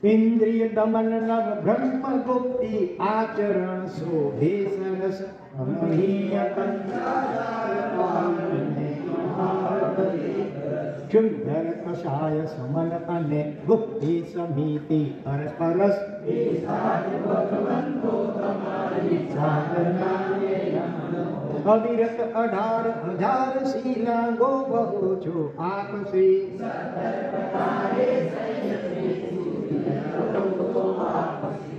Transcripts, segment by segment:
इंद्रिय दमन नव ब्रह्म गुप्ति आचरण शोभे सरस रमणीय सुंदर कषाय समन अने गुप्ति समिति परस्परस अविरत 18,000 शीला गो बहु छो आपसी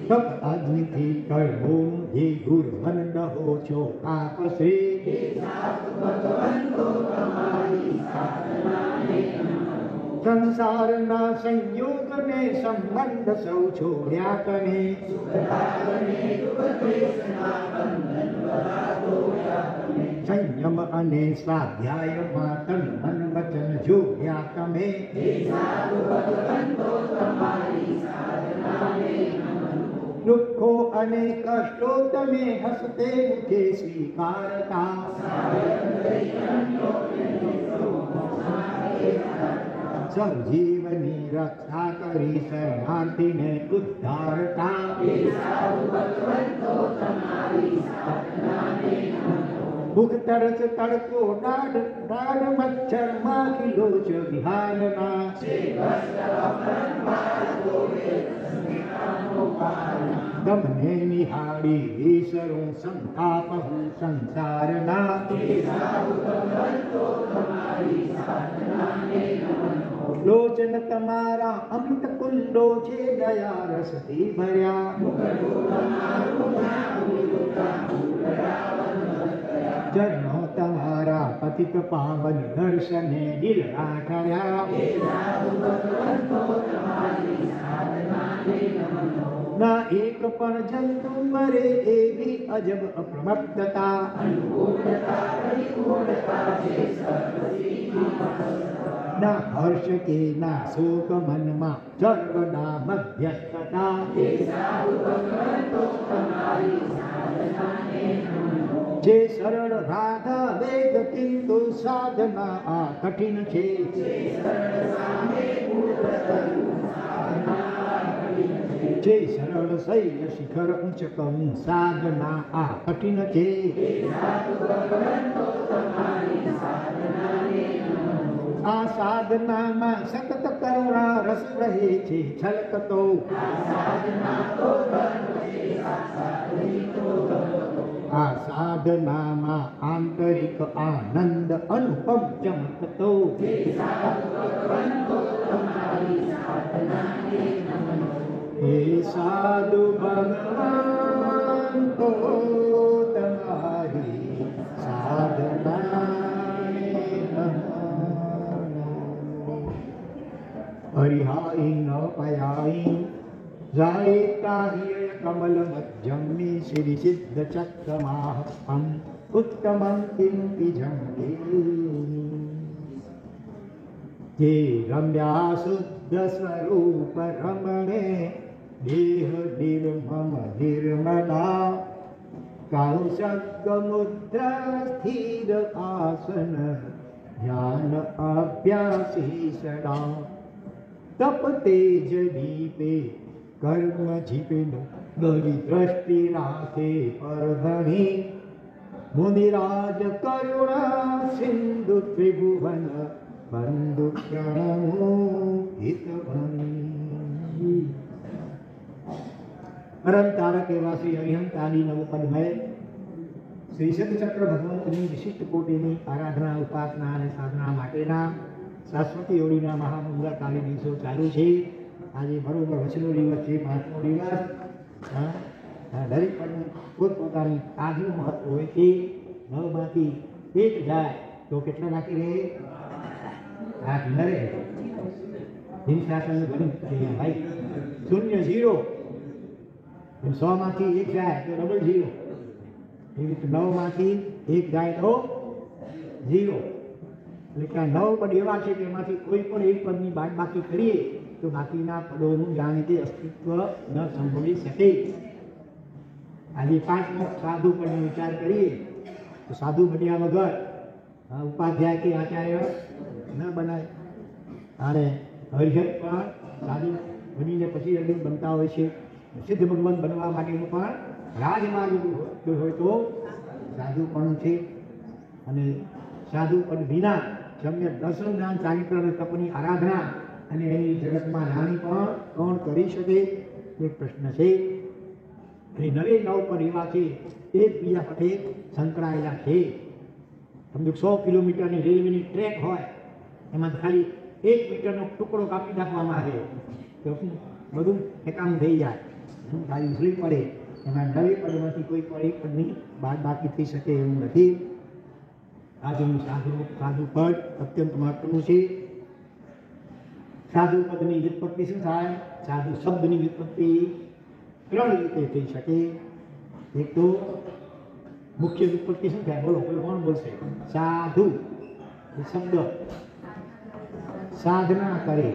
तब अद्विति कहो ये गुरु हो छो आपसी संसार ना संयोग ने संबंध सौ छोड़्या कने संयम अने स्वाध्याय में तन मन वचन जोड्या कमे दुखो अने कष्टो तमे हसते मुखे स्वीकारता संजीवनी रक्षा करी शरणार्थी ने उद्धारता भूख तरस तड़को डाढ़ डाढ़ मच्छर माखी लोच विहारना गमने निहारी ईश्वरों संतापहु संसारना लोचन तमारा अमृत कुंडो छे दया रसती भर्या चरणों तमारा पतित पावन दर्शने दिलरा ठर्या ना एक पण जंतु मरे एवी अजब अप्रमत्तता न हर्ष के न शोक मन में सर्वदा मध्यस्थता जे सरल राधा वेद किंतु साधना आ कठिन छे जे सरल शैल शिखर उच्च कहूं साधना आ कठिन छे आ साधना में सतत करुणा रस रहे छे छलकतो आ साधना में आंतरिक आनंद अनुपम चमकतो हे साधु भगवान को तुम्हारी साधना हरिहाई न पयाई जाए ताहिय कमल मध्यमी श्री सिद्ध चक्रमाह उत्तमं किंपि झंके ये रम्या शुद्ध स्वरूप रमणे देह निर्मम निर्मला कौशग मुद्रा स्थिर आसन ध्यान अभ्यासी सदा तप तेज दीपे कर्म जीपेनु गरी दृष्टि राखे परधनी मुनिराज करुणा सिंधु त्रिभुवन बंधु प्रणमो हितभनी परम तारक एवा श्री अरिहंतानी नव पद में श्री सतचक्र भगवंतनी विशिष्ट कोटिनी आराधना उपासना અને સાધના માટેના શાશ્વતી યોડીના મહામંગળકારી દિવસો ચાલુ છે. આજે બરોબર વચનો દિવસ છે, 5મો દિવસ. દરેક પણ પોતપોતાની આગનું મહત્વ હોય છે. 9માંથી 1 જાય તો કેટલા બાકી રહે? 8 ન રહે. દિનશાસનનું ગણિત છે ભાઈ. 0 0 100માંથી 1 જાય તો ડબલ 0. એવી રીતે 9માંથી 1 જાય તો 0. એટલે 9 પદ એવા છે કે એમાંથી કોઈ પણ એક પદની બાદબાકી કરીએ તો બાકીના પદોનું જાણે તે અસ્તિત્વ ન સંભવી શકે. આજે 5મો સાધુ પદનો વિચાર કરીએ તો સાધુ બન્યા વગર ઉપાધ્યાય કે આચાર્ય ન બનાય. અને હરિહત પણ સાધુ બનીને પછી અગ્નિ બનતા હોય છે. સિદ્ધ ભગવાન બનવા માટેનું પણ રાજમાર્ગ હોય તો સાધુ પણ છે. અને સાધુ પદ વિના સમ્યક દર્શન જ્ઞાન ચારિત્ર અને તપની આરાધના અને એની જગતમાં રાણી પણ કોણ કરી શકે? એક પ્રશ્ન છે. અને નવે નવ પર એવા છે એકબીજા સાથે સંકળાયેલા છે. સમજો 100 કિલોમીટરની રેલવેની ટ્રેક હોય, એમાં ખાલી 1 મીટરનો ટુકડો કાપી નાખવામાં આવે તો બધું ઠેકાણું થઈ જાય, ખાલી ઉછળી પડે. એમાં નવે પદમાંથી કોઈ પણ એક પદની બાદ બાકી થઈ શકે એવું નથી. આજનું સાધુ પદ અત્યંત મહત્વનું છે. સાધુ પદની વ્યુત્પત્તિ શું થાય? સાધુ શબ્દની વ્યુત્પત્તિ 3 રીતે થઈ શકે. એક તો મુખ્ય વ્યુત્પત્તિ શું થાય? બોલો, કોણ બોલશે? સાધુ એ શબ્દ સાધના કરે,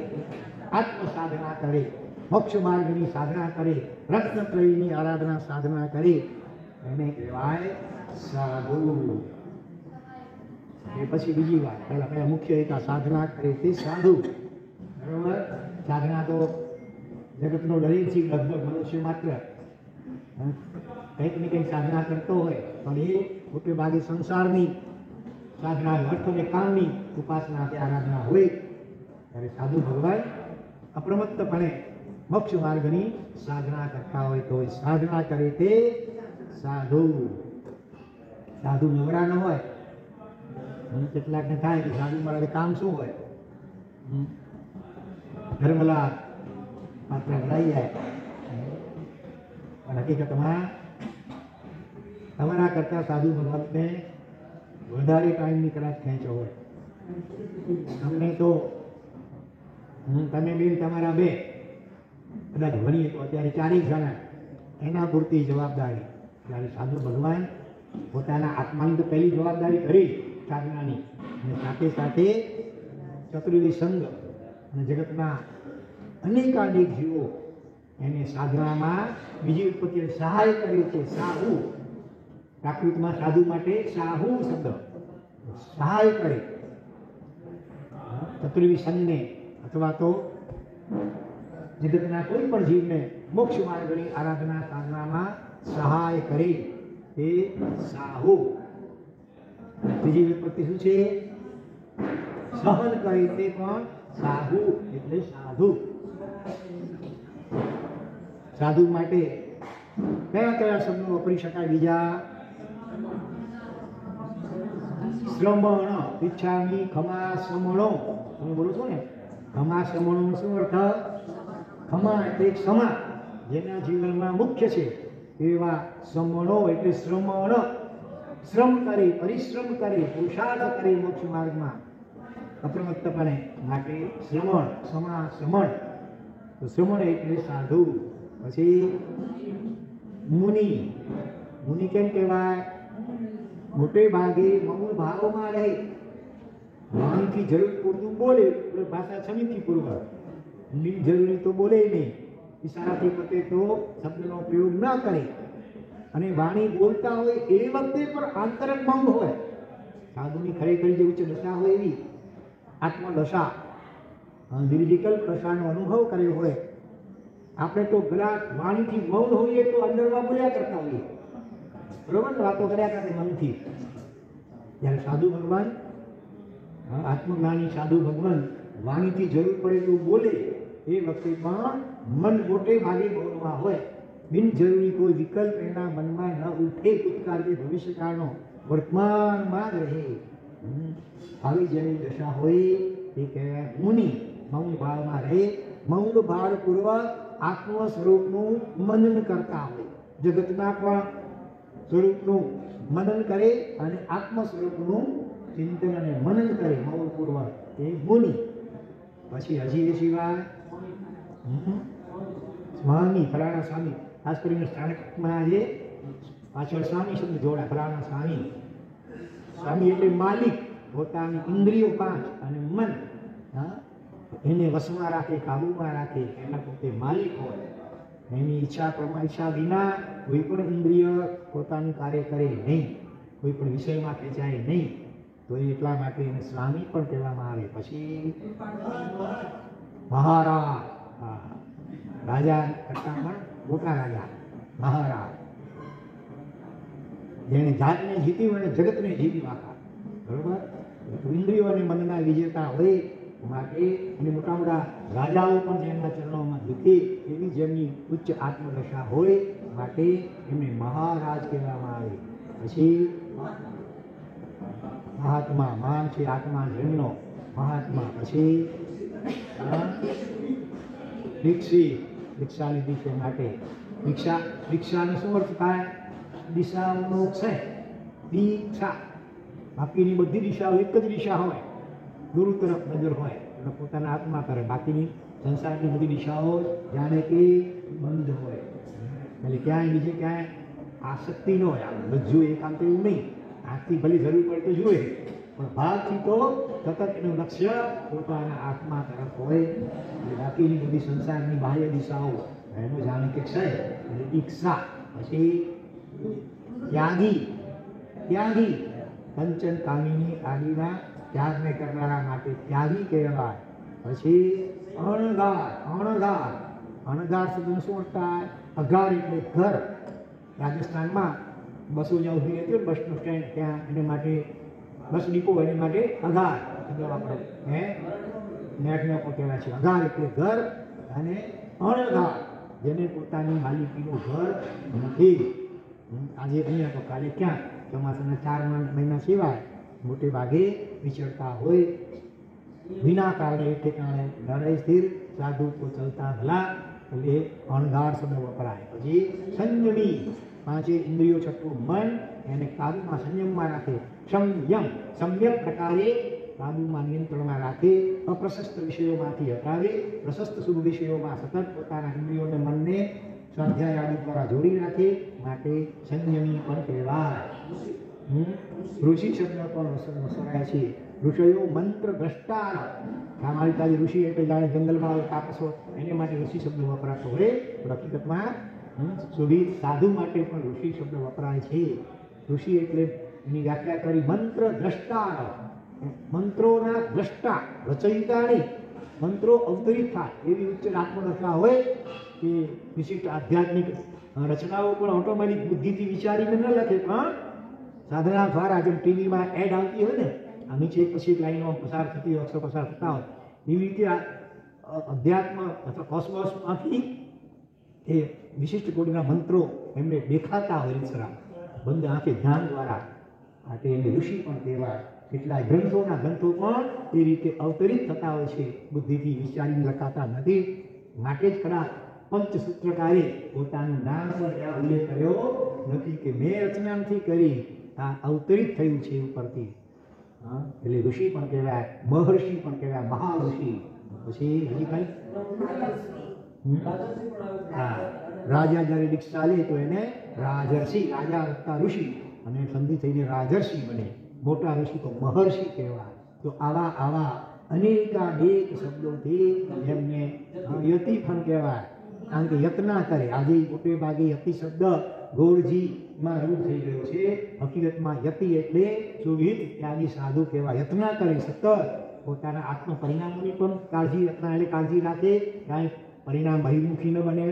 આત્મ સાધના કરે, મોક્ષ માર્ગની સાધના કરે, રત્નત્રયની આરાધના સાધના કરે, એને કહેવાય સાધુ. એ પછી બીજી વાત, પહેલા મુખ્ય એક સાધના કરે તે સાધુ. બરોબર? સાધના તો જગતનો દરેક જીવ લગભગ મનુષ્ય માત્ર કંઈક ને કંઈક સાધના કરતો હોય, પણ એ મોટે ભાગે સંસારની સાધના, અર્થ અને કામની ઉપાસના કે આરાધના હોય. ત્યારે સાધુ ભગવાન અપ્રમત્તપણે મોક્ષ માર્ગની સાધના કરતા હોય તો સાધના કરે તે સાધુ. સાધુ નવરા ન હોય. કેટલાકને થાય કે સાધુ મારે કામ શું હોય? ધર્મલાભ માત્ર લઈ જાય. પણ હકીકતમાં તમારા કરતા સાધુ ભગવતને વધારે ટાઈમની કદાચ ખેંચો હોય. તમને તો તમે બેન તમારા બે કદાચ ભણીએ તો અત્યારે 4 જણા એના પૂરતી જવાબદારી. જ્યારે સાધુ ભગવાન પોતાના આત્માની તો પહેલી જવાબદારી કરી સાધનાની, અને સાથે સાથે ચતુર્વિધ સંઘ અને જગતના અનેકાનેક જીવો એને સાધનામાં બીજી ઉત્પત્તિ સહાય કરે છે. સાહુ, પ્રાકૃતમાં સાધુ માટે સાહુ શબ્દ સહાય કરે ચતુર્વિધ સંઘને અથવા તો જગતના કોઈ પણ જીવને મોક્ષ માર્ગની આરાધના સાધનામાં સહાય કરે તે સાહુ. ત્રીજી વિપત્તિ શું છે? સહન કરે તે પણ સાહુ એટલે સાધુ. સાધુ માટે કયા કયા શબ્દો વાપરી શકાય? બીજા શ્રમણ, ઈચ્છામી ખમા શ્રમણો. તમે બોલો છો ને, ખમા શ્રમણો શું અર્થ? ખમા એટલે ક્ષમા જેના જીવનમાં મુખ્ય છે એવા શ્રમણો એટલે શ્રમણ. શ્રમ કરે, પરિશ્રમ કરે, પુરુષાર્થ કરે મોક્ષ માર્ગમાં અપ્રમત્તપણે માટે શ્રમણ, ક્ષમા, શ્રમણ. તો શ્રમણ એટલે સાધુ. પછી મુનિ. મુનિ કેમ કહેવાય? મોટે ભાગે મૌન ભાવમાં રહે, વાણીથી જરૂર પૂરતું બોલે, ભાષા સમીથી પૂર્વક, જરૂરી તો બોલે નહીં, ઈશારાથી પતે તો શબ્દનો પ્રયોગ ન કરે, અને વાણી બોલતા હોય એ વખતે પણ આંતરક મૌન હોય. સાધુની ખરેખર જે ઉચ્ચ દશા હોય એવી આત્મદશા, નિર્વિકલ્પ દશાનો અનુભવ કર્યો હોય. આપણે તો ઘણા વાણીથી મૌન હોઈએ તો અંદરમાં બોલ્યા કરતા હોઈએ, બરોબર? વાતો કર્યા કરતા મનથી. જ્યારે સાધુ ભગવાન, આત્મજ્ઞાની સાધુ ભગવાન વાણીથી જરૂર પડે તો બોલે એ વખતે પણ મન મોટે ભાગે મૌનમાં હોય. બિનજરૂરી કોઈ વિકલ્પ એના મનમાં ન ઉઠે. ભૂતકાળ કે ભવિષ્યકાળનો વર્તમાનમાં જ રહે. આવી જેની દશા હોય એ કહેવાય મુનિ. મૌન ભાવમાં રહે, મૌન ભારપૂર્વક આત્મ સ્વરૂપનું મનન કરતા હોય. જગતના પણ સ્વરૂપનું મનન કરે અને આત્મ સ્વરૂપનું ચિંતન અને મનન કરે મૌનપૂર્વક, એ મુનિ. પછી હજી એ સિવાય સ્વામી, ફલાણા સ્વામી. ખાસ કરીને સ્થાનકમાં આજે પાછળ સ્વામી શબ્દ જોડા. ફલાણા સ્વામી. સ્વામી એટલે માલિક. પોતાની ઇન્દ્રિયો 5 અને મન એને વશમાં રાખે, કાબુમાં રાખે, એના પોતે માલિક હોય. એની ઈચ્છા વિના કોઈ પણ ઇન્દ્રિય પોતાનું કાર્ય કરે નહીં, કોઈ પણ વિષયમાં ખેંચાય નહીં. તો એટલા માટે એને સ્વામી પણ કહેવામાં આવે. પછી મહારાજ. રાજા કરતાં પણ મોટા રાજા, મહારાજ, જેણે જાતને જીત્યું અને જગતને જીત્યું આખા, બરોબર. ઇન્દ્રિયો અને મનના વિજેતા હોય માટે અને મોટા મોટા રાજાઓ પણ જેમના ચરણોમાં ઝૂકે એવી જેમની ઉચ્ચ આત્મદશા હોય માટે એમને મહારાજ કહેવામાં આવે. પછી મહાત્મા, મહાન છે આત્મા જેમનો મહાત્મા. પછી દીક્ષા લીધી છે માટે દીક્ષાનો શું અર્થ થાય? દિશાઓનો ક્ષય, દીક્ષા. બાકીની બધી દિશાઓ એક જ દિશા હોય, ગુરુ તરફ નજર હોય એટલે પોતાના આત્મા કરે. બાકીની સંસારની બધી દિશાઓ જાણે કે બંધ હોય, એટલે ક્યાંય બીજે ક્યાંય આસક્તિ ન હોય. બધું એકાંત એવું નહીં, આંખથી ભલે જરૂર પડે તો જોઈએ, પણ ભાવથી તો સતત એનું લક્ષ્ય પોતાના આત્મા તરફ હોય. એટલે બાકીની બધી સંસારની બાહ્ય દિશાઓ એનો જાણે કે ક્ષય, એટલે દીક્ષા. પછી ત્યાગી, કંચન કામિની આદિના ત્યાગને કરનારા માટે ત્યાગી કહેવાય. પછી અણગાર શબ્દનો શું અર્થ થાય? અગાર એટલે ઘર. રાજસ્થાનમાં બસો જ્યાં ઊભી રહેતી હોય બસનું સ્ટેન્ડ, ત્યાં એને માટે બસ ડીપો, એને માટે અગાર શબ્દ વાપરે. નેટનો પણ કહેવાય છે. અગાર એટલે ઘર અને અણગાર જેને પોતાની માલિકીનું ઘર નથી. આજે અહીંયા તો કાલે ક્યાં ચોમાસાના 4 મહિના સિવાય મોટે ભાગે વિચરતા હોય, વિના કારણે એક ઠેકાણે ન રહી સ્થિર, સાધુ તો ચલતા ભલા, એટલે અણગાર શબ્દ વપરાય. પછી સંયમી, 5 ઇન્દ્રિયો, છઠ્ઠું મન, એને કાબુમાં સંયમમાં રાખે. સમ્યક પ્રકારે કાબુમાં નિયંત્રણમાં રાખે. અપ્રશસ્ત વિષયોમાંથી હટાવે, પ્રશસ્ત શુભ વિષયોમાં સતત પોતાના ઇન્દ્રિયોને મનને સ્વાધ્યાય આદિ દ્વારા જોડી રાખે માટે સંયમી પણ કહેવાય. ઋષિ શબ્દ પણ વસરાય છે. ઋષયો મંત્ર દ્રષ્ટા. અમારી પાસે ઋષિ એટલે જાણે જંગલમાં તાપસો, એને માટે ઋષિ શબ્દ વપરાતો હોય. હકીકતમાં સુવિધ સાધુ માટે પણ ઋષિ શબ્દ વપરાય છે. ઋષિ એટલે એની વ્યાખ્યા કરી મંત્ર દ્રષ્ટા, મંત્રોના દ્રષ્ટા, રચયિતા નહીં, મંત્રો અવતરિત થાય એવી ઉચ્ચ આત્મદશા હોય કે વિશિષ્ટ આધ્યાત્મિક રચનાઓ પણ ઓટોમેટિક બુદ્ધિથી વિચારીને ન લખે, પણ સાધના દ્વારા જેમ ટીવીમાં એડ આવતી હોય ને, આ નીચે પછી એક લાઈનો પસાર થતી હોય, અક્ષર પસાર થતા હોય, એવી રીતે અધ્યાત્મ અથવા કોસ્મોસમાંથી એ વિશિષ્ટ કોટીના મંત્રો એમને દેખાતા હોય રીતસરા બંધ આંખે ધ્યાન દ્વારા. માટે એમને ઋષિ પણ કહેવાય. કેટલાય ગ્રંથો પણ એ રીતે અવતરિત થતા હોય છે, બુદ્ધિથી વિચારીને લખાતા નથી. માટે જ કદાચ પંચસૂત્રકારે પોતાનું નામ પણ ત્યાં ઉલ્લેખ કર્યો નથી કે મેં રચના નથી કરી, આ અવતરિત થયું છે ઉપરથી. એટલે ઋષિ પણ કહેવાય, મહર્ષિ પણ કહેવાય, મહાઋષિ. પછી હજી કઈ રાજા જ્યારે દીક્ષા લે તો એને રાજર્ષિ, રાજા વત્તા ઋષિ, અને સંધિ થઈને રાજર્ષિ બને. મોટા ઋષિ તો મહર્ષિ કહેવાય. તો આવા અનેક શબ્દોથી એમને યતિ પણ કહેવાય, કારણ કે યત્ના કરે. આજે મોટે ભાગે યતિ શબ્દ ગોળજીમાં રૂપ થઈ ગયો છે. હકીકતમાં યતિ એટલે સુવિધ ત્યાગી સાધુ કહેવાય. યત્ના કરે, સતત પોતાના આત્મ પરિણામોની પણ કાળજી, યત્ના એટલે કાળજી રાખે, કાંઈ પરિણામ બહિર્મુખી ન બને,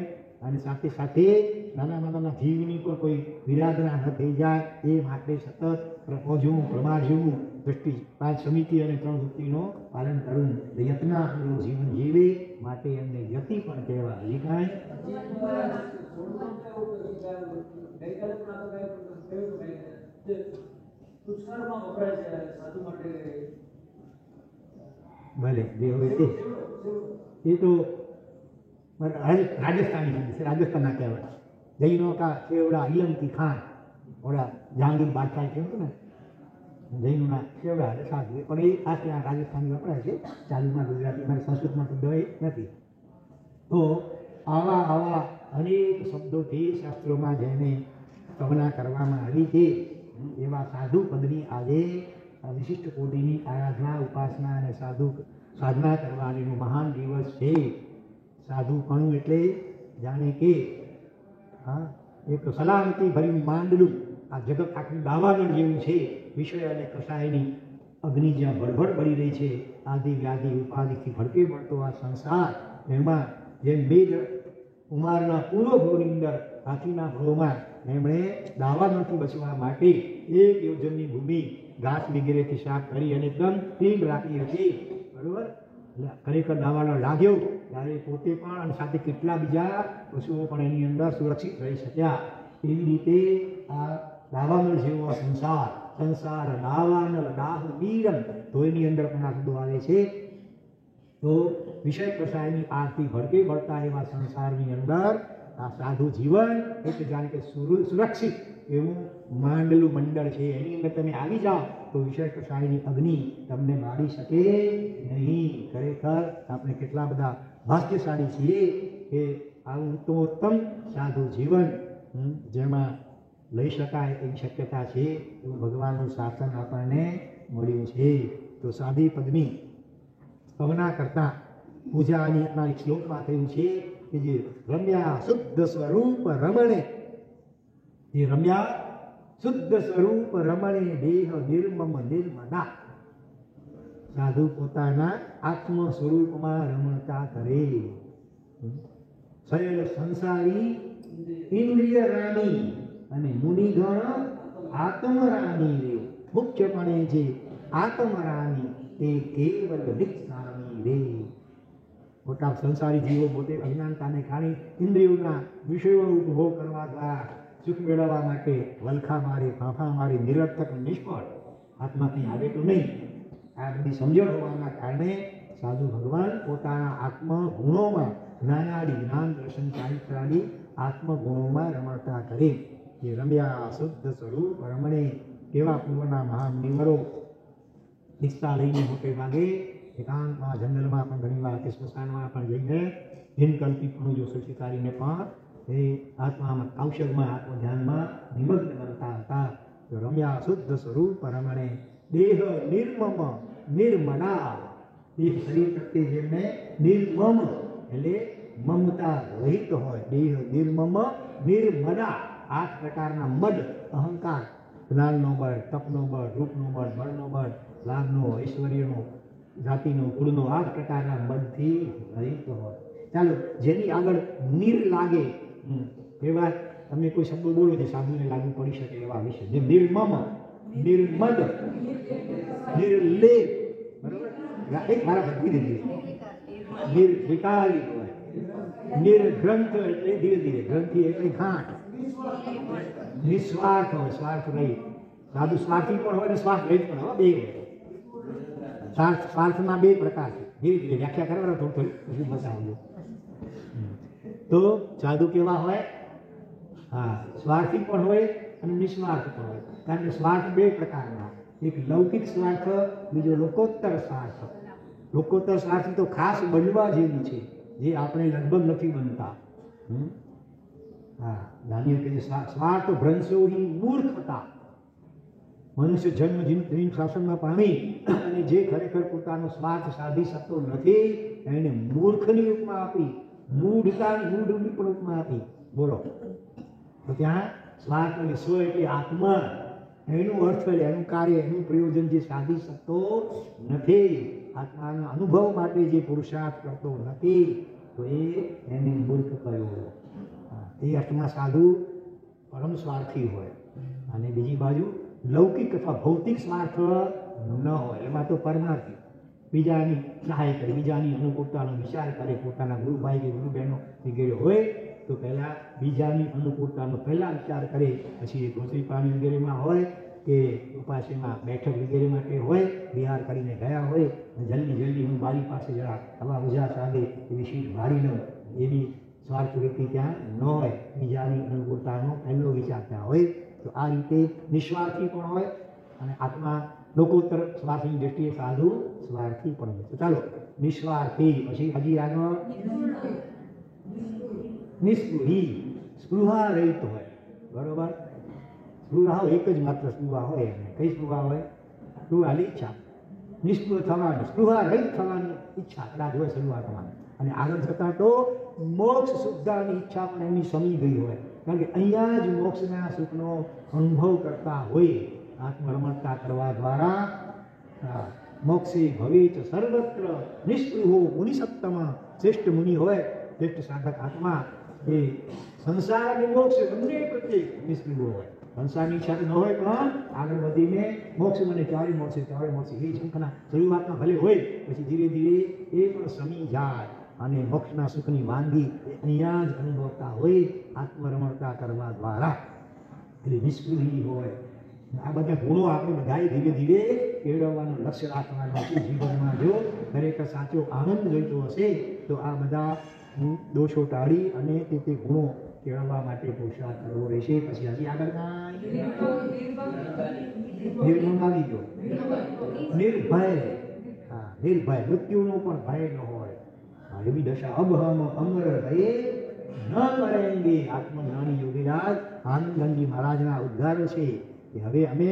અને સાથે સાથે નાના જીવની પણ કોઈ વિરાધના ન થઈ જાય એ માટે સતત પ્રજવું, પ્રમાણ જેવું દ્રષ્ટિ 5 સમિતિ અને 3 વૃત્તિનું પાલન કરવું, યત્નાપૂર્વક જીવન જીવે માટે એમને યતિ પણ કહેવાય. એ કાંઈ ભલે જે હોય એ તો રાજસ્થાની છે, રાજસ્થાનના કહેવાય. જૈનો કા સેવડા ઇલમકી ખાન, ઓલા જહાંગીર બાદશાહ કહ્યું હતું ને, જૈનોના સેવડા એટલે સાધુ, પણ એ આ ત્યાં રાજસ્થાની વપરાય છે. ચાલુમાં ગુજરાતીમાં સંસ્કૃતમાં શબ્દ નથી. તો આવા અનેક શબ્દોથી શાસ્ત્રોમાં જેને કલ્પના કરવામાં આવી છે એવા સાધુ પદની આજે વિશિષ્ટ કોટીની આરાધના, ઉપાસના અને સાધના કરવાનો મહાન દિવસ છે. સાધુ કણું એટલે જાણે કે એક સલામતી ભર્યું માંડલું, આ જગત આખી દાવાનળ જેવું છે. વિષય અને કસાયની અગ્નિ જ્યાં ભડભડ બળી રહી છે, આદિ વ્યાધિ ઉપાધિથી ભડકે પડતો આ સંસાર, એમાં જેમ મેઘ કુમારના પૂર્વ ભ્રૂની અંદર હાથીના ભ્રૂમાં એમણે દાવાનળથી બચવા માટે 1 યોજનની ભૂમિ ઘાસ વગેરેથી સાફ કરી અને એકદમ ક્લીન રાખી હતી. બરોબર, ખરેખર દાવાનળ લાગ્યો ત્યારે પોતે પણ અને સાથે કેટલા બીજા પશુઓ પણ એની અંદર સુરક્ષિત રહી શક્યા. એવી રીતે આ દાવાનળ જેવો સંસાર દાવાનળ દાહ વીરમ તો એની અંદર પણ આ શબ્દો આવે છે. તો વિષય કસાયની આગથી ભડકે ભળતા એવા સંસારની અંદર આ સાધુ જીવન એટલે જાણે કે સુરક્ષિત એવું માંડલું મંડળ છે. એની અંદર તમે આવી જાઓ તો વિષય કસાયની અગ્નિ તમને બાળી શકે નહીં. ખરેખર આપણે કેટલા બધા ભાગ્યશાળી છીએ કે આવું ઉત્તમોત્તમ સાધુ જીવન જેમાં લઈ શકાય એવી શક્યતા છે. એવું ભગવાનનું શાસન આપણને મળ્યું છે. તો સાદી પદની સ્તવના કરતા પૂજાની એક શ્લોકમાં થયું છે કે જે રમ્યા શુદ્ધ સ્વરૂપ રમણે, જે રમ્યા શુદ્ધ સ્વરૂપ રમણે દેહ નિર્મમ નિર્મદા. સાધુ પોતાના આત્મ સ્વરૂપમાં રમણતા કરે. શૈલ સંસારી ઇન્દ્રિય રાણી અને મુનિગણ આત્મરાણી રે. મુખ્યપણે જે આત્મરાણી તે કેવલ નિક્ષામી રે. મોટા સંસારી જીવો પોતે અજ્ઞાનતાને કારણે ઇન્દ્રિયોના વિષયોનો ઉપભોગ કરવા દ્વારા સુખ મેળવવા માટે વલખા મારી ફાંફા મારી નિરર્થક નિષ્ફળ આત્માથી આવે તો નહીં. આ બધી સમજણ હોવાના કારણે સાધુ ભગવાન પોતાના આત્મગુણોમાં જ્ઞાનાદી જ્ઞાન દર્શન ચારિત્રાદી આત્મગુણોમાં રમણતા કરે. જે રમ્યા શુદ્ધ સ્વરૂપ રમણે કેવા પૂર્વના મહાન નિવરો દીક્ષા લઈને મોટે ભાગે એકાંતમાં જંગલમાં પણ ઘણીવાર કે સ્મશાનમાં પણ જઈને બિનકલ્પિતનું જો સ્વીકારીને પણ એ આત્મામાં કૌશલમાં આત્મધ્યાનમાં નિમગ્ન બનતા હતા. તો રમ્યા શુદ્ધ સ્વરૂપ રમણે દેહ નિર્મમ નિર્મળા. દેહ શરીર પ્રત્યે જેમને નિર્મમ એટલે મમતા રહિત હોય. દેહ નિર્મમ નિર્મળા. 8 પ્રકારના મદ અહંકાર, જ્ઞાનનો બળ, તપનો બળ, રૂપનો બળ, બળનો બળ, લાભનો, ઐશ્વર્યનો, જાતિનો, કુળનો 8 પ્રકારના મદથી રહિત હોય. ચાલો, જેની આગળ નિર લાગે એવા તમે કોઈ શબ્દો બોલો જે સાધુને લાગુ પડી શકે એવા વિશે. જે નિર્મમ, નિર્મદ, નિર્લેપ, બરોબર, એક મારા ધીરે ધીરે નિર્વિકારી હોય. નિર્ગ્રંથ એટલે ધીરે ધીરે, ગ્રંથિ એટલે ગાંઠ. નિસ્વાર્થ હોય, સ્વાર્થ રહિત. સાધુ સ્વાર્થી પણ હોય ને સ્વાર્થ રહિત પણ હોય, બે હોય. સ્વાર્થના 2 પ્રકાર છે. ધીરે ધીરે વ્યાખ્યા કરવાના થોડું થોડું બતાવજો. તો સાધુ કેવા હોય? હા, સ્વાર્થી પણ હોય અને નિસ્વાર્થ પણ હોય. કારણ કે સ્વાર્થ 2 પ્રકારના, એક લૌકિક સ્વાર્થ, બીજો લોકોત્તર સ્વાર્થ. લોકોત્તર સ્વાર્થ તો ખાસ બનવા જેવું છે, જે આપણે લગભગ નથી બનતા. હા, દાનિયેલ કહે સ્વાર્થ ભ્રંશોહી મૂર્ખતા. મનુષ્ય જન્મ શાસનમાં પામી અને જે ખરેખર પોતાનો સ્વાર્થ સાધી શકતો નથી એને મૂર્ખની ઉપમા આપી, મૂઢની પણ ઉપમા આપી. બોલો, તો ત્યાં સ્વાર્થ અને સ્વ એટલે આત્મા, એનું અર્થ એનું કાર્ય એનું પ્રયોજન જે સાધી શકતો નથી, આત્માના અનુભવ માટે જે પુરુષાર્થ કરતો નથી, તો એને મૂર્ખ કહ્યો. એ અર્થમાં સાધુ પરમ સ્વાર્થી હોય. અને બીજી બાજુ લૌકિક અથવા ભૌતિક સ્વાર્થ ન હોય. એમાં તો પરમાર્થી, બીજાની સહાય કરે, બીજાની અનુકૂળતાનો વિચાર કરે, પોતાના ગુરુભાઈ કે ગુરુ બહેનો વગેરે હોય તો પહેલાં બીજાની અનુકૂળતાનો પહેલાં વિચાર કરે, પછી ધોતરી પાણી વગેરેમાં હોય કે ઉપાસમાં બેઠક વગેરે માટે હોય, વિહાર કરીને ગયા હોય, જલ્દી હું બારી પાસે જરા હવા ઉજાસ આવે એવી સીટ ભાડી લઉં, એવી સ્વાર્થ વૃત્તિ ત્યાં ન હોય. બીજાની અનુકૂળતાનો પહેલો વિચાર ત્યાં હોય. તો આ રીતે નિસ્વાર્થી પણ હોય અને આત્મા લોકોત્તર સ્વાર્થની દ્રષ્ટિએ સાધુ સ્વાર્થી પણ હોય. તો ચાલો, નિસ્વાર્થી પછી હજી આગળ નિસ્પૃહી, સ્પૃહા રહિત હોય. બરોબર, સ્પૃહા એક જ માત્ર સ્પૃહા હોય. એમને કઈ સ્પૃહા હોય? સ્પૃહાની ઈચ્છા, નિસ્પૃહ થવાની, સ્પૃહા રહિત થવાની ઈચ્છા કદાચ હોય શરૂઆતમાં. અને આગળ જતાં તો મોક્ષ સુદ્ધાની ઈચ્છા પણ એમની સમી ગઈ હોય. કારણ કે અહીંયા જ મોક્ષના સુખનો અનુભવ કરતા હોય. આત્મરમણતા કરવા દ્વારા મોક્ષે ભવેત સર્વત્ર નિસ્પૃહો મુનિસત્તમ. શ્રેષ્ઠ મુનિ હોય, શ્રેષ્ઠ સાધક આત્મા એ સંસાર અને મોક્ષ બંને પ્રત્યે નિષ્ક્રિય હોય. સંસારની ઈચ્છા ન હોય પણ આગળ વધીને મોક્ષ મને ક્યારે મળશે એ ઝંખના શરૂઆતમાં ભલે હોય, પછી ધીરે ધીરે એ પણ સમી જાય અને મોક્ષના સુખની વાનગી અહીંયા જ અનુભવતા હોય આત્મરમણતા કરવા દ્વારા. એટલે નિષ્ક્રિય હોય. આ બધા ગુણો આપણે બધાએ ધીરે ધીરે કેળવવાનું લક્ષ્ય રાખવાનું છે જીવનમાં. જો ખરેખર સાચો આનંદ જોઈતો હશે તો આ બધા દોષો ટાળી અને તે ગુણો કેળવવા માટે પુરુષાર્થ કરવો રહેશે. પછી હજી આગળ નિર્મમ આવી ગયો. નિર્ભય. હા, નિર્ભય, મૃત્યુનો પણ ભય ન હોય. એવી દશા અબ હમ અમર ભયે ન કરેંગે. આત્મજ્ઞાની યોગીરાજ આનંદગંજી મહારાજના ઉદ્ગારો છે કે હવે અમે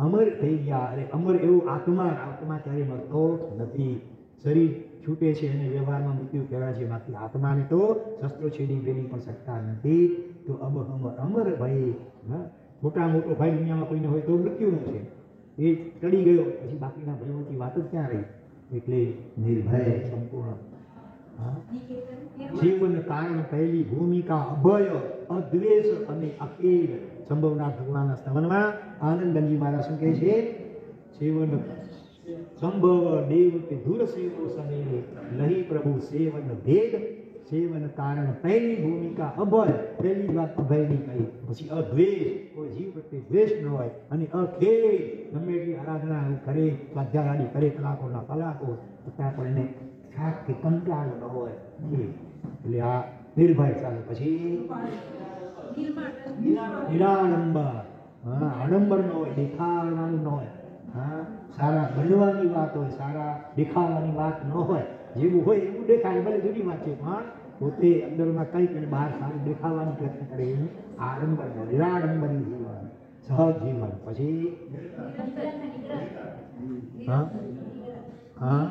અમર થઈ ગયા. અરે અમર એવું આત્મા ક્યારે મળતો નથી. શરીર છૂટે છે અને વ્યવહારમાં મૃત્યુ કહેવાય છે, બાકી આત્માને તો શસ્ત્રો છેડી ફેરી પણ શકતા નથી. તો અબ હમ અમર ભય. મોટા મોટો ભાઈ દુનિયામાં કોઈને હોય તો મૃત્યુનો છે, એ ટળી ગયો પછી બાકીના ભયોથી વાત જ ક્યાં રહી. એટલે નિર્ભય સંપૂર્ણ. જીવન કારણ પહેલી ભૂમિકા અભય, અદ્વેષ અને અખેલ. સંભવનાથ ભગવાનના સ્તવનમાં આનંદગંજી મહારાજ શું કહે છે? જીવન સંભવ દેવ કે ધુર સેવો સને લહી પ્રભુ સેવન ભેદ. સેવન કારણ પહેલી ભૂમિકા અભય, પહેલી વાત અભયની કહી. પછી અદ્વેષ, કોઈ જીવ પ્રત્યે દ્વેષ ન હોય. અને અખેલ, ગમે એટલી આરાધના કરે, સ્વાધ્યાય કરે કલાકોના કલાકો, છતાં પણ એને થાક કે કંટાળો ન હોય. એટલે આ નિર્ભય ચાલે. પછી નિરાડંબર. હા, આડંબર ન હોય, દેખાડવાનું ન હોય. હા, સારા બનવાની વાત હોય, સારા દેખાવાની વાત ન હોય. જેવું હોય એવું દેખાય, ભલે જુદી વાત છે, પણ પોતે અંદરમાં કંઈક અને બહાર સારું દેખાવાનો પ્રયત્ન કરે એવું આડંબર ન. નિરાડંબરી જીવન, સહજ જીવન. પછી હા હા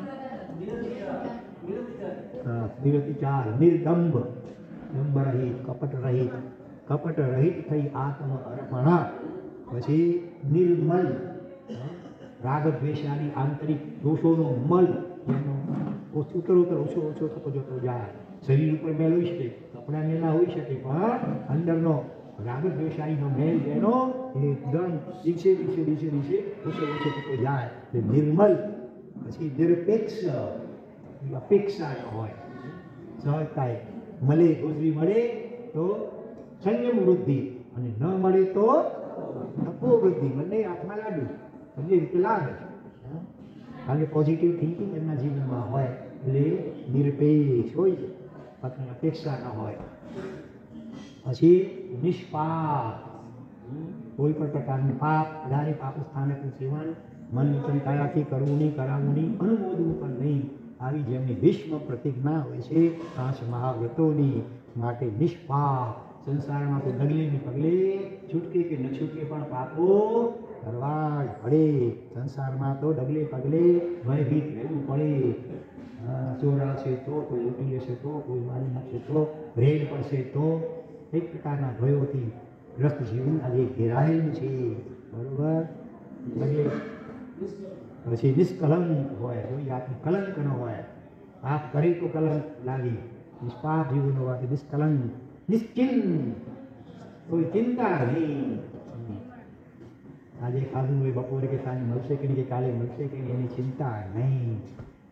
નિરતિચાર, નિર્દંભ, દંભ રહિત, કપટ રહિત. કપટ રહિત થઈ આત્મ અર્પણા. પછી નિર્મલ, રાગ દ્વેષાની આંતરિક દોષોનો મલ એનો ઉત્તરોત્તર ઓછો થતો જતો જાય. શરીર ઉપર મેલ હોઈ શકે, કપડા મેલા હોઈ શકે, પણ અંદરનો રાગ દ્વેષાનો મેલ એનો એકદમ દિવસે ઓછો થતો જાય. નિર્મલ. પછી નિરપેક્ષ, અપેક્ષા ન હોય, સહજતાએ. મળે ગોજરી મળે તો સંયમ વૃદ્ધિ, અને ન મળે તો તપો વૃદ્ધિ. બંને હાથમાં લાડુ, બંને રીતે લાગે. કારણ કે પોઝિટિવ થિંકિંગ એમના જીવનમાં હોય એટલે નિરપેક્ષ હોય, અપેક્ષા ન હોય. પછી નિષ્પાપ, કોઈ પણ પ્રકારનું પાપ, વધારે પાપ સ્થાનકનું સેવન મન વચન કાયાથી કરવું નહીં, કરાવવું નહીં, અનુમોદવું પણ નહીં. આવી જેમની ભીષ્મ પ્રતિજ્ઞા હોય છે 5 મહાવ્રતોની, માટે નિષ્પાપ. સંસારમાં તો ડગલે ને પગલે, છૂટકે કે ન છૂટકે પણ પાપો કરવા જ પડે. સંસારમાં તો ડગલે પગલે ભયભીત રહેવું પડે. ચોર આવશે તો, કોઈ લૂંટી લેશે તો, કોઈ મારી નાખશે તો, રેડ પડશે તો, એક પ્રકારના ભયોથી ગ્રસ્ત જીવન આજે ઘેરાયેલું છે. બરોબર. પછી નિષ્કલંક હોય, કોઈ જાતનું કલંક ન હોય. પાપ કરે તો કલંક લાગી. નિષ્પાપ જીવન હોવાથી નિષ્કલંક, નિશ્ચિંત, કોઈ ચિંતા નહીં. આજે ખાધું હોય, બપોરે કે સાંજ મળશે કે નહીં, કે કાલે મળશે કે નહીં, એની ચિંતા નહીં.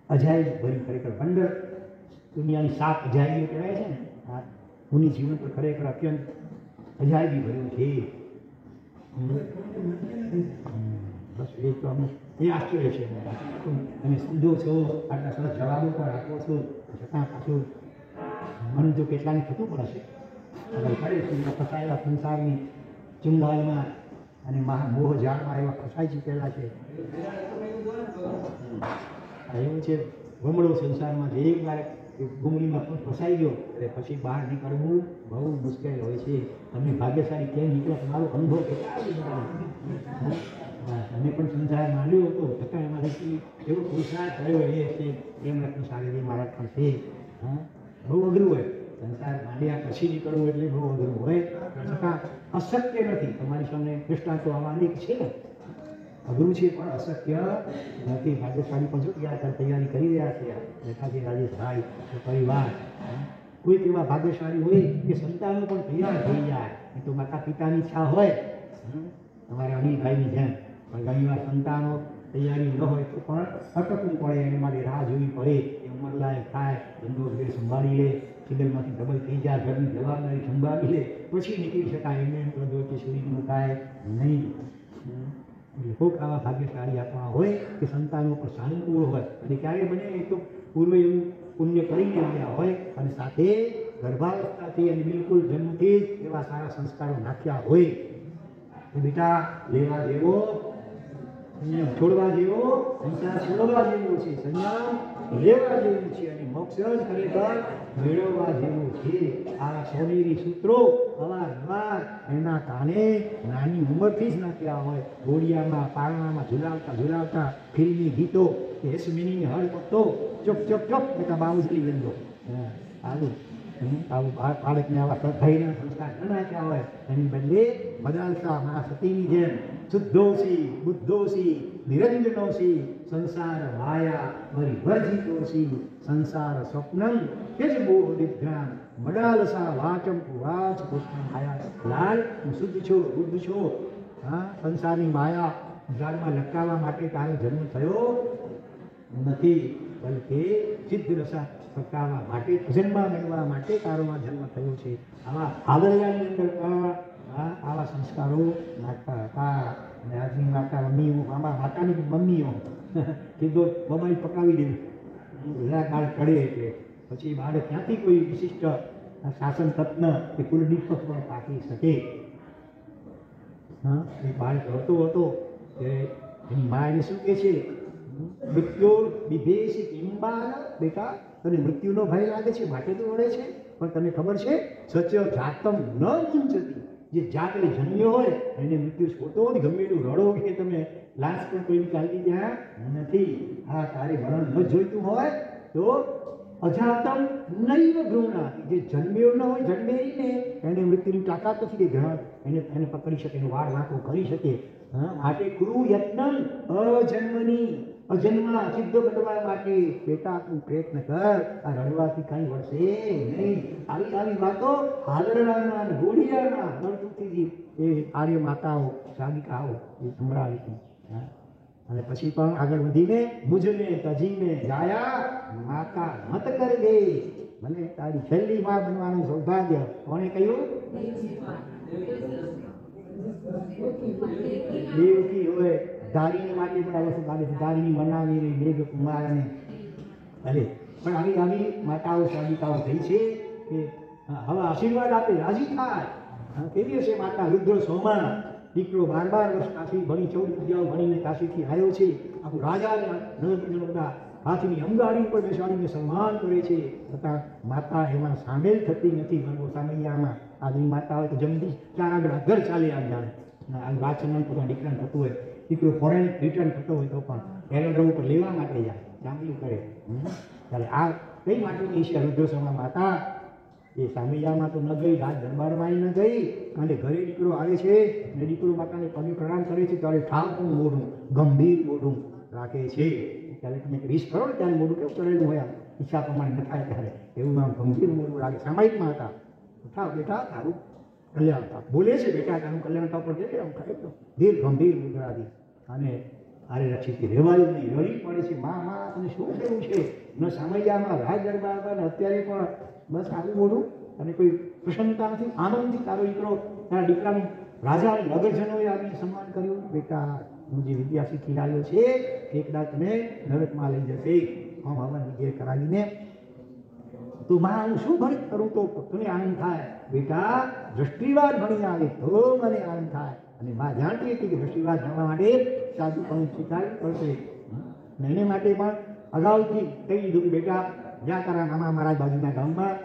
અજાયબ ભરી ખરેખર વંડર, દુનિયાની 7 અજાયબીઓ કહેવાય છે ને, આ મુનિ જીવન પર ખરેખર અત્યંત અજાયબી ભર્યું છે. બસ એ તો અમને એ આશ્ચર્ય છે. તમે સમજો છો, આટલા સરસ જવાબો પણ આપો છો, છતાં પાછું મન જો કેટલાને થતું પણ હશે. ખરેખર ફસાયેલા સંસારની ચુંગાલમાં અને મોહ જાળમાં એવા ફસાઈ ચૂકેલા છે. એવું છે, ભમડો સંસારમાં જે એક વાર ગુમડીમાં પણ ફસાઈ ગયો એટલે પછી બહાર નીકળવું બહુ મુશ્કેલ હોય છે. તમે ભાગ્યશાળી કેમ નીકળ્યા, તમારો અનુભવ કેટલા. તમે પણ સંસાર માંડ્યો હતો, છતાં એમાંથી એવો પુરુષાર્થ થયો એ છે. એમ લખન સાગરજી મહારાજ પણ છે. બહુ અઘરું હોય સંસાર માંડ્યા પછી નીકળવું, એટલે બહુ અઘરું હોય, છતાં અશક્ય નથી. તમારી સામે દૃષ્ટાંતો આવવાની છે ને, અઘરું છે પણ અશક્ય નથી. ભાગ્યશાળી પણ શું તૈયારી કરી રહ્યા છે બેઠા છે રાજેશભાઈ પરિવાર. કોઈ એવા ભાગ્યશાળી હોય કે સંતાનો પણ તૈયાર થઈ જાય. એ તો માતા પિતાની ઈચ્છા હોય તમારા અનિલભાઈની જેમ, પણ ઘણી વાર સંતાનો તૈયારી ન હોય તો પણ અટકવું પડે, એને માટે રાહ જોવી પડે. એ ઉંમરલાયક થાય, ધંધો ઘેર સંભાળી લે, સિંગલમાંથી ડબલ થઈ જાય, ઘરની જવાબદારી સંભાળી લે, પછી નીકળી શકાય. એમને એમ તો ચોરીનું થાય નહીં. ખૂબ આવા ભાગ્યશાળી આપણા હોય કે સંતાનો પર સાનુકૂળ હોય, અને ક્યારે બને એ તો પૂર્વે એવું પુણ્ય કરી ગયા હોય, અને સાથે ગર્ભાવસ્થાથી અને બિલકુલ જન્મથી જ એવા સારા સંસ્કારો નાખ્યા હોય. તો બેટા લેવા જેવો સંયમ છોડવા જેવો, સંસાર છોડવા જેવો છે, સંયમ લેવા જેવું છે, અને મોક્ષ જ ખરેખર મેળવવા જેવું છે. આ સોનેરી સૂત્રો અવારનવાર એના કાને નાની ઉંમરથી જ નાખ્યા હોય. ઘોડિયામાં પારણામાં ઝુલાવતા ફિલ્મી ગીતો કે હેસમિની હળ પકતો ચોપ ચોપ ચોપ બેટા બાઉસલી ગંદો આવું બાળકને આવા સદભાઈના સંસ્કાર ન નાખ્યા હોય, એની બદલે બદલતા મા સતીની જેમ શુદ્ધોસી બુદ્ધોસી નિરંજનોસી સંસાર માયા પરિવર્જિતોસી સંસાર સ્વપ્નમ તેજ બોધિભ્યામ મડાલસા વાચમ વાચ પુષ્પમ આયા. લાલ હું શુદ્ધ છું, બુદ્ધ છું. હા, સંસારની માયા ઝાડમાં લટકાવવા માટે તારો જન્મ થયો નથી, બલકે સિદ્ધ રસા પકાવવા માટે, જન્મ મેળવવા માટે તારો આ જન્મ થયો છે. આવા આગળની અંદર આવા સંસ્કારો નાખતા હતા. અને આજની માતા મમ્મીઓ, માતાની મમ્મીઓ કીધો મોબાઈલ પકાવી દેવું, કાળ ચડે એટલે પછી બાળક ક્યાંથી કોઈ વિશિષ્ટ શાસન તત્ન કે કુલદીપ પણ પાકી શકે. હા, એ બાળક હતો ત્યારે એની મા એને શું કહે છે, મૃત્યુ વિભેષિક ઇમ્બાલ, બેટા તને મૃત્યુનો ભય લાગે છે માટે તો રડે છે, પણ તને ખબર છે સચ જાતમ ન મુંચતી, જે જાત એટલે જન્મ્યો હોય એને મૃત્યુ છોડતો હોય. ગમે એટલું રડો કે તમે લાશ પણ કોઈની ચાલતી ત્યાં નથી. હા, તારે મરણ ન જોઈતું હોય તો અજાતમ નૈવ ગૃહણાતિ, જે જન્મ્યો ન હોય, જન્મેને એને મૃત્યુની તાકાત નથી કે ગ્રહણ એને પકડી શકે, એનો વાળ વાંકો કરી શકે. હા, માટે કુરુ યત્નમ અજન્મની, અજન્મા સિદ્ધ બનવા માટે બેટા તું પ્રયત્ન કર. આ રડવાથી કાંઈ વળશે નહીં. આવી વાતો હાલરડાના અને ઘોડિયાના નળતુથી એ આર્ય માતાઓ સાધિકાઓ એ સંભળાવી હતી. અને પછી પણ આગળ વધીને મુજને તજીને જાયા માતા મત કર દે, મને તારી છેલ્લી માં બનવાનું સૌભાગ્ય કોણે કહ્યું? દેવકી હોય. ધારીને માટે પણ આ વસ્તુ લાગે છે. ધારીની મનાવી રહી મેઘ કુમારને ભલે, પણ આવી માતાઓ સાધિકાઓ થઈ છે કે હવે આશીર્વાદ આપે, રાજી થાય. કેવી હશે માતા રુદ્ર સોમા, દીકરો 12 વર્ષ કાશી ભણી, 14 વિદ્યાઓ ભણીને કાશીથી આવ્યો છે. આખું રાજાને બધા હાથની અંગાડી પર બેસાડીને સન્માન કરે છે, છતાં માતા એમાં સામેલ થતી નથી. સામૈયામાં આજની માતા હોય તો જમીનથી 4 આગળ ઘર ચાલે આમ જાણે વાચન પોતાના દીકરાને થતું હોય, દીકરો ફોરેન રિટર્ન થતો હોય તો પણ એરોડ્રોમ ઉપર લેવા માટે જાય, ચાંદલી કરે. ત્યારે આ કઈ માટેની છે રુદ્રસમા માતા? એ સામૈયામાં તો ન ગઈ, રાજ દરબારમાં ન ગઈ, અને ઘરે દીકરો આવે છે અને દીકરો માતાને પગે પ્રણામ કરે છે ત્યારે ઠાકું મોઢું, ગંભીર મોઢું રાખે છે. ત્યારે તમે વિશ કરો ને ત્યારે મોઢું કેવું કરેલું હોય, ઈચ્છા પ્રમાણે ન થાય ત્યારે એવું આમ ગંભીર મોઢું રાખે. સામાયિકમાં હતા, ઉઠાવ બેટા તારું કલ્યાણ થાવ, બોલે છે બેટા તારું કલ્યાણ થાવ, પણ આમ ખરે તો ધીર ગંભીર મુદ્રાથી. અને આરે રક્ષિતથી રહેવાયું નહીં, રડી પડે છે. માં તને શું કેવું છે? ન સામૈયામાં, રાજ દરબારમાં, અત્યારે પણ બસ આવું મોઢું, અને કોઈ પ્રસન્નતા નથી, આનંદથી તારો દીકરો, તારા દીકરાનું રાજા અને નગરજનોએ આવીને સન્માન કર્યું. બેટા હું જે વિદ્યા શીખી આવ્યો છે એકદા તને નરકમાં લઈ જશે. હમ હવન વિજય કરાવીને તો માં હું શું ભરત કરું તો તને આનંદ થાય? બેટા દૃષ્ટિવાદ ભણી આવે તો મને આનંદ થાય. અને માં જાણતી હતી કે દૃષ્ટિવાદ ભણવા માટે સાધુપણું સ્વીકારવું પડશે. એને માટે પણ અગાઉથી કહી દીધું કે બેટા જ્યાં તારા મામા મહારાજ બાજુના ગામમાં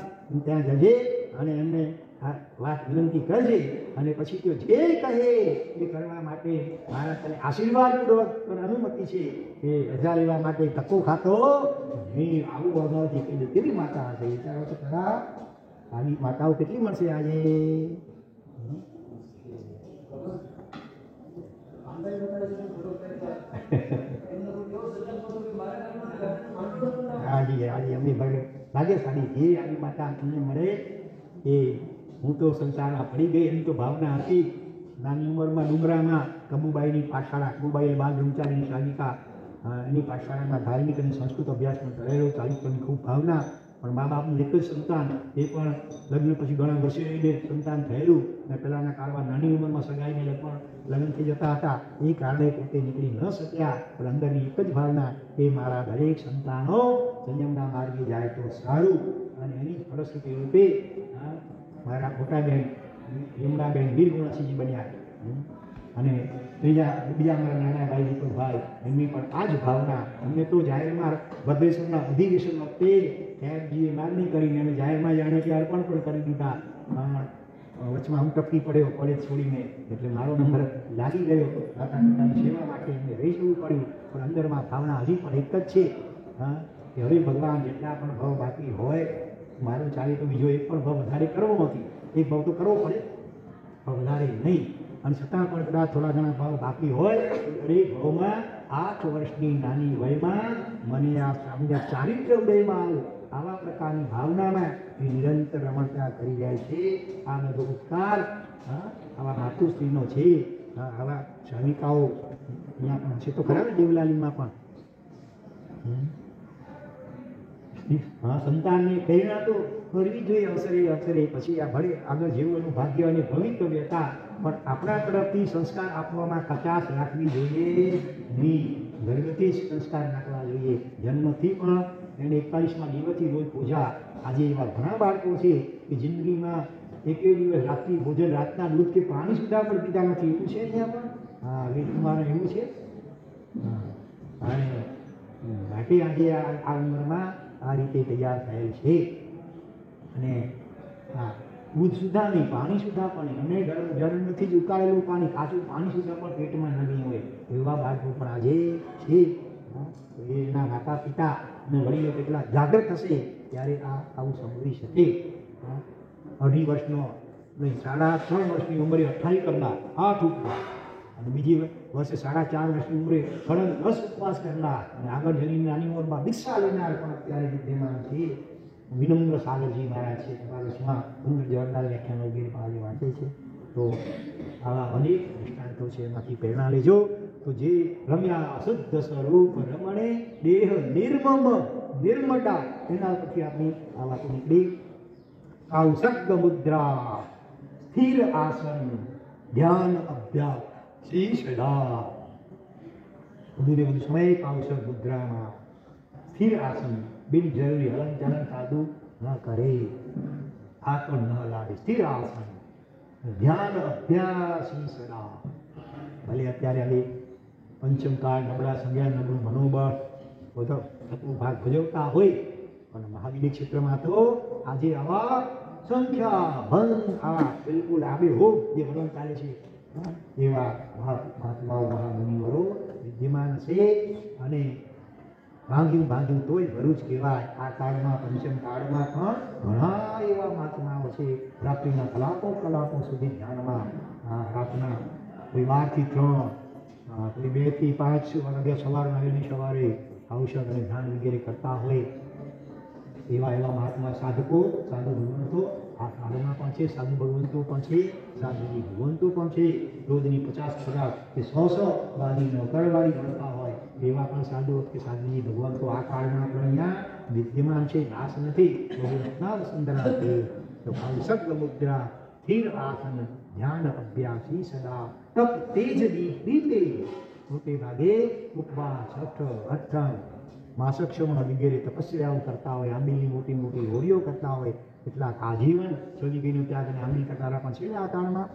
ત્યાં જજે અને એમને આ વાત વિનંતી કરજે, અને પછી તેઓ જે કહે એ કરવા માટે મારા તને આશીર્વાદપૂર્વક અનુમતિ છે કે રજા લેવા માટે ધક્કો ખાતો નહીં. આવું અગાઉથી કહી દે. કેવી માતા હશે વિચારો તો ખરા. આવી માતાઓ કેટલી મળશે આજે? હાજી અમે ભાઈ ભાગ્યશાળી જે આવી માતા આપણને મળે એ હું તો સંસારમાં પડી ગઈ એની તો ભાવના હતી. નાની ઉંમરમાં ડુંગરામાં કબુબાઈની પાઠશાળા, કબુબાઈ બાલ બ્રહ્મચારીની શાલિકા, એની પાઠશાળામાં ધાર્મિક અને સંસ્કૃત અભ્યાસ પણ કરેલો, ચાલીસની ખૂબ ભાવના. પણ મા બાપનું એક જ સંતાન, એ પણ લગ્ન પછી ઘણા વર્ષે રહીને સંતાન થયેલું અને પહેલાંના કાળમાં નાની ઉંમરમાં સગાઈને લગ્ન થઈ જતા હતા. એ કારણે પોતે નીકળી ન શક્યા, પણ અંદરની એક જ ભાવના કે મારા દરેક સંતાનો સંયમના માર્ગે જાય તો સારું. અને એની જ ફલશ્રુતિ રૂપે મારા મોટા બેન યમુનાબેન વીરગુણાસિંહજી બન્યા. અને બીજા મારા નાના ભાઈ દીપકભાઈ, એમની પણ આ જ ભાવના. અમને તો જાહેરમાં ભદ્રેશ્વરના અધિવેશન વખતે સાહેબજીએ માગણી કરીને અમે જાહેરમાં જાણે કે અર્પણ પણ કરી દીધા. વચમાં હું ટપકી પડ્યો કોલેજ છોડીને, એટલે મારો નંબર લાગી ગયો. માતા પિતાની સેવા માટે એમને રહી જવું પડ્યું. પણ અંદરમાં ભાવના હજી પણ એક જ છે કે હવે ભગવાન જેટલા પણ ભાવ બાકી હોય, મારું ચાલે તો બીજો એક પણ ભાવ વધારે કરવો નથી. એક ભાવ તો કરવો પડે, પણ વધારે નહીં. અને છતાં પણ કદાચ થોડા ઘણા ભાવ બાકી હોય તો દરેક ભાવમાં 8 વર્ષની નાની વયમાં મને આ ચારિત્ર ઉદયમાં આવા પ્રકારની ભાવનામાં એ નિરંતર રમણતા કરી જાય છે. આ બધો ઉપકાર આવા માતુશ્રીનો છે. આવા શ્રમિકાઓ અહીંયા પણ છે તો ખરા ને, દેવલાલીમાં પણ. સંતાનને પ્રેરણા તો કરવી જોઈએ અવસરે. પછી આ ભલે આગળ જેવું એનું ભાગ્ય અને ભવિતવ્ય હતા, પણ આપણા તરફથી સંસ્કાર આપવામાં કચાશ રાખવી જોઈએ નહીં. ઘરગથ્થુ જ સંસ્કાર નાખવા જોઈએ. જન્મથી પણ એને 41મા દિવસથી રોજ પૂજા. આજે એવા ઘણા બાળકો છે કે જિંદગીમાં એકે દિવસ રાત્રિ ભોજન, રાતના દૂધ કે પાણી સુધા પણ પીતા નથી. એવું છે અહીંયા પણ? હા, હવે તમારે એવું છે. અને માટે આજે આ ઉંમરમાં આ રીતે તૈયાર થયેલ છે. અને દૂધ સુધા નહીં, પાણી સુધા પણ નહીં. અમે જન્મથી જ ઉકાળેલું પાણી, કાચું પાણી સુધા પણ પેટમાં નહીં હોય એવા બાળકો પણ આજે છે. એના માતા પિતા અને વડીલો કેટલા જાગૃત હશે ત્યારે આવું સંભવી શકે. 2.5 વર્ષનો નહીં, 3.5 વર્ષની ઉંમરે 28 કલાક હાથ ઉપવાસ, અને બીજી વર્ષે 4.5 વર્ષની ઉંમરે 10 ઉપવાસ કરનાર, અને આગળ જઈને નાની ઉંમરમાં દીક્ષા લેનાર પણ અત્યારે વિદ્યમાન છે. વિનમ્ર સાગરજી મહારાજ છે, બાવીસમાં સુંદર જવાબદાર વ્યાખ્યાનો વગેરે પણ આજે વાંચે છે. તો આવા અનેક દૃષ્ટાંતો છે, એમાંથી પ્રેરણા લેજો. તો જે રમ્યા શુદ્ધ સ્વરૂપ રમણે દેહ નિર્મટા, એના પછી આપણી આ વાતો નીકળી. કૌશક મુદ્રા, સ્થિર આસન, ધ્યાન અભ્યાસ, શીશડા. વધુને વધુ સમય કૌશક મુદ્રામાં, સ્થિર આસન, બિનજરૂરી હલનચલન સાધુ ન કરે, હાથ પણ ન લાગે. સ્થિર આસન, ધ્યાન અભ્યાસ, શીશડા. ભલે અત્યારે હવે પંચમ કાળ, નબળા સંજ્ઞા, નબળું મનોબળ બધો ભાગ ભજવતા હોય, પણ મહાવીર ક્ષેત્રમાં તો આજે આવા સંખ્યા ભંગ આવા બિલકુલ આબેહૂબ જે ભજન ચાલે છે એવા મહાત્માઓ મહામુનિવરો વિદ્યમાન છે. અને ભાંગ્યું તોય ભરૂચ કહેવાય. આ કાળમાં પંચમ કાળમાં પણ ઘણા એવા મહાત્માઓ છે. રાત્રિના કલાકો સુધી ધ્યાનમાં, રાતના કોઈ 12 થી 3, કોઈ 2 થી 5 વાગ્યા સવારના વહેલી સવારે ઔષધ અને ધ્યાન વગેરે કરતા હોય એવા મહાત્મા સાધુ ભગવંતો આ કાળમાં પણ છે. સાધુ ભગવંતો પણ છે, સાધુજી ભગવંતો પણ છે. રોજની 50 કે 100 વાળી નોકરવાળી ગણતા હોય એવા પણ સાધુ કે સાધુજી ભગવંતો આ કાળમાં પણ અહીંયા વિદ્યમાન છે. નાશ નથી. વસુંધરા છે. તો કૌશક મુદ્રા, સ્થિર આસન, ધ્યાન અભ્યાસી સદા, તપ તેજ દીપે. મોટે ભાગે ઉપવાસ, અઠ્ઠમ, માસક્ષમ વગેરે તપસ્યાઓ કરતા હોય, આંબીની મોટી મોટી હોડીઓ કરતા હોય, કેટલાક આજીવન સદીનો ત્યાગ અને આંબી કરનારા પણ છે આ કાળમાં.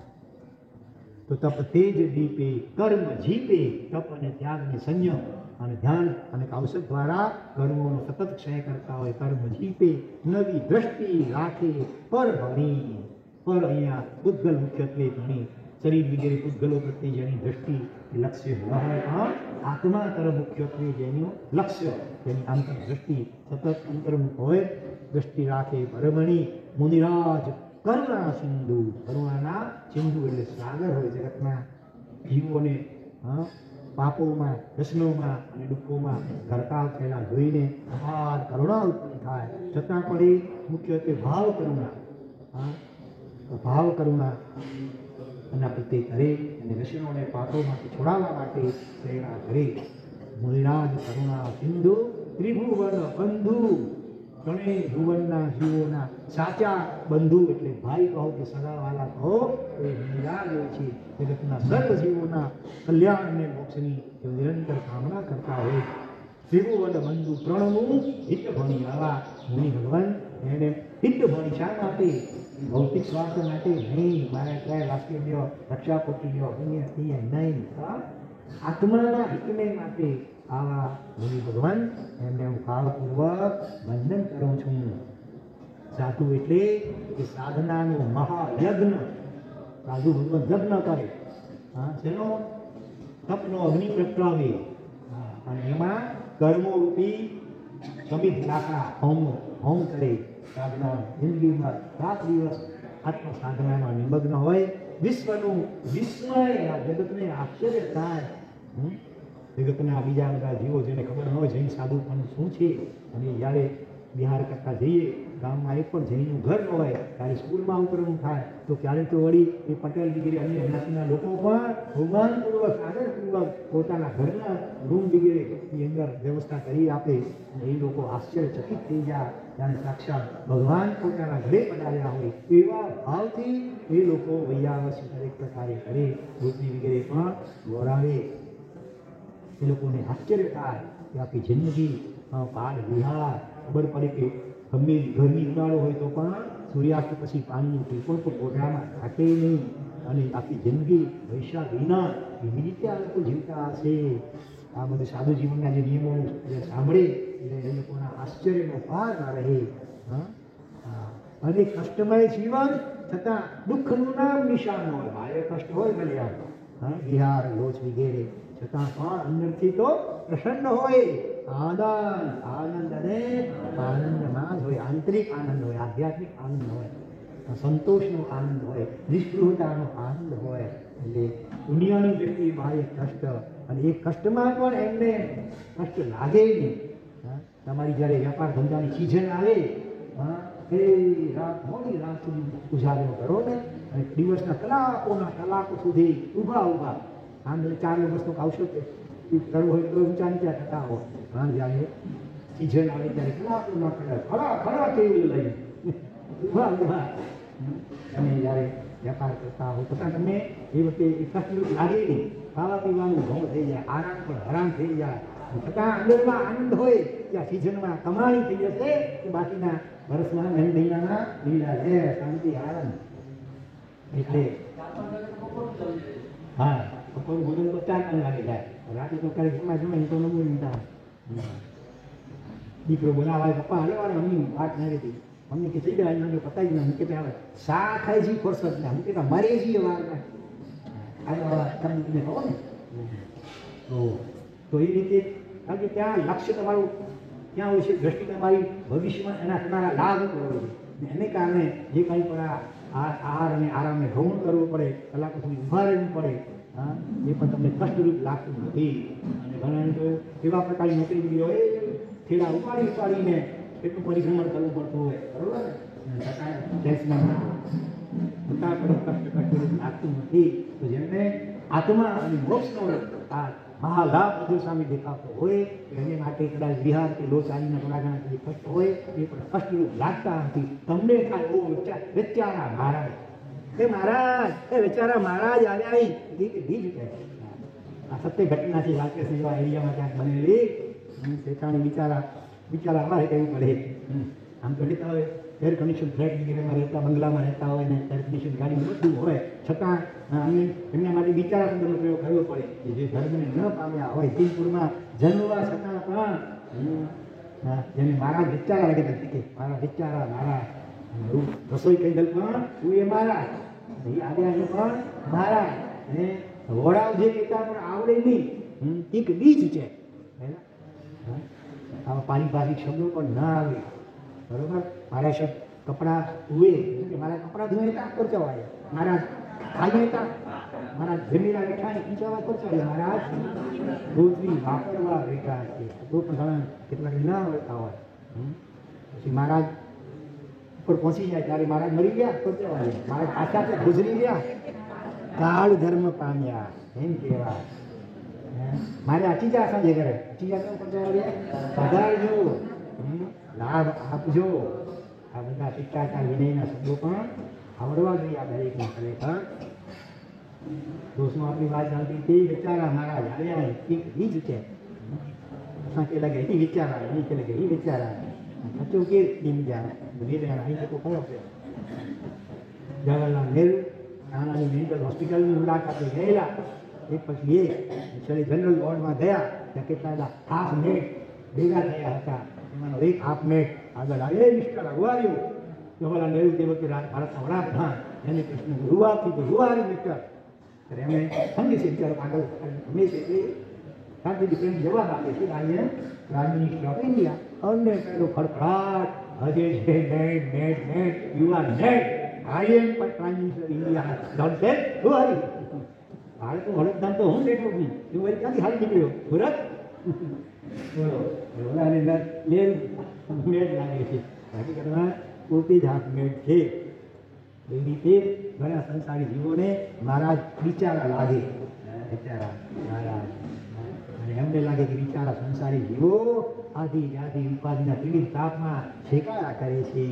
તો તપ તેજ દીપે, કર્મ જીપે. તપ અને ત્યાગ અને સંયમ અને ધ્યાન અને કૌશક દ્વારા કર્મોનો સતત ક્ષય કરતા હોય. કર્મ જીપે, નવી દ્રષ્ટિ રાખે, પર ભણી. પર અહીંયા પૂતગલ મુખ્યત્વે ઘણી શરીર વગેરે પૂતગલો પ્રત્યે જેની દ્રષ્ટિ લક્ષ્ય ન હોય, પણ આત્મા તરફ મુખ્યત્વે જેનું લક્ષ્ય, જેની આંતરદ્રષ્ટિ સતત અંતર્મુખ હોય, દ્રષ્ટિ રાખે. પરમણી મુનિરાજ કરુણા સિંધુ. કરુણાના સિંધુ એટલે સાગર હોય, જગતના જીવોને પાપોમાં, વ્યસનોમાં અને દુઃખોમાં ગરકાવ થયેલા જોઈને અપાર કરુણા ઉત્પન્ન થાય. છતાં પણ એ મુખ્યત્વે ભાવ કરુણા, ભાવ કરુણા એના પ્રત્યે કરે અને વ્યસનો અને પાપોમાંથી છોડાવવા માટે પ્રેરણા કરે. મૂળરાજ કરુણા સિંધુ ત્રિભુવન બંધુ, ગણે ભુવનના જીવોના સાચા બંધુ એટલે ભાઈ કહો કે સગાવાલા કહો એ મૂળરાજ હોય છે. જગતના સર્વ જીવોના કલ્યાણ અને મોક્ષની જો નિરંતર કામના કરતા હોય. ત્રિભુવન બંધુ પ્રણવું હિત ભણી આવા મુનિ ભગવાન એને હિત ભણી શા માટે? ભૌતિક સ્વાર્થ માટે નહીં, મારા ક્યાંય રાષ્ટ્રીય રક્ષા પોતીઓ નહીં, આત્માના હિતને માટે આવા મુનિ ભગવાન એમને હું ભાવપૂર્વક વંદન કરું છું. સાધુ એટલે કે સાધનાનો મહાયજ્ઞ. સાધુ ભગવાન યજ્ઞ કરે, જેનો તપનો અગ્નિ પ્રગટાવે અને એમાં કર્મોરૂપી સમિત લાકડા હોમ કરે. સાધના જિંદગીમાં રાત દિવસ આત્મ સાધનામાં નિમગ્ન હોય. વિશ્વનું વિસ્મય, આ જગતને આશ્ચર્ય થાય. જગતના બીજા બધા જીવો જેને ખબર ન હોય જૈન સાધુ પણ શું છે, અને જ્યારે બિહાર કરતા જઈએ ગામમાં એક પણ જૈનનું ઘર ન હોય, ત્યારે સ્કૂલમાં ઉતરવું થાય તો ક્યારે તો વળી એ પટેલ વગેરે અન્ય જ્ઞાતિના લોકો પણ ભગવાનપૂર્વક આદરપૂર્વક પોતાના ઘરના રૂમ વગેરેની અંદર વ્યવસ્થા કરી આપે. અને એ લોકો આશ્ચર્યચકિત થઈ જાય ત્યારે સાક્ષાત ભગવાન પોતાના ઘરે પધાર્યા હોય એવા ભાવથી એ લોકો વૈયાવશ દરેક પ્રકારે કરે. રોટલી વગેરે પણ ગોરાવે. એ લોકોને આશ્ચર્ય થાય કે આખી જિંદગી પાડ વિહાર, ખબર પડે કે ગમે ગરમી ઉનાળો હોય તો પણ સૂર્યાસ્ત પછી પાણીનું ટીપણ તો કોઠામાં રાખે નહીં, અને આખી જિંદગી વૈશાખ વિના એવી રીતે આ લોકો જીવતા હશે. આ બધું સાધુ જીવનના જે નિયમો સાંભળે એટલે એ લોકોના આશ્ચર્યનો પાર ના રહે. અને કષ્ટમય જીવન છતાં દુઃખનું નામ નિશાન હોય. ભારે કષ્ટ હોય ભલે બિહાર લોચ વગેરે, છતાં પણ અંદરથી તો પ્રસન્ન હોય. આનંદ અને આનંદમાં જ હોય. આંતરિક આનંદ હોય, આધ્યાત્મિક આનંદ હોય, સંતોષનો આનંદ હોય, નિષ્ઠુરતાનો આનંદ હોય. એટલે દુનિયાની વ્યક્તિ બાહ્ય કષ્ટ, અને એ કષ્ટમાં પણ એમને કષ્ટ લાગે નહીં. તમારી જ્યારે વેપાર ધંધાની સિઝન આવે, એ મોડી રાત સુધી ઉજાગરો કરો ને, અને દિવસના કલાકો સુધી ઊભા આંધળે 4 વર્ષનો આવશો કે કરવું હોય તો ઊંચા નીચા થતા હોય. જ્યારે સિઝન આવે ત્યારે કલાકોના ખરા કેવું લઈ ઊભા અને જ્યારે વેપાર કરતા હોય છતાં તમને એ વખતે કષ્ટ લાગે નહીં. ખાવા પીવાનું ઘઉં થઈ જાય, આરામ પણ હરામ થઈ જાય, છતાં અંદરમાં આનંદ હોય કે આ સિઝનમાં કમાણી થઈ જશે કે બાકીના વર્ષમાં મહિનાના લીલા છે શાંતિ આનંદ. એટલે બપોર ભોજન તો 4 કલાકે જાય, રાતે તો ક્યારેક જમા જમે તો નવું નીકળતા. દીકરો બોલાવાય, પપ્પા હલવાને મમ્મી વાત ના રહેતી, મમ્મી કે થઈ જાય એમને પતાવી ના મૂકે આવે શા ખાય છે ફરસત ના મૂકે મારે છીએ વાર તમને ખબર ને. તો એ રીતે કારણ કે ત્યાં લક્ષ્ય તમારું ક્યાં હોય છે, દ્રષ્ટિ તમારી ભવિષ્યમાં એના તમારા લાભ કરવો છે. એને કારણે જે કંઈ પણ આહાર અને આરામને ગૌણ કરવું પડે, કલાકો સુધી ઊભા રહેવું પડે, એ પણ તમને કષ્ટરૂપ લાગતું નથી. અને ઘણા તો એવા પ્રકારની નોકરી બી હોય, થેડા ઉપાડીને એટલું પરિભ્રમણ કરવું પડતું હોય, બરોબર ને, કષ્ટરૂપ લાગતું નથી. તો જેમને આત્મા અને મોક્ષનો આ મહાલાભ બધું સામે દેખાતો હોય એને માટે કદાચ બિહાર કે લોચારીના થોડા ઘણા જે કષ્ટ હોય એ પણ કષ્ટરૂપ લાગતા નથી. તમને થાય ઓ વેચારા મહારાજ, એ મહારાજ એ વેચારા મહારાજ આવ્યા આ સત્ય ઘટનાથી રાકેશ એવા એરિયામાં ક્યાંક બનેલી શેઠાણી બિચારા અમારે કહેવું પડે. આમ તો લેતા હોય એર કન્ડિશન ફ્લેટ વગેરેમાં રહેતા, બંગલામાં રહેતા હોય ને એર કન્ડિશન ગાડી બધું હોય, છતાં એમના માટે બિચારા શબ્દનો પ્રયોગ કરવો પડે કે જે ધર્મને ન પામ્યા હોય, તીનપુરમાં જન્મવા છતાં પણ જેને મારા વિચારા લાગે કે મારા વિચારા મારા રસોઈ કૈદલ પણ તું એ મારા આવ્યા એ પણ મારા અને વડાવ જે કહેતા પણ આવડે નહીં, એક બીજ છે. આવા પારિભાષિક શબ્દો પણ ના આવે, બરોબર. મારા શબ્દ કપડાં ધોવે, મારા કપડાં ધોવે ત્યાં ખર્ચવાય, મારા ખાઈએ ત્યાં મારા જમીરા બેઠા ઊંચાવા પડશે મહારાજ રોજની વાપરવા બેઠા છે તો પણ ઘણા કેટલાક ના હોતા હોય. પછી મહારાજ ઉપર પહોંચી જાય ત્યારે મહારાજ મરી ગયા તો મહારાજ પાછા ગુજરી ગયા કાળ ધર્મ પામ્યા એમ કહેવાય. મારે અચીજા સાંજે કરે અચીજા કેમ પધારજો લાભ આપજો. આ બધા શિષ્ટાચાર વિનયના શબ્દો પણ આવડવા જોઈએ આ દરેકને ખરેખર. દોસ્તમાં આપણી વાત ચાલતી તે વિચારા મારા જાણ્યા એક બીજ છે કે લગે એ વિચારા એ કે લગે એ વિચારા સાચું કે ટીમ જાય વેદના અહીં લોકો ખરો છે. જવાહરલાલ નહેરુ નાનાની મેડિકલ હોસ્પિટલની મુલાકાતે ગયેલા એક પછી એક છેલ્લે જનરલ વોર્ડમાં ગયા ત્યાં કેટલા હાફ મિનિટ ભેગા થયા હતા. એમાંનો એક હાફ મિનિટ આગળ આવે મિસ્ટર અગવાર્યું જવાહરલાલ નહેરુ તે વખતે ભારતના વડાપ્રધાન એને પ્રશ્ન ગુરુવારથી તો ગુરુવારી મિસ્ટર એમણે સમજી છે બિચારો આગળ હંમેશા એટલે શાંતિથી પ્રેમ જવાબ આપે છે પ્રાઇમ મિનિસ્ટર ઓફ ઇન્ડિયા અને પેલો ખડખડાટ હજે છે net net net you are net I am પણ પ્રાઇમ મિનિસ્ટર ઇન્ડિયા ડોન્ટ સે ગુરુવારી ભારતનું વડાપ્રધાન તો હું બેઠો છું એ વળી ક્યાંથી હાલ નીકળ્યો સુરત બોલો ઓલાને મેલ મેળ લાગે છે હકીકતમાં પૂરતી જ હાથ મેળ છે. એ રીતે ઘણા સંસારી જીવોને મહારાજ બિચારા લાગે બિચારા મહારાજ અને એમને લાગે કે બિચારા સંસારી જીવો આધી જાતિ ઉપાધિના પીડિત તાપમાં શેકાયા કરે છે.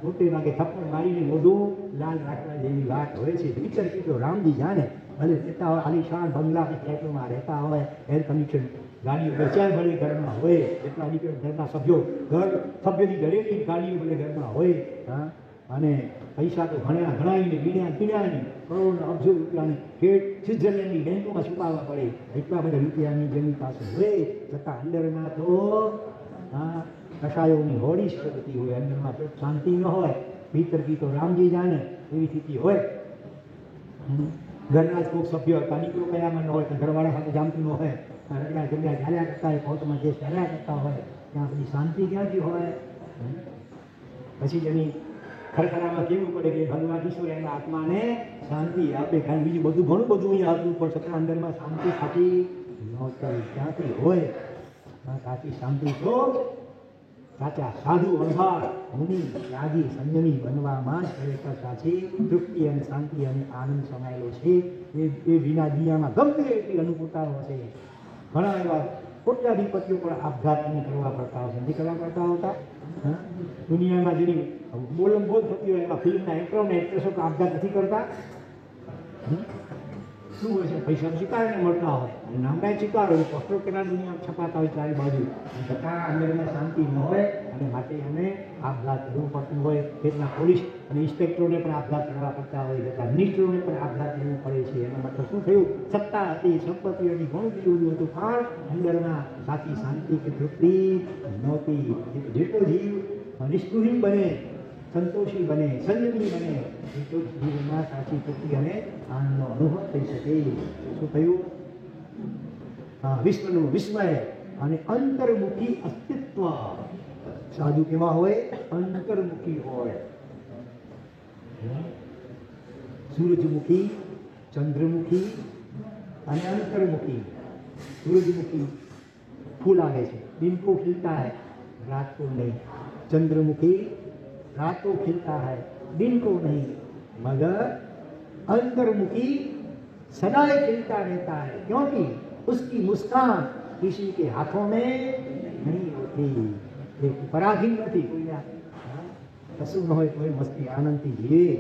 પોતે લાગે થપ્પડ મારીને મોઢું લાલ રાખવા જેવી વાત હોય છે. વિચાર કીધો રામજી જાણે ભલે રહેતા હોય આલિશાન બંગલા કે ફ્લેટોમાં રહેતા હોય એર કન્ડિશન ગાડીઓ બેચાર ભલે ઘરમાં હોય એટલા નીકળે ઘરના સભ્યોની ઘરેની ગાડીઓ ભલે ઘરમાં હોય. અને પૈસા તો ઘણાઈને ગીણ્યા કરોડ અબજો રૂપિયાની ઠેઠ સ્વિટ્ઝરલેન્ડની બેંકોમાં છુપાવવા પડે એટલા બધા રૂપિયાની જેની પાસે હોય છતાં અંદરમાં તો કસાયોની હોડી શકતી હોય અંદરમાં તો શાંતિ ન હોય. ભીતરથી તો રામજી જાણે એવી સ્થિતિ હોય. ઘરના જ કોઈક સભ્ય હતા દીકરો કયામાં ન હોય તો ઘરવાળા સાથે જામતું ન હોય રગડા જગ્યા ચાલ્યા કરતા હોય કોર્ટમાં જે ચાલ્યા કરતા હોય ત્યાં બધી શાંતિ ક્યાંથી હોય. પછી જેની ખરખરામાં કેવું પડે કે ભગવાન ઈશ્વર એના આત્માને શાંતિ આપે કારણ બીજું બધું ઘણું બધું અહીંયા આપવું પણ છતાં અંદરમાં શાંતિ સાચી નહોતી ક્યાંથી હોય. સાચી શાંતિ તો સાચા સાધુ અણહાર મુનિ ત્યાગી સંયમી બનવામાં જ ખરેખર સાચી તૃપ્તિ અને શાંતિ અને આનંદ સમાયેલો છે. એ વિના દુનિયામાં ગમે એટલી અનુકૂળતાઓ છે. ઘણા એવા કોટ્યાધિપતિઓ પણ આપઘાત કરવા પડતા હોય નથી કરવા પડતા હોતા. દુનિયામાં જેની બોલંબોલ થતી હોય એવા ફિલ્મના એક્ટરોને એક્ટ્રેસો આપઘાત નથી કરતા. શું હોય છે પૈસા સ્વીકારને મળતા હોય અને નામદાય સ્વીકાર હોય પોસ્ટર કેના દુનિયા છપાતા હોય ચારે બાજુ છતાં અંદરમાં શાંતિ ન હોય અને માટે એને આપઘાત કરવું પડતું હોય. કેટલા પોલીસ અને ઇન્સ્પેક્ટરોને પણ આપઘાત કરવા પડતા હોય કેટલા મિનિસ્ટરોને પણ આપઘાત કરવું પડે છે. એના માટે શું થયું સત્તા હતી સંપત્તિઓની ઘણું બધું હતું પણ અંદરમાં સાચી શાંતિ કે તૃપ્તિ નહોતી. જેટલો જીવ નિષ્કુહી બને સંતોષી બને સંયમી બને એટલો જીવનમાં સાચી તૃપ્તિ અને આનંદનો અનુભવ થઈ શકે. શું થયું વિશ્વનું વિસ્મય અને અંતર્મુખી અસ્તિત્વ. સાધુ કેવા હોય અંતર્મુખી હોય. સૂરજમુખી ચંદ્રમુખી અને અંતર્मुखी. सूरजमुखी फूल आगे से दिन को खिलता है रात को नहीं. चंद्रमुखी रात को खिलता है दिन को नहीं मगर अंतर्मुखी सदाए खिलता रहता है क्योंकि उसकी मुस्कान किसी के हाथों में नहीं होती. पराधीन नहीं कोई कશું ન હોય તો મસ્તી આનંદથી જીવે.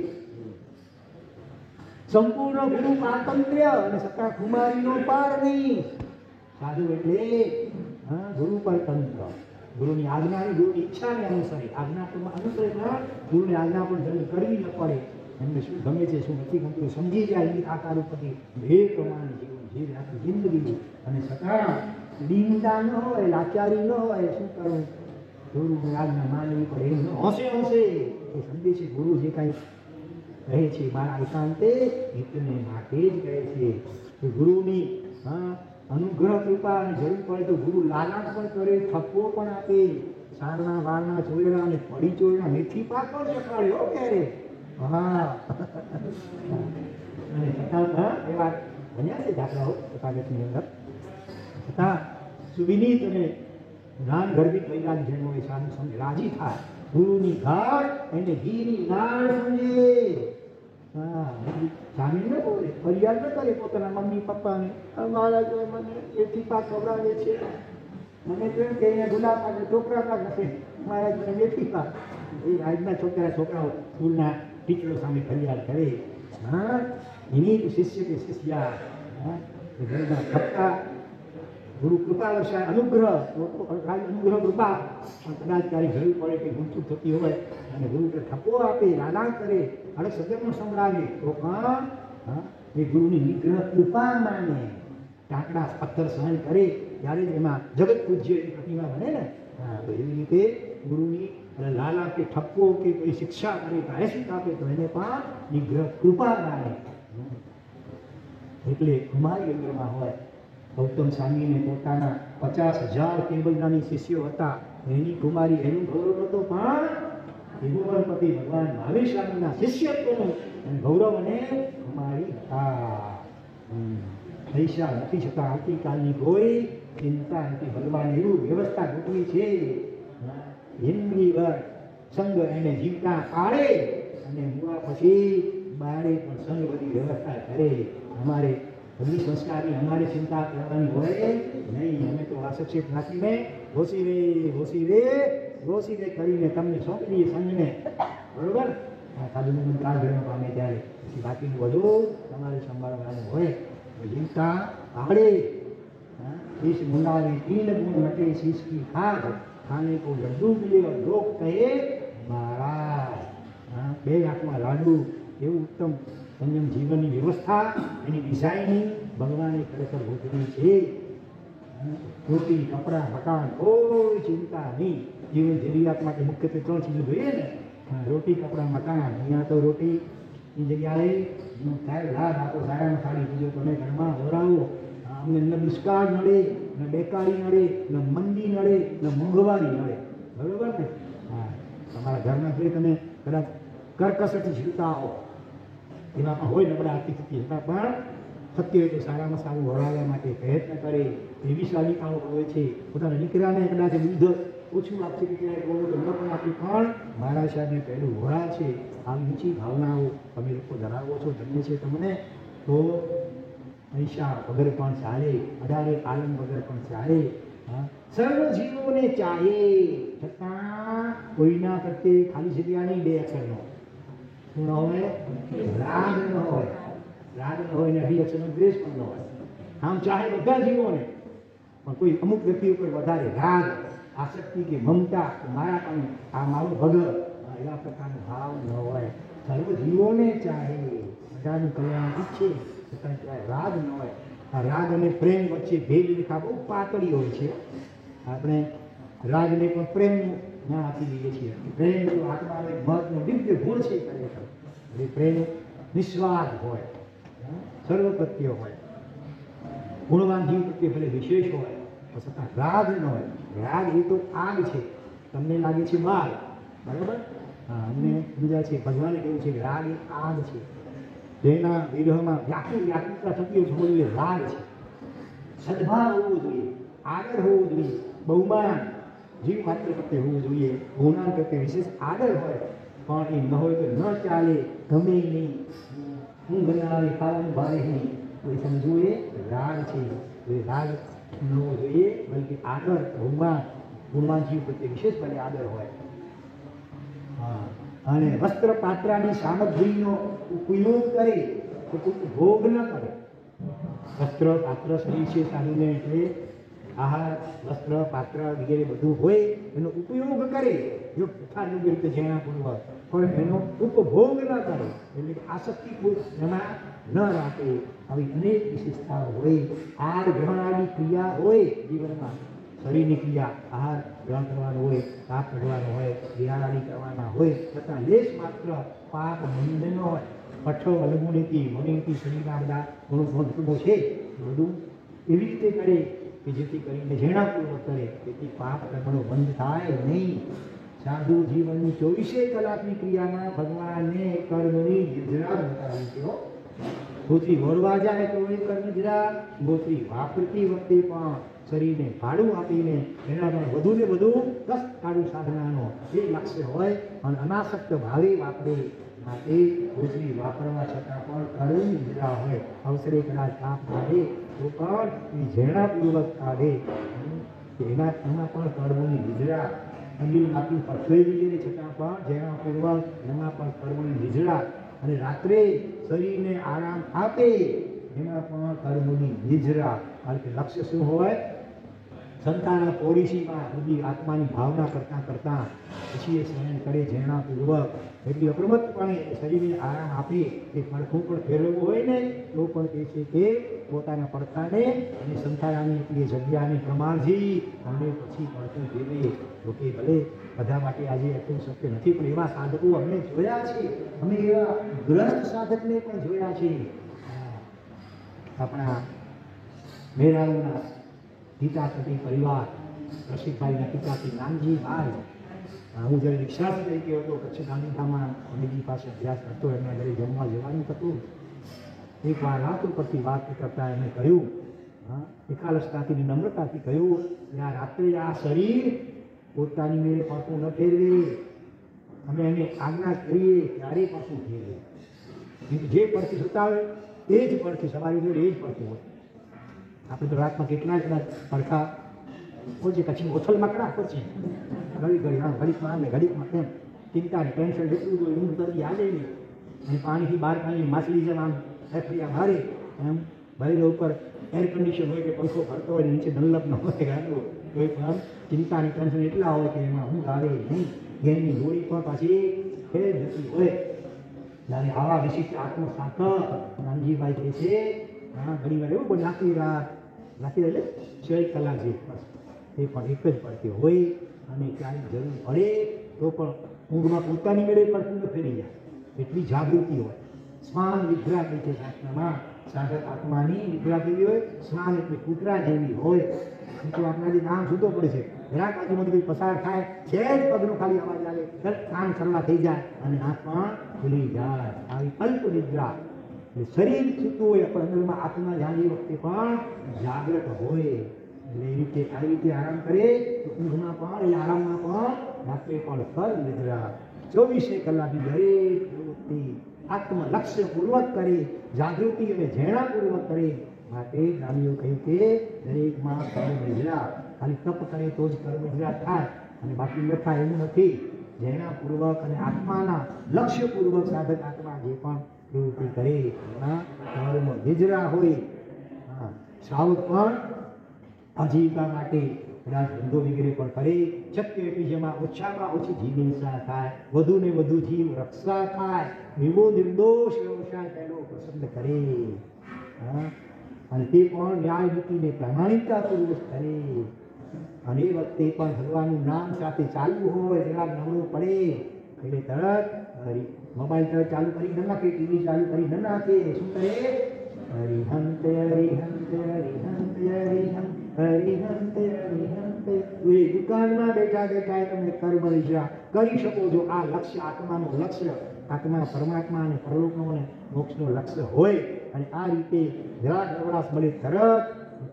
સંપૂર્ણ ગુરુ પારતંત્ર્ય અને સત્તા કુમારીનો પાર નહીં. સાધુ એટલે ગુરુ પર તંત્ર ગુરુની આજ્ઞાની ગુરુની ઈચ્છાને અનુસરે. આજ્ઞા અનુસરે ગુરુની આજ્ઞા પણ જલ્દી કરવી ન પડે. એમને શું ગમે છે શું નથી ગમતું સમજી જાય એની આકાર ઉપરથી એ પ્રમાણે જીવન જીવે આખી જિંદગી. અને છતાં દીનતા ન હોય લાચારી ન હોય શું કરવું ગુરુની આજ્ઞા માનવી પડે. એમ હોશે હોશે એ સમજે છે ગુરુ જે કાંઈ કહે છે મારા એકાંતે હિતને માટે જ કહે છે. ગુરુની અનુગ્રહ કૃપા અને જરૂર પડે તો ગુરુ લાલાટ પણ કરે ઠપકો પણ આપે. સારના વારના ચોયડા અને પડી ચોયડા મેથી પાક પણ ચખાડ્યો ક્યારે હા અને છતાં એવા બન્યા છે દાખલાઓ તથાગતની અંદર. છતાં સુવિનીત અને જ્ઞાન ગર્ભિત વૈરાગ જેનો એ સાધુ સમજે રાજી થાય, ગુરુની ઘાટ એને ઘીની નાળ સમજે. હા જામીન ન બોલે, ફરિયાદ ન કરે પોતાના મમ્મી પપ્પાને, મારા જો મને એથી પાક ખવડાવે છે, મને તો એમ કે અહીંયા ગુલાબ પાક છોકરા પાક હશે, મારા જો એથી પાક. એ આજના છોકરાઓ સ્કૂલના ટીચરો સામે ફરિયાદ કરે. હા એની શિષ્ય કે શિષ્યા ઘરના ભક્તા ગુરુ કૃપા વર્ષા અનુગ્રહ અનુગ્રહ કૃપા કદાચ તારી જરૂર પડે કે ગુંચું થતી હોય અને ગુરુ ઠપકો આપે, રાડા કરે, અરે સત્યમાં સંભળાવે તો પણ એ ગુરુની નિગ્રહ કૃપા માને. ટાંકડા પથ્થર સહન કરે ત્યારે જ એમાં જગત પૂજ્યની પ્રતિમા બને ને. હા તો એવી રીતે ગુરુની લાલ આપે, ઠપકો કે કોઈ શિક્ષા કરે, પ્રાયશ્ચિત આપે તો એને પણ નિગ્રહ કૃપા માને. એટલે કુમારી યંત્રમાં હોય ગૌતમ સ્વામીને પોતાના 50,000 કેવલદાની શિષ્યો હતા, એની કુમારી એનું ગૌરવ નહોતો, પણ ભગવાનપતિ ભગવાન મહાવીર સ્વામીના શિષ્યત્વનું ગૌરવ અને કુમારી હતા. પૈસા નથી છતાં આવતીકાલની કોઈ ચિંતા નથી. ભગવાન એવું વ્યવસ્થા ગોઠવી છે. જિંદગીભર સંગ એને જીવતા પાડે અને મુવા પછી બાળે પણ સંગ બધી વ્યવસ્થા કરે. અમારે બધી સંસ્કારની અમારે ચિંતા કરવાની હોય નહીં. અમે તો વાસક્ષેપ નાખીને ઘોસી રે કરીને તમને સોંપી દઈએ સંઘને, બરોબર. સાધુનું કાળ ધર્મ પામે ત્યારે પછી બાકીનું બધું તમારે સંભાળવાનું હોય. જીવતા આવડે. શીશ મુંડાવે તીન ગુણ મટે શીશ કી ખાદ, ખાને કો લડ્ડુ મિલે और लोग કહે મહારાજ. બે આંખમાં લાડુ એવું ઉત્તમ સંયમ જીવનની વ્યવસ્થા એની ડિઝાઇનિંગ ભગવાને ખરેખર ગોઠવી છે. રોટી કપડાં મકાન કોઈ ચિંતા નહીં. જીવન જરૂરિયાત માટે મુખ્યત્વે 3 ચીજો જોઈએ ને, રોટી કપડાં મકાન. અહીંયા તો રોટીની જગ્યાએ થાય લાભ આપો, સારામાં સારી ચીજો તમે ઘરમાં વરાવો. અમને ન દુષ્કાળ નડે, ન બેકારી નડે, ન મંદી નડે, ન મોંઘવારી નડે, બરોબર ને. હા તમારા ઘરના જે તમે કદાચ કરકસરથી જીવતા હો, એમાં પણ હોય નબળા આર્થિક સ્થિતિ છતાં પણ સત્ય હોય તો સારામાં સારું વળાવવા માટે પ્રયત્ન કરે. એવી શાલિકાઓ હોય છે પોતાના દીકરાને કદાચ દૂધ ઓછું આપશે કે ક્યાંય બહુ તો ન પણ આપી પણ મારા સાહેબને પહેલું વળા છે. આવી ઊંચી ભાવનાઓ તમે લોકો ધરાવો છો, જન્મે છે તમને, તો પૈસા વગર પણ ચાલે, અઢારે આલમ વગર પણ ચાલે. સર્વ જીવોને ચાહે, છતાં કોઈના પ્રત્યે ખાલી જગ્યાની 2 અક્ષરનો શું ન હોય? રાગ ન હોય. રાગ ન હોય ને 2 અક્ષરનો દ્વેષ પણ ન હોય. આમ ચાહે બધા જીવોને, પણ કોઈ અમુક વ્યક્તિ ઉપર વધારે રાગ, આસક્તિ કે મમતા, મારા પણ આ મારું ભગત, એવા પ્રકારનો ભાવ ન હોય. સર્વ જીવોને ચાહે, બધાનું કલ્યાણ ઈચ્છે, છતાં રાગ ન હોય. આ રાગ અને પ્રેમ વચ્ચે ભેદ રેખા બહુ પાતળી હોય છે. આપણે રાગને પણ પ્રેમનું ના આપી દઈએ છીએ. પ્રેમ તો આત્માનો એક મહત્વનો દિવ્ય ગુણ છે ખરેખર. એ પ્રેમ નિસ્વાર્થ હોય, સર્વ પ્રત્યે હોય, ગુણવાન જીવ પ્રત્યે ભલે વિશેષ હોય, છતાં રાગ ન હોય. રાગ એ તો આગ છે, તમને લાગે છે બાળ, બરાબર. હા અમને બીજા છે ભગવાને કહ્યું છે કે રાગ એ આગ છે, જેના વિરહમાં વ્યાકુળતા થતી હોય છે, એ રાગ છે. સદભાવ હોવો જોઈએ, આદર હોવો જોઈએ, બહુમાન જીવ માત્ર પ્રત્યે હોવું જોઈએ, ગુણાન પ્રત્યે વિશેષ આદર હોય. પણ એ ન હોય તો ન ચાલે, ગમે નહીં, હું બનાવે ખાવાનું ભાવે નહીં, તો એ સમજવું એ રાગ છે. એ રાગ ન હોવો જોઈએ, બલકે આદર, બહુમાન, ગુણવાન જીવ પ્રત્યે વિશેષ ભલે આદર હોય. હા અને વસ્ત્ર પાત્રાની સામગ્રીનો ઉપયોગ કરે તો ઉપભોગ ન કરે. વસ્ત્ર પાત્ર શરીર છે સાધુને, એટલે આહાર વસ્ત્ર પાત્ર વગેરે બધું હોય એનો ઉપયોગ કરે, જો યથાયોગ્ય રીતે જેણાપૂર્વક, પણ એનો ઉપભોગ ન કરે, એટલે આસક્તિપૂર્વક એમાં ન રાખે. આવી અનેક વિશેષતાઓ હોય. આહાર ગ્રહણની ક્રિયા હોય જીવનમાં, શરીરની ક્રિયા, આહાર ગ્રહણ કરવાનો હોય, પાપ કરવાનો હોય, વિહારાની કરવાના હોય, છતાં લેશ માત્ર પાપ બંધ ન હોય. પઠ્ઠો અલગુણીતિ મણીતિ શરીરના બધા ગુણો છે, બધું એવી રીતે કરે કે જેથી કરીને ઝેણાપૂર્વક કરે, તેથી પાપ કર્મનો બંધ થાય નહીં. સાધુ જીવનની 24 કલાકની ક્રિયામાં ભગવાને કર્મની નિદ્રા બતાવી છે. ગોત્રી વળવા જાય તો એ કર્મ નિદ્રા, ગોત્રી વાપરતી વખતે પણ શરીરને ભાડું આપીને એના પણ વધુ ને વધુ કષ્ટકાળી સાધનાનો એ લક્ષ્ય હોય અને અનાસક્ત ભાવે વાપરે. માટે ગોત્રી વાપરવા છતાં પણ કર્મ નિદ્રા હોય. અવસરે કદાચ તાપ કાઢે તો પણ એ ઝેણાપૂર્વક કાઢે. એમાં પણ કર્મની નિદ્રા અંગીલ આપી પથરેલી છતાં પણ ઝેણાપૂર્વક એમાં પણ કર્મની નિદ્રા. અને રાત્રે શરીરને આરામ આપે એમાં પણ કર્મની નિદ્રા. કારણ કે લક્ષ્ય શું હોય? સંતાના પોલિસીમાં બધી આત્માની ભાવના કરતાં કરતાં પછી એ સ્મરણ કરે ઝેણાપૂર્વક. એટલી અપ્રમત્તપણે શરીરને આરામ આપે. એ પડખું પણ ફેરવવું હોય ને તો પણ કહે છે કે પોતાના પડખાને અને સંતાનાની એટલી જગ્યાને પ્રમાણથી અને પછી પડખું ફેરવે. તો કે ભલે બધા માટે આજે એટલું શક્ય નથી, પણ એવા સાધકો અમે જોયા છે. અમે એવા ગ્રસ્ત સાધકને પણ જોયા છે. આપણા મેરાઉના પિતાપતિ પરિવાર રસિકભાઈના પિતાથી નાનજીભાઈ, હું જ્યારે રિક્ષાથી લઈ ગયો હતો કચ્છ ગાંધીધામમાં અમીજી પાસે અભ્યાસ કરતો, એમના ઘરે જમવા જવાનું હતું. એક વાર રાત ઉપરથી વાત કરતા એમણે કહ્યું, એકાલસતાથી નમ્રતાથી કહ્યું કે આ રાત્રે આ શરીર પોતાની મેળે પાછું ન ફેરવે. અમે એને આજ્ઞા કરીએ ત્યારે પાછું ફેરવે. જે પડથી સુતા હોય એ જ પડથી સવારે જોડે એ જ પડતું હોય. આપણે તો રાતમાં કેટલા પડખા હોય છે, પછી ઓથલમાં કડા પડશે ઘડી ઘડી, હા ઘડીકમાં ને ઘડીકમાં એમ ચિંતા ને ટેન્શન જેટલું હોય ઊંઘ તરફ યાદ નહીં. અને પાણીથી બહાર પાણી માછલી જેમ આમ એફરિયા મારે એમ ભલે ઉપર એર કન્ડિશન હોય કે પંખો ફરતો હોય નીચે ડલ્લપ ન હોય ગાડું તો પણ ચિંતા અને ટેન્શન એટલા હોય કે એમાં ઊંઘ આવે નહીં. ઘેરની ગોળી પણ પાછી ફેર જતી હોય. ત્યારે આવા વિશિષ્ટ આત્મસાધક નાનજીભાઈ કહે છે, હા ઘણી વાર એવું પણ આખી રાત એટલે 6 કલાક જે એ પણ એક જ પડતી હોય. અને ક્યાંય જરૂર પડે તો પણ ઊંઘમાં પોતાની મેળે પડતું ન ફેરી જાય. એટલી જાગૃતિ હોય. સ્નાન નિદ્રા કહે છે શાસ્ત્રમાં. સાધક આત્માની નિદ્રા કેવી હોય? સ્નાન એટલે કૂતરા જેવી હોય. તો આપણાથી નામ જુદો પડે છે. જરાક બાજુમાં કોઈ પસાર થાય છે જ પગનો ખાલી અવાજ આવે કાન કરવા થઈ જાય અને આંખ પણ ખુલી જાય. આવી અલ્પ નિદ્રા એટલે શરીર સૂતું હોય પણ અંદરમાં આત્મા જાગી વખતે પણ જાગ્રત હોય. એટલે એ રીતે આવી રીતે આરામ કરે તો ઊંઘમાં પણ એ આરામમાં પણ રાત્રે પણ કર નિદ્રા. 24 કલાકની દરેક પ્રવૃત્તિ આત્મલક્ષ્ય પૂર્વક કરે, જાગૃતિ અને ઝેણાપૂર્વક કરે. માટે જ્ઞાનીઓ કહ્યું કે દરેકમાં કર્મ નિદ્રા. ખાલી તપ કરે તો જ કર્મ નિદ્રા થાય અને બાકી ન થાય એવું નથી. ઝેણાપૂર્વક અને આત્માના લક્ષ્યપૂર્વક સાધક આત્મા જે પણ પ્રવૃત્તિ કરે એમાં કર્મ નિદ્રા હોય. હા સાવક પણ આજીવિકા માટે કદાચ ધંધો વગેરે પણ કરે. શક્ય એટલી જેમાં ઓછામાં ઓછી જીવ હિંસા થાય, વધુ ને વધુ જીવ રક્ષા થાય એવો નિર્દોષ વ્યવસાય પહેલો પસંદ કરે. હા અને તે પણ ન્યાય નીતિને પ્રામાણિકતાપૂર્વક કરે. અને એ વખતે પણ ભગવાનનું નામ સાથે ચાલવું હોય. જરા નવડું પડે એટલે તરત મોબાઈલ તરત ચાલુ કરી ન નાખે, ટીવી ચાલુ કરી ન નાખે. શું કરે? હરિહંત હરિહંત હરિહંત હરિહંત હરિહંત હરિહંત. એ દુકાનમાં બેઠા બેઠા તમે કર્મ નિદ્રા કરી શકો છો. આ લક્ષ્ય આત્માનું લક્ષ્ય, આત્મા પરમાત્મા અને પરલોકનો અને મોક્ષનો લક્ષ્ય હોય. અને આ રીતે જરાક નવરાશ મળે તરત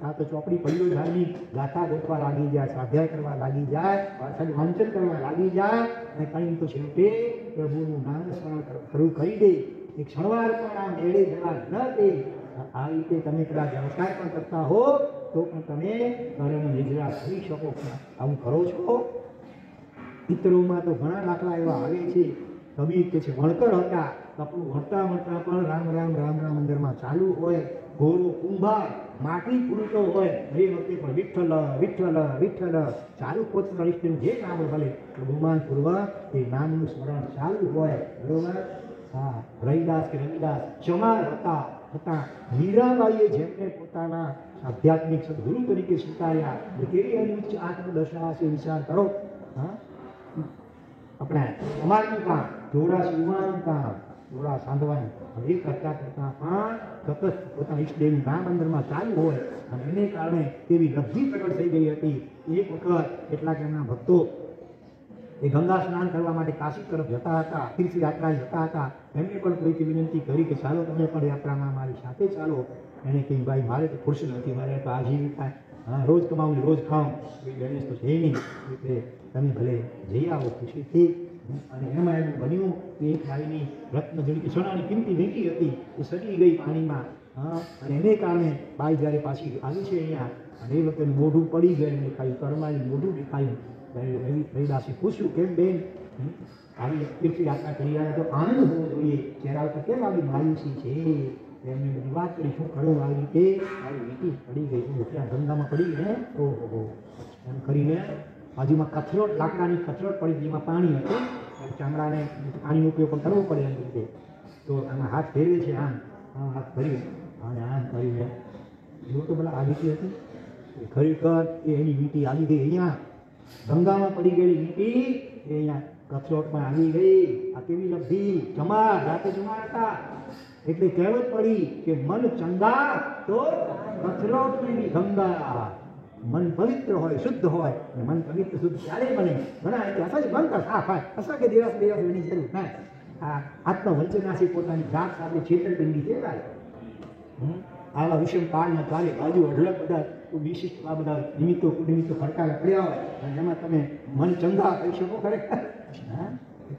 આ તો ચોપડી પડ્યો ધાર્મિક ગાથા ગોઠવા લાગી જાય, સ્વાધ્યાય કરવા લાગી જાય, પાછળ વાંચન કરવા લાગી જાય અને કંઈ તો છેવટે પ્રભુનું નામ સ્મરણ શરૂ કરી દે. એક ક્ષણવાર પણ આમ એડે જવા ન દે. આ રીતે તમે કદાચ વ્યવસાય પણ કરતા હો તો પણ તમે કર્મ નિદ્રા કરી શકો. આવું કરો છો? પિતરોમાં તો ઘણા દાખલા એવા આવે છે. કબીર કે છે વણકર હતા, કપડું વણતા વણતા પણ રામ રામ રામ રામ અંદરમાં ચાલુ હોય. ઘોડો કુંભાર માટી ફૂલતો હોય એ વખતે પણ વિઠ્ઠલ વિઠ્ઠલ વિઠ્ઠલ ચાલુ પોતાના ઇષ્ટનું જે નામ ભલે બહુમાનપૂર્વક એ નામનું સ્મરણ ચાલુ હોય. બરોબર? હા રવિદાસ કે રવિદાસ ચમાર હતા. મીરાબાઈએ જેમને પોતાના આધ્યાત્મિક સદગુરુ તરીકે સ્વીકાર્યા કેવી એની ઉચ્ચ આત્મદશા છે વિચાર કરો. હા આપણે સમાજનું કામ, જોડા સીવવાનું કામ, જોડા સાંધવાનું એ કરતા કરતા પણ સતત પોતાના ઈષ્ટદેવનું નામ અંદરમાં ચાલુ હોય અને એને કારણે એવી લબ્ધિ પ્રગટ થઈ ગઈ હતી. એક વખત કેટલાક એમના ભક્તો એ ગંગા સ્નાન કરવા માટે કાશી તરફ જતા હતા, તીર્થયાત્રા જતા હતા. એમને પણ કોઈથી વિનંતી કરી કે ચાલો તમે પણ યાત્રામાં મારી સાથે ચાલો. એને કહ્યું ભાઈ મારે તો ખુરશી નથી, મારે તો આજીવિકા, હા રોજ કમાવું રોજ ખાઉં, એ ગણેશ તો છે નહીં, એટલે તમે ભલે જઈ આવો ખુશીથી. અને એમાં એવું બન્યું કે એક ગાયની રત્નજડી સોનાની કિંમતી વીંટી હતી એ સડી ગઈ પાણીમાં. હા, અને એને કારણે બાઈ જ્યારે પાછી આવી છે અહીંયા, અને એ વખતે મોઢું પડી ગયું, દેખાયું કરમાયું મોઢું દેખાયું. રવિદાસે પૂછ્યું કેમ બેન આવી તીર્થયાત્રા કરી રહ્યા તો આનંદ હોવો જોઈએ, ચહેરા ઉપર કેમ આવી માયુસી છે? એમને બધી વાત કરી, શું કરું આવી રીતે આવી વીંટી પડી ગઈ, ત્યાં ગંગામાં પડી ગઈ ને, ઓહો એમ કરીને બાજુમાં કથરોટ, લાકડાની કથરોટ પડી, જેમાં પાણી હતું, ચામડાને પાણીનો ઉપયોગ પણ કરવો પડે એમ રીતે. તો આમાં હાથ ફેરવે છે, આમ હાથ ફરી અને આમ કરીને જો તો પેલા આ વીંટી હતી ખરેખર એ એની વીંટી આવી ગઈ અહીંયા ગંગામાં પડી ગયેલી વીંટી એ અહીંયા કથરોટમાં આવી ગઈ. આ કેવી લબ્ધી, ચમાર રાતે ચમાર હતા એટલે કહેવત પડી કે મન ચંગા તો કથરોટ ની ગંગા. મન પવિત્ર હોય, શુદ્ધ હોય, અને મન પવિત્ર શુદ્ધ ત્યારે બને. ઘણા એટલે અસલ બંધ સાફ હોય, અસલ કે દિવસ એની જરૂર ના. આ આત્મવંચનાથી પોતાની જાત સાથે છેતરપિંડી કહેવાય. આવા વિષમ કાળમાં ચાલે બાજુ અઢળક બધા વિશિષ્ટ આ બધા નિમિત્તો કુનિમિત્તો ફરકારા પડ્યા હોય અને એમાં તમે મન ચંગા કહી શકો ખરેખર.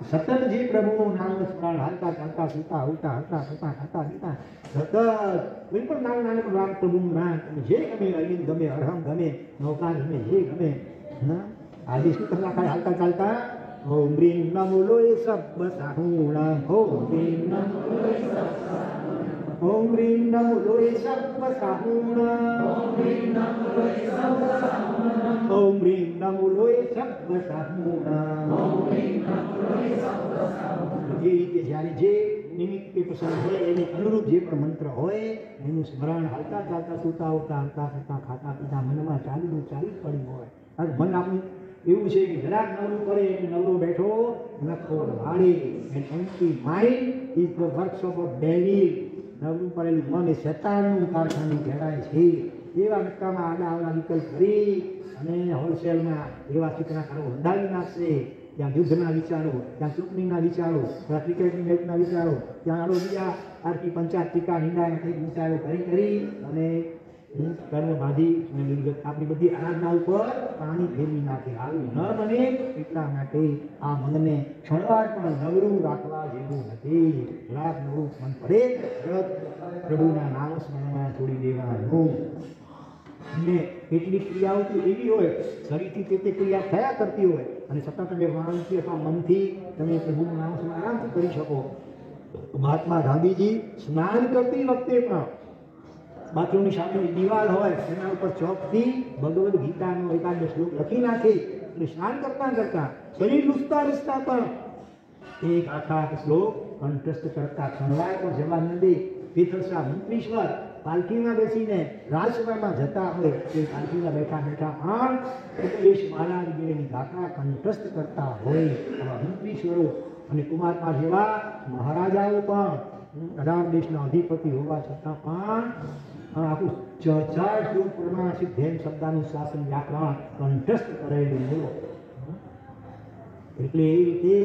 સતત જે પ્રભુનું નામ સ્મરણ હાલતા ચાલતા સુતા ઉઠતા હતા થતા ખાતા પીતા સતત કોઈ પણ નાના નાના રામ પ્રભુનું નામ તમે જે ગમે, અરવિંદ ગમે, અરહમ ગમે, નૌકા ગમે, જે ગમે. આજે શું કરવા ખાય હાલતા ચાલતા ઓમ રીમ નમો લોય સબ સાહુણા, ઓમ રીમ નમો લોય સબ, ઓમ રીમ નમો લોય સબ સાહુણા, ઓમ રીમ નમો લોય સબ સાહુણા, ઓમ રીમ નમો લોય સબ સાહુણા, ઓમ રીમ નમો લોય સબ સાહુણા. એ રીતે જ્યારે જે નિમિત્ત કે પ્રસંગ હોય એને અનુરૂપ જે પણ મંત્ર હોય એનું સ્મરણ હાલતા ચાલતા સુતા ઉઠતા હલતા કરતા ખાતા પીતા મનમાં ચાલી પડ્યું હોય. અને મન આપણું એવું છે કે જરાક નવરું કરે એટલે નવરો બેઠો નખો વાળે. And empty mind is the workshop of devil. નવરું પડેલું મન એ શેતાનનું કારખાનું કહેવાય છે. એવા નક્કામાં આડા આવડા વિકલ્પ કરી અને હોલસેલમાં એવા ચિત્રકારો બંધાવી નાખશે. ત્યાં યુદ્ધના વિચારો, ત્યાં ચૂંટણીના વિચારો, ત્યાં ક્રિકેટની મેચના વિચારો, ત્યાં આડો બીજા આરતી પંચાયત ટીકા નિંદાના કંઈક વિચારો કરી અને કર્મ બાંધી આપણી બધી આરાધના ઉપર પાણી ફેરવી નાખે. આવું ન બને એટલા માટે આ મનને ક્ષણવાર પણ નવરું રાખવા જેવું નથી. રાત નવરું મન પડે પ્રભુના નામ સ્મરણમાં છોડી દેવાનું. અને કેટલીક ક્રિયાઓ તો એવી હોય શરીરથી તે ક્રિયા થયા કરતી હોય અને છતાં તમે વાણથી અથવા મનથી તમે પ્રભુનું નામ સ્મરણ આરામથી કરી શકો. મહાત્મા ગાંધીજી સ્નાન કરતી વખતે પણ બાથરૂમની સામે દિવાલ હોય એના ઉપર ચોકથી ભગવદ્ ગીતાનો એકાદ શ્લોક લખી નાખે અને સ્નાન કરતા કરતા શરીર લૂછતા પણ એક આખા શ્લોક કંઠસ્થ કરતા ક્ષણવાર પણ જવા ન દે. તીર્થશાહ મંત્રીશ્વર પાલખીમાં બેસીને રાજસભામાં જતા હોય તે પાલખીમાં બેઠા પણ ઉપદેશ મહારાજ વગેરેની ગાથા કંઠસ્થ કરતા હોય. આવા મંત્રીશ્વરો અને કુમારપા જેવા મહારાજાઓ પણ 18 દેશના અધિપતિ હોવા છતાં પણ આખું ચર્ચાળ શું પ્રમાણ સિદ્ધેમ શબ્દાનું શાસન વ્યાકરણ કંઠસ્થ કરેલું બોલો. એટલે એ રીતે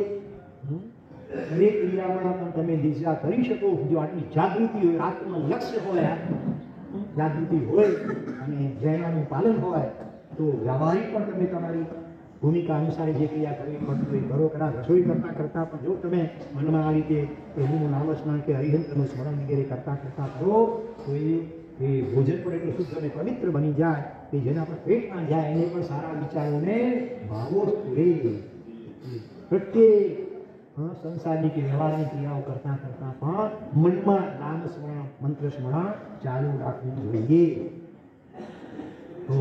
દરેક ક્રિયામાં પણ તમે દિશા કરી શકો. જો આટલી જાગૃતિ હોય, આત્મલક્ષ્ય હોય, જાગૃતિ હોય અને જયનાનું પાલન હોય તો વ્યવહારિક પણ તમે તમારી ભૂમિકા અનુસાર જે ક્રિયા કરવી પડતી હોય કરો. કદાચ રસોઈ કરતાં પણ જો તમે મનમાં આ રીતે પ્રભુનું નામ સ્મરણ કે હરિહંતનું સ્મરણ વગેરે કરતાં કરો તો એ ભોજન પણ એટલું શુદ્ધ અને પવિત્ર બની જાય કે જેના પર પેટમાં જાય એને પણ સારા વિચારોને ભાવો સ્ફુરે. પ્રત્યેક સંસારની કે વ્યવહારની ક્રિયાઓ કરતાં પણ મનમાં નામ સ્મરણ મંત્ર સ્મરણ ચાલુ રાખવું જોઈએ. તો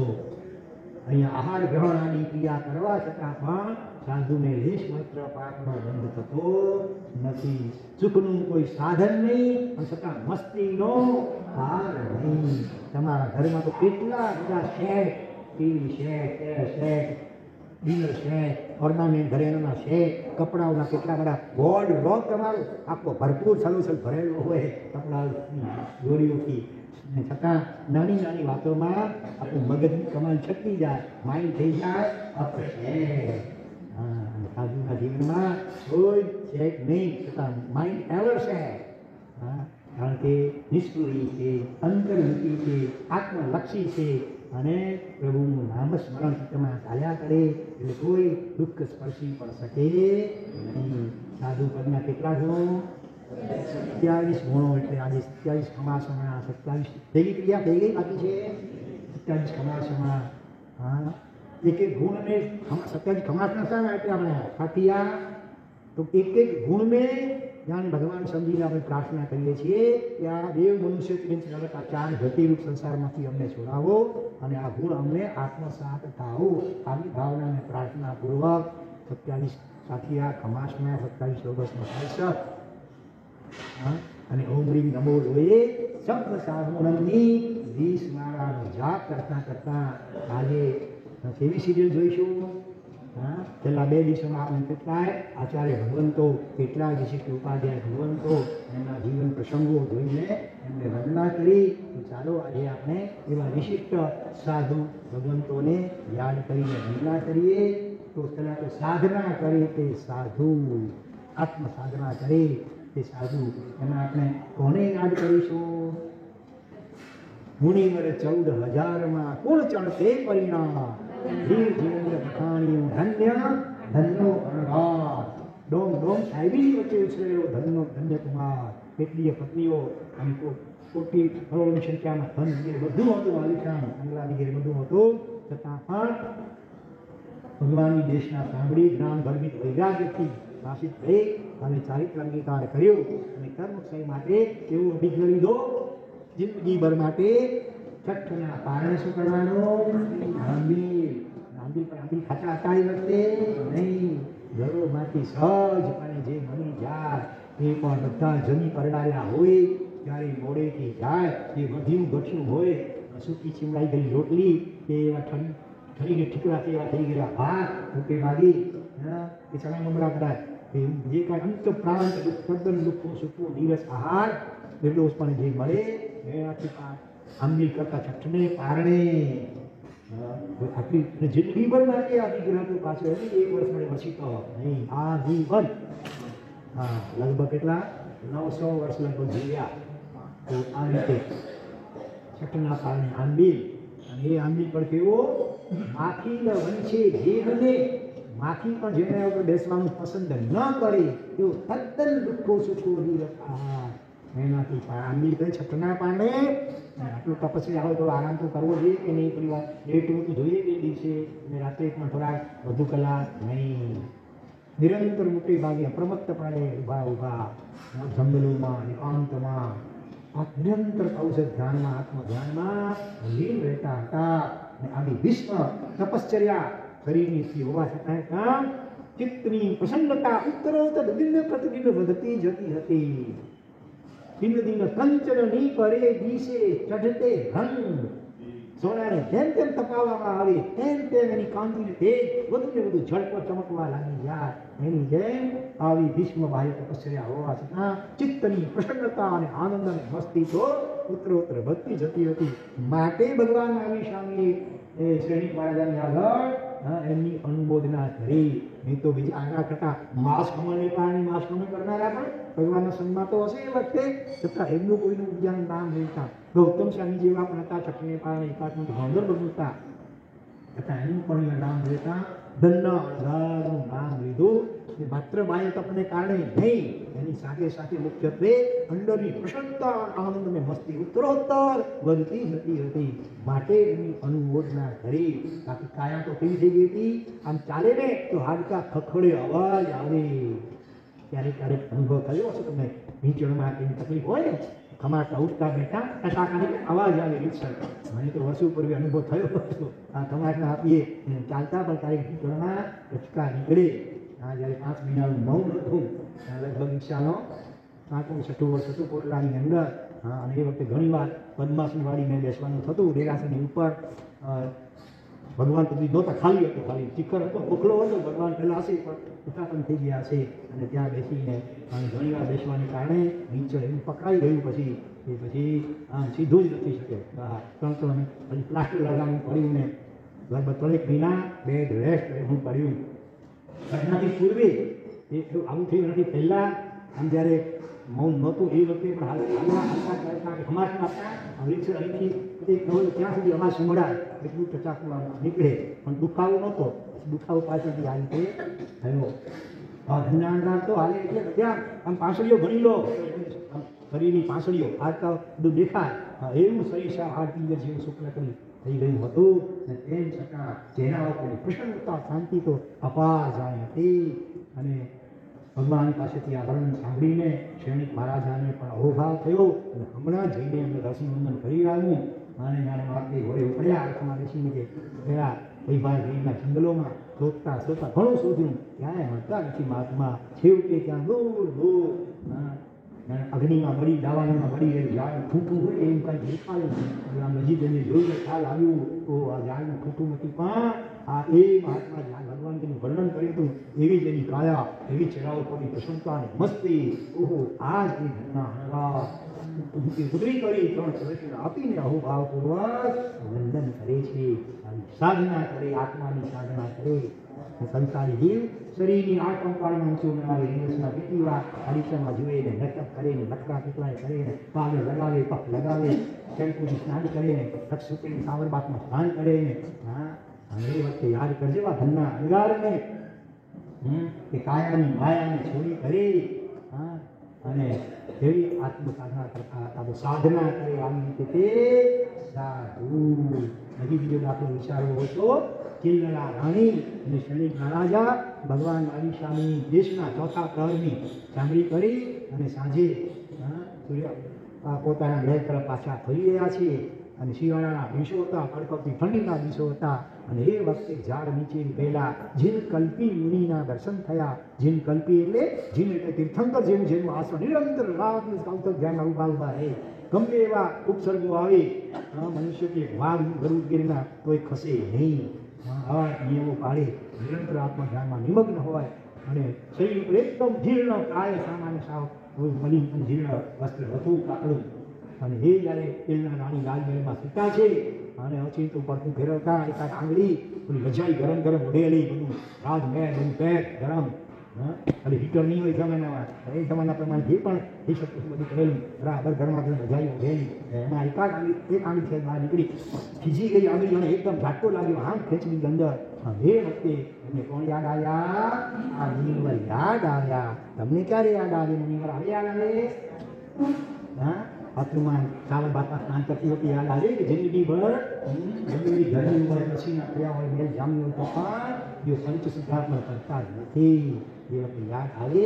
અહીંયા આહાર ગ્રહણ આની ક્રિયા કરવા છતાં પણ સાધુને લેશ માત્ર પાકનો બંધ થતો નથી. સુખનું કોઈ સાધન નહીં પણ છતાં મસ્તીનો પાર નહીં. તમારા ઘરમાં તો કેટલા બધા શેઠ, ટીવી શેઠ, શેઠ, ડિનર શેઠ, ઓર્નામેન્ટ ઘરેણાના શેઠ, કપડાઓના કેટલા બધા વોર્ડ રોગ તમારો આખો ભરપૂર સલોસલ ભરેલો હોય કપડા દોરીઓથી. છતાં નાની નાની વાતોમાં આપણું મગજની કમાલ છટકી જાય, માઇન્ડ થઈ જાય અપશેઠ. સાધુના જીવનમાં કોઈ ચેક નહીં છતાં માઇન્ડ એવર છે. કારણ કે નિષ્ક્રિય છે, અંતર્મુખી છે, આત્મલક્ષી છે અને પ્રભુનું નામ સ્મરણ ચિત્તમાં ચાલ્યા કરે એટલે કોઈ દુઃખ સ્પર્શી પણ શકે નહીં. સાધુ પદના કેટલા ગુણો? 27 ગુણો. એટલે આજે 27 ખમાસમાં 27 થઈ ક્રિયા થઈ ગઈ, બાકી છે 27 ખમાસમાં. એક એક ગુણને 27 ખમાસના શાના એટલે આપણે ફાટિયા તો એક એક ગુણને જાણે ભગવાન સમજીને આપણે પ્રાર્થના કરીએ છીએ કે આ દેવ મનુષ્ય જગત આ 4 ગતિરૂપ સંસારમાંથી અમને છોડાવો અને આ ગુણ અમને આત્મસાત થાઓ. આવી ભાવનાને પ્રાર્થનાપૂર્વક 27 ફાટિયા ખમાસમાં 27 ઓગસ્ટમાં થાય છે. અને ઓમ રીમ નમો લોએ શબ્દ સાહુનંદની 20 માળાનો જાપ કરતા કરતા આજે કેવી સિરિયલ જોઈશું? છેલ્લા 2 દિવસોમાં આપણે કેટલાય આચાર્ય ભગવંતો, કેટલાય વિશિષ્ટ ઉપાધ્યાય ભગવંતો એમના જીવન પ્રસંગો જોઈને એમને વંદના કરી. તો ચાલો આજે આપણે એવા વિશિષ્ટ સાધુ ભગવંતોને યાદ કરીને વંદના કરીએ. તો પહેલાં તો સાધના કરે તે સાધુ, આત્મ સાધના કરે તે સાધુ. એમાં આપણે કોને યાદ કરીશું? મુનિવર 14,000માં કુળ ચણતે પરિણામ ધીર જીવેન્દ્ર પઠાણીયું ધન્ય ધન્ય અણઘાર ડોમ ડોમ સાહેબી વચ્ચે ઉછરેલો ધન્ય ધન્ય કુમાર. કેટલીય પત્નીઓ અને કોટી કરોડની સંખ્યામાં ધન વગેરે બધું હતું, આલિશાન આંગલા વગેરે બધું હતું, છતાં પણ ભગવાનની દેશના સાંભળી જ્ઞાન ગર્ભિત વૈરાગ્યથી શાસિત થઈ અને ચારિત્ર અંગીકાર કર્યો અને કર્મક્ષય માટે એવું અભિજ્ઞ લીધો. જિંદગીભર માટે છઠ્ઠના પારણે શું કરવાનું? આંબીલ ખાચા અટાળી વખતે નહીં, ઘરોમાંથી સહજપણે જે મળી જાય એ પણ બધા જમી પરડાયા હોય ત્યારે મોડેથી જાય. એ વધ્યું ઘટ્યું હોય, સૂકી ચીમડાઈ ગઈ રોટલી કે એવા ઠરીને ઠીકરા એવા થઈ ગયેલા ભાત રૂપે માગી કે ચણા મમરા કદાચ કે જે કાંઈ અંત પ્રાંત તદ્દન દુઃખો સુખો દિવસ આહાર એટલો પણ જે મળે એનાથી આંબીલ કરતા છઠ્ઠને પારણે આપણી જિંદગીભર માટે આ વિગ્રહ પાછળ 1 વર્ષ મળે પછી તો નહીં, આ જીવન. લગભગ કેટલા 900 વર્ષ લગભગ જીવ્યા. તો આ રીતે છઠ્ઠના પારણે આંબીલ. અને એ આંબીલ પર કેવો માખી વંશે દેહને, માખી પણ જેને ઉપર બેસવાનું પસંદ ન કરે એવું તદ્દન દુઃખો સુખો દિવસ આહાર. એનાથી આંબીલ કહે છઠ્ઠના પારણે આટલું તપસ્વી આવે તો આરામ તો કરવો જોઈએ કે નહીં? પરિવાર લેટવું તો જોઈએ કે દિવસે અને રાત્રે પણ થોડા વધુ કલાક નહીં. નિરંતર મોટી ભાગે અપ્રમત્તપણે ઊભા જંગલોમાં એકાંતમાં આ નિરંતર ઔષધ ધ્યાનમાં આત્મધ્યાનમાં લીન રહેતા હતા. અને આવી ભીષ્મ તપશ્ચર્યા શરીરની હોવા છતાં ચિત્તની પ્રસન્નતા ઉત્તરોત્તર દિન પ્રતિદિન વધતી જતી હતી. દિન દિન કંચન ની પરે દિશે ચઢતે રંગ. સોનાને જેમ તેમ તપાવવામાં આવે તેમ તેમ એની કાંતિને તેજ વધુ ને વધુ ઝળકો ચમકવા લાગી જાય. એની જેમ આવી ભીષ્મ બાહ્ય તપશ્ચર્યા હોવા છતાં ચિત્તની પ્રસન્નતા અને આનંદ અને મસ્તી તો ઉત્તરોત્તર વધતી જતી હતી. માટે ભગવાન આવી સ્વામી શ્રેણી મહારાજાની આગળ એમની અનુમોદના કરી. નહીં તો બીજા આગળ કરતા માંસ ખમણને કારણે માંસ ખમણ કરનારા પણ ભગવાનના સંગમાં તો હશે એ વખતે, છતાં એમનું કોઈનું બીજાનું નામ લેતા. ગૌતમ સ્વામી જેવા પણ હતા, છઠ્ઠને પારણે એકાત્મક ગોંધર બનતા, છતાં એનું પણ નામ લેતા ધન્ય અણઘારનું નામ લીધું. એ માત્ર બાહ્ય તપને કારણે નહીં, એની સાથે સાથે મુખ્યત્વે અંદરની પ્રસન્નતા આનંદ અને મસ્તી ઉત્તરોત્તર વધતી જતી હતી. માટે એની અનુમોદના કરી. બાકી કાયા તો કેવી થઈ ગઈ હતી? આમ ચાલે ને તો હાડકા ખખડે અવાજ આવે. ક્યારેક ક્યારેક અનુભવ થયો હશે તમને? નીચળમાં એની તકલીફ હોય ને, ખમાટતા ઉઠતા બેઠા ટટાકાને અવાજ આવે રીતસર. મને તો વર્ષો પૂર્વે અનુભવ થયો હતો. આ ખમાટના આપીએ ચાલતા પણ ક્યારેક નીચળમાં ટચકા નીકળે. જ્યારે 5 મહિનાનું મૌન હતું, લગભગ રિક્ષાનો 5મું 6ઠું વર્ષ હતું કોટલાની અંદર. અને એ વખતે ઘણી વાર પદ્માસન વાળીને બેસવાનું થતું દેરાસરની ઉપર. ભગવાન તો નહોતા, ખાલી હતું, ખાલી ચિખર હતો, ખોખલો હતો. ભગવાન પહેલાં હશે પણ ઉઠાપન થઈ ગયા છે. અને ત્યાં બેસીને અને ઘણી વાર બેસવાને કારણે નીચે એવું પકડાઈ ગયું. પછી આમ સીધું જ નથી શકે. 3 પછી પ્લાસ્ટર લગાવવું પડ્યું ને લગભગ 3 મહિના બેડ રેસ્ટ રહેવું પડ્યું. ઘટનાથી પૂર્વે એ આવું થયું નથી. પહેલાં આમ જ્યારે મૌન નહોતું એ વખતે પણ હાલતા સમાજમાં વૃક્ષ અહીંથી ત્યાં સુધી અવાજ સંભળાય એટલું ચચાકું નીકળે પણ દુખાવો નહોતો. દુખાવો પાછળથી આ રીતે થયો. ધન્યાંતર તો હાલે એટલે ત્યાં આમ પાંસળીઓ ભણી લો, શરીરની પાંસળીઓ હાડકા બધું દેખાય એવું શરીર સાવ હાડપિંજર જેવું શુક્લ કરી થઈ ગયું હતું. અને તેમ છતાં તેના ઉપરની પ્રસન્નતા શાંતિ તો અપાર જાણી હતી. અને ભગવાન પાસેથી આ વર્ણન સાંભળીને શ્રેણિક મહારાજાને પણ અહોભાવ થયો અને હમણાં જઈને એમને દર્શનવંદન કરી આવ્યું. અને જાણે માર્ગે ઘોડે ઉપડ્યા અર્થમાં બેસીને જે ગયા વૈભાઈ ગઈના જંગલોમાં શોધતા શોધતા ઘણું શોધ્યું, ક્યાંય મળતા નથી મહાત્મા. છેવટે ત્યાં દૂર દૂર અગ્નિમાં બળી દાવાનીમાં બળી ગયું ઝાડ ફૂટું હોય એવું કાંઈ દેખાયું. આમ નજીક એને જોઈને ખ્યાલ આવ્યું તો આ ઝાડનું ફૂટું નથી પણ આ એ મહાત્મા જ્યાં ભગવાન તેનું વર્ણન કર્યું હતું એવી જ એની કાયા, એવી ચહેરાઓ પરની પ્રસન્નતા અને મસ્તી. ઓહો આ જ એ ઘટના હણવા ઉતરી કરી 3 પ્રદક્ષિણ આપીને અહોભાવપૂર્વક વંદન કરે છે. સાધના કરે, આત્માની સાધના કરે. સંસારી જીવ શરીરની આ કંપાળમાં ઊંચું બનાવે, દિવસના કેટલી વાર અડીસરમાં જોઈએ ને નટક કરે ને નટકા કેટલાય કરે ને પાગળ લગાવે, પગ લગાવે, શેમ્પૂથી સ્નાન કરે ને રક્ષુકીની સાવરબાતમાં સ્નાન કરે ને. હા અને એ વખતે યાદ કરજે વા ધનના અંગારને કે કાયાની માયાને છોડી કરે. હા અને એવી આત્મ સાધના કરતા હતા. તો સાધના કરે આવી રીતે તે સાધુ. હજી બીજો દાખલો વિચારવો હોય તો કિલ્લરા રાણી અને શ્રેણિક મહારાજા ભગવાન આદિશાની દેશના ચોથા પ્રહરની સાંભળી કરી અને સાંજે પોતાના મહેલ તરફ પાછા ફરી રહ્યા છીએ. અને શિયાળાના દિવસો હતા, કડકડતી ઠંડીના દિવસો હતા. અને એ વખતે ઝાડ નીચે પહેલા જીન કલ્પી મુનિના દર્શન થયા. જીન કલ્પી એટલે જીન એટલે તીર્થંકર જેવું જેનું આસન નિરંતર રાત ધ્યાનમાં ઉભા ઉભા રહે. ગમે એવા ઉપસર્ગો આવે મનુષ્ય કે વાઘ ગરુડ ગીરના તોય ખસે નહીં. આવા નિયમો પાળે નિરંતર આત્મા ધ્યાનમાં નિમગ્ન હોય અને શરીર ઉપર એકદમ જીર્ણ કાય સામાન્ય સાવ મલિન જીર્ણ વસ્ત્ર હતું કાકડું. અને એ જ્યારે તેલના રાણી રાજમહેલમાં સૂતા છે અને અચિંત પડતું ફેરવતા એકાદ આંગળી પેલી રજાઈ ગરમ ગરમ ઉડેલી બધું રાજમહેલ બધું પેક ગરમ. અને હીટર નહીં હોય જમાનામાં, એ જમાના પ્રમાણે જે પણ થઈ શકતું બધું કરેલું બરાબર ઘરમાં બધું રજાઈ ઉડેલી. એમાં એક આંગળી છે બહાર નીકળી ખીજી ગઈ આંગળી અને એકદમ ઝાટકો લાગ્યો આમ ખેંચની અંદર. એ વખતે એમને કોણ યાદ આવ્યા? આ મુનિવર યાદ આવ્યા. તમને ક્યારે યાદ આવે મુનિવર? હવે યાદ આવે? હા બાથરૂમમાં ચાવલ ભાતમાં સ્નાન કરતી વખતે યાદ આવે કે જિંદગીભર જિંદગી ઘરની ઉંમર પછીના થયા હોય મેલ જામી હોય તો પણ એ પંચ સિદ્ધાર્થમાં કરતા જ નથી. એ વખતે યાદ આવે.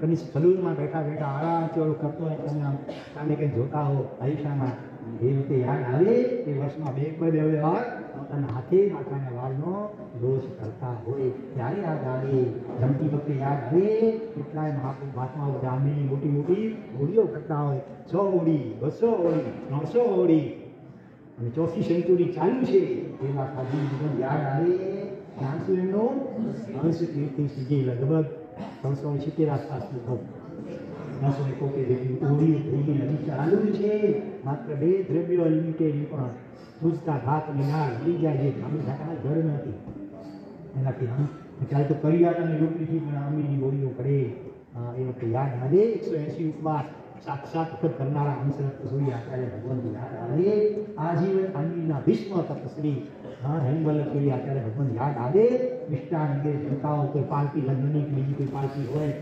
કની સલૂનમાં બેઠા બેઠા આરામથી ઓલું કરતો હોય તમે આમ સામે કંઈ જોતા હો આયુષામાં એ વખતે યાદ આવે એ વર્ષમાં 2 વાર પોતાના હાથે માથાના વાળનો દોષ કરતા હોય ત્યારે યાદ આવે. જમતી વખતે યાદ આવે. કેટલાય મહાત્માઓ જામી મોટી મોટી હોળીઓ કરતા હોય. 100 હોળી, 200 હોળી, 300 હોળી અને 4મી સેન્ચુરી ચાલુ છે એવા સાધુ યાદ આવે. ત્યાં સુધી એમનો અંશ કીર્તિ સીધી લગભગ 370 આસપાસનું થયું. 371 જેટલી હોળી થઈ ગઈ હજી ચાલુ છે. માત્ર 2 દ્રવ્યો લિમિટેડ પણ પૂજતા ઘાત અને નાળ મળી જાય છે. આમી ઘાટાના ઘર નથી એનાથી આમ ચાલ તો કરિયાટાની રોટલીથી પણ આમીની હોળીઓ કરે. એ વખતે યાદ આવે. 180 ઉપવાસ 7 વખત કરનારા હંસરથ સૂર્ય આચાર્ય ભગવંત યાદ આવે. આજીવન આંગળીના ભીષ્મ તપસ્વી હેમવલ્લભ સૂર્ય આચાર્ય ભગવંત યાદ આવે. મિષ્ટાન અંગે જનતાઓ કોઈ પાર્ટી લગ્નની બીજી કોઈ પાર્ટી હોય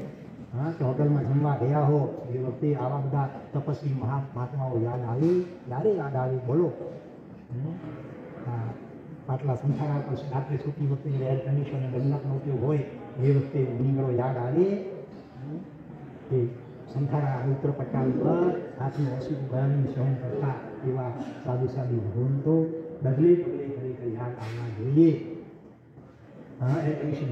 તો હોટલમાં જમવા ગયા હો એ વખતે આવા બધા તપસ્વી મહાત્માઓ યાદ આવે. ક્યારે યાદ આવે બોલો? આટલા સંસારા પર રાત્રે છૂટી વખતે એર કન્ડિશન અને ગંદકનો ઉપયોગ હોય એ વખતે મુનિવરો યાદ આવે. એ સંસારા ઉત્તર પટ્ટા ઉપર હાથનું ઓછું ગરમી સહન કરતા એવા સાધુ સાધુ ભગવંતો ડગલે પગલે ખરેખર યાદ આવવા જોઈએ.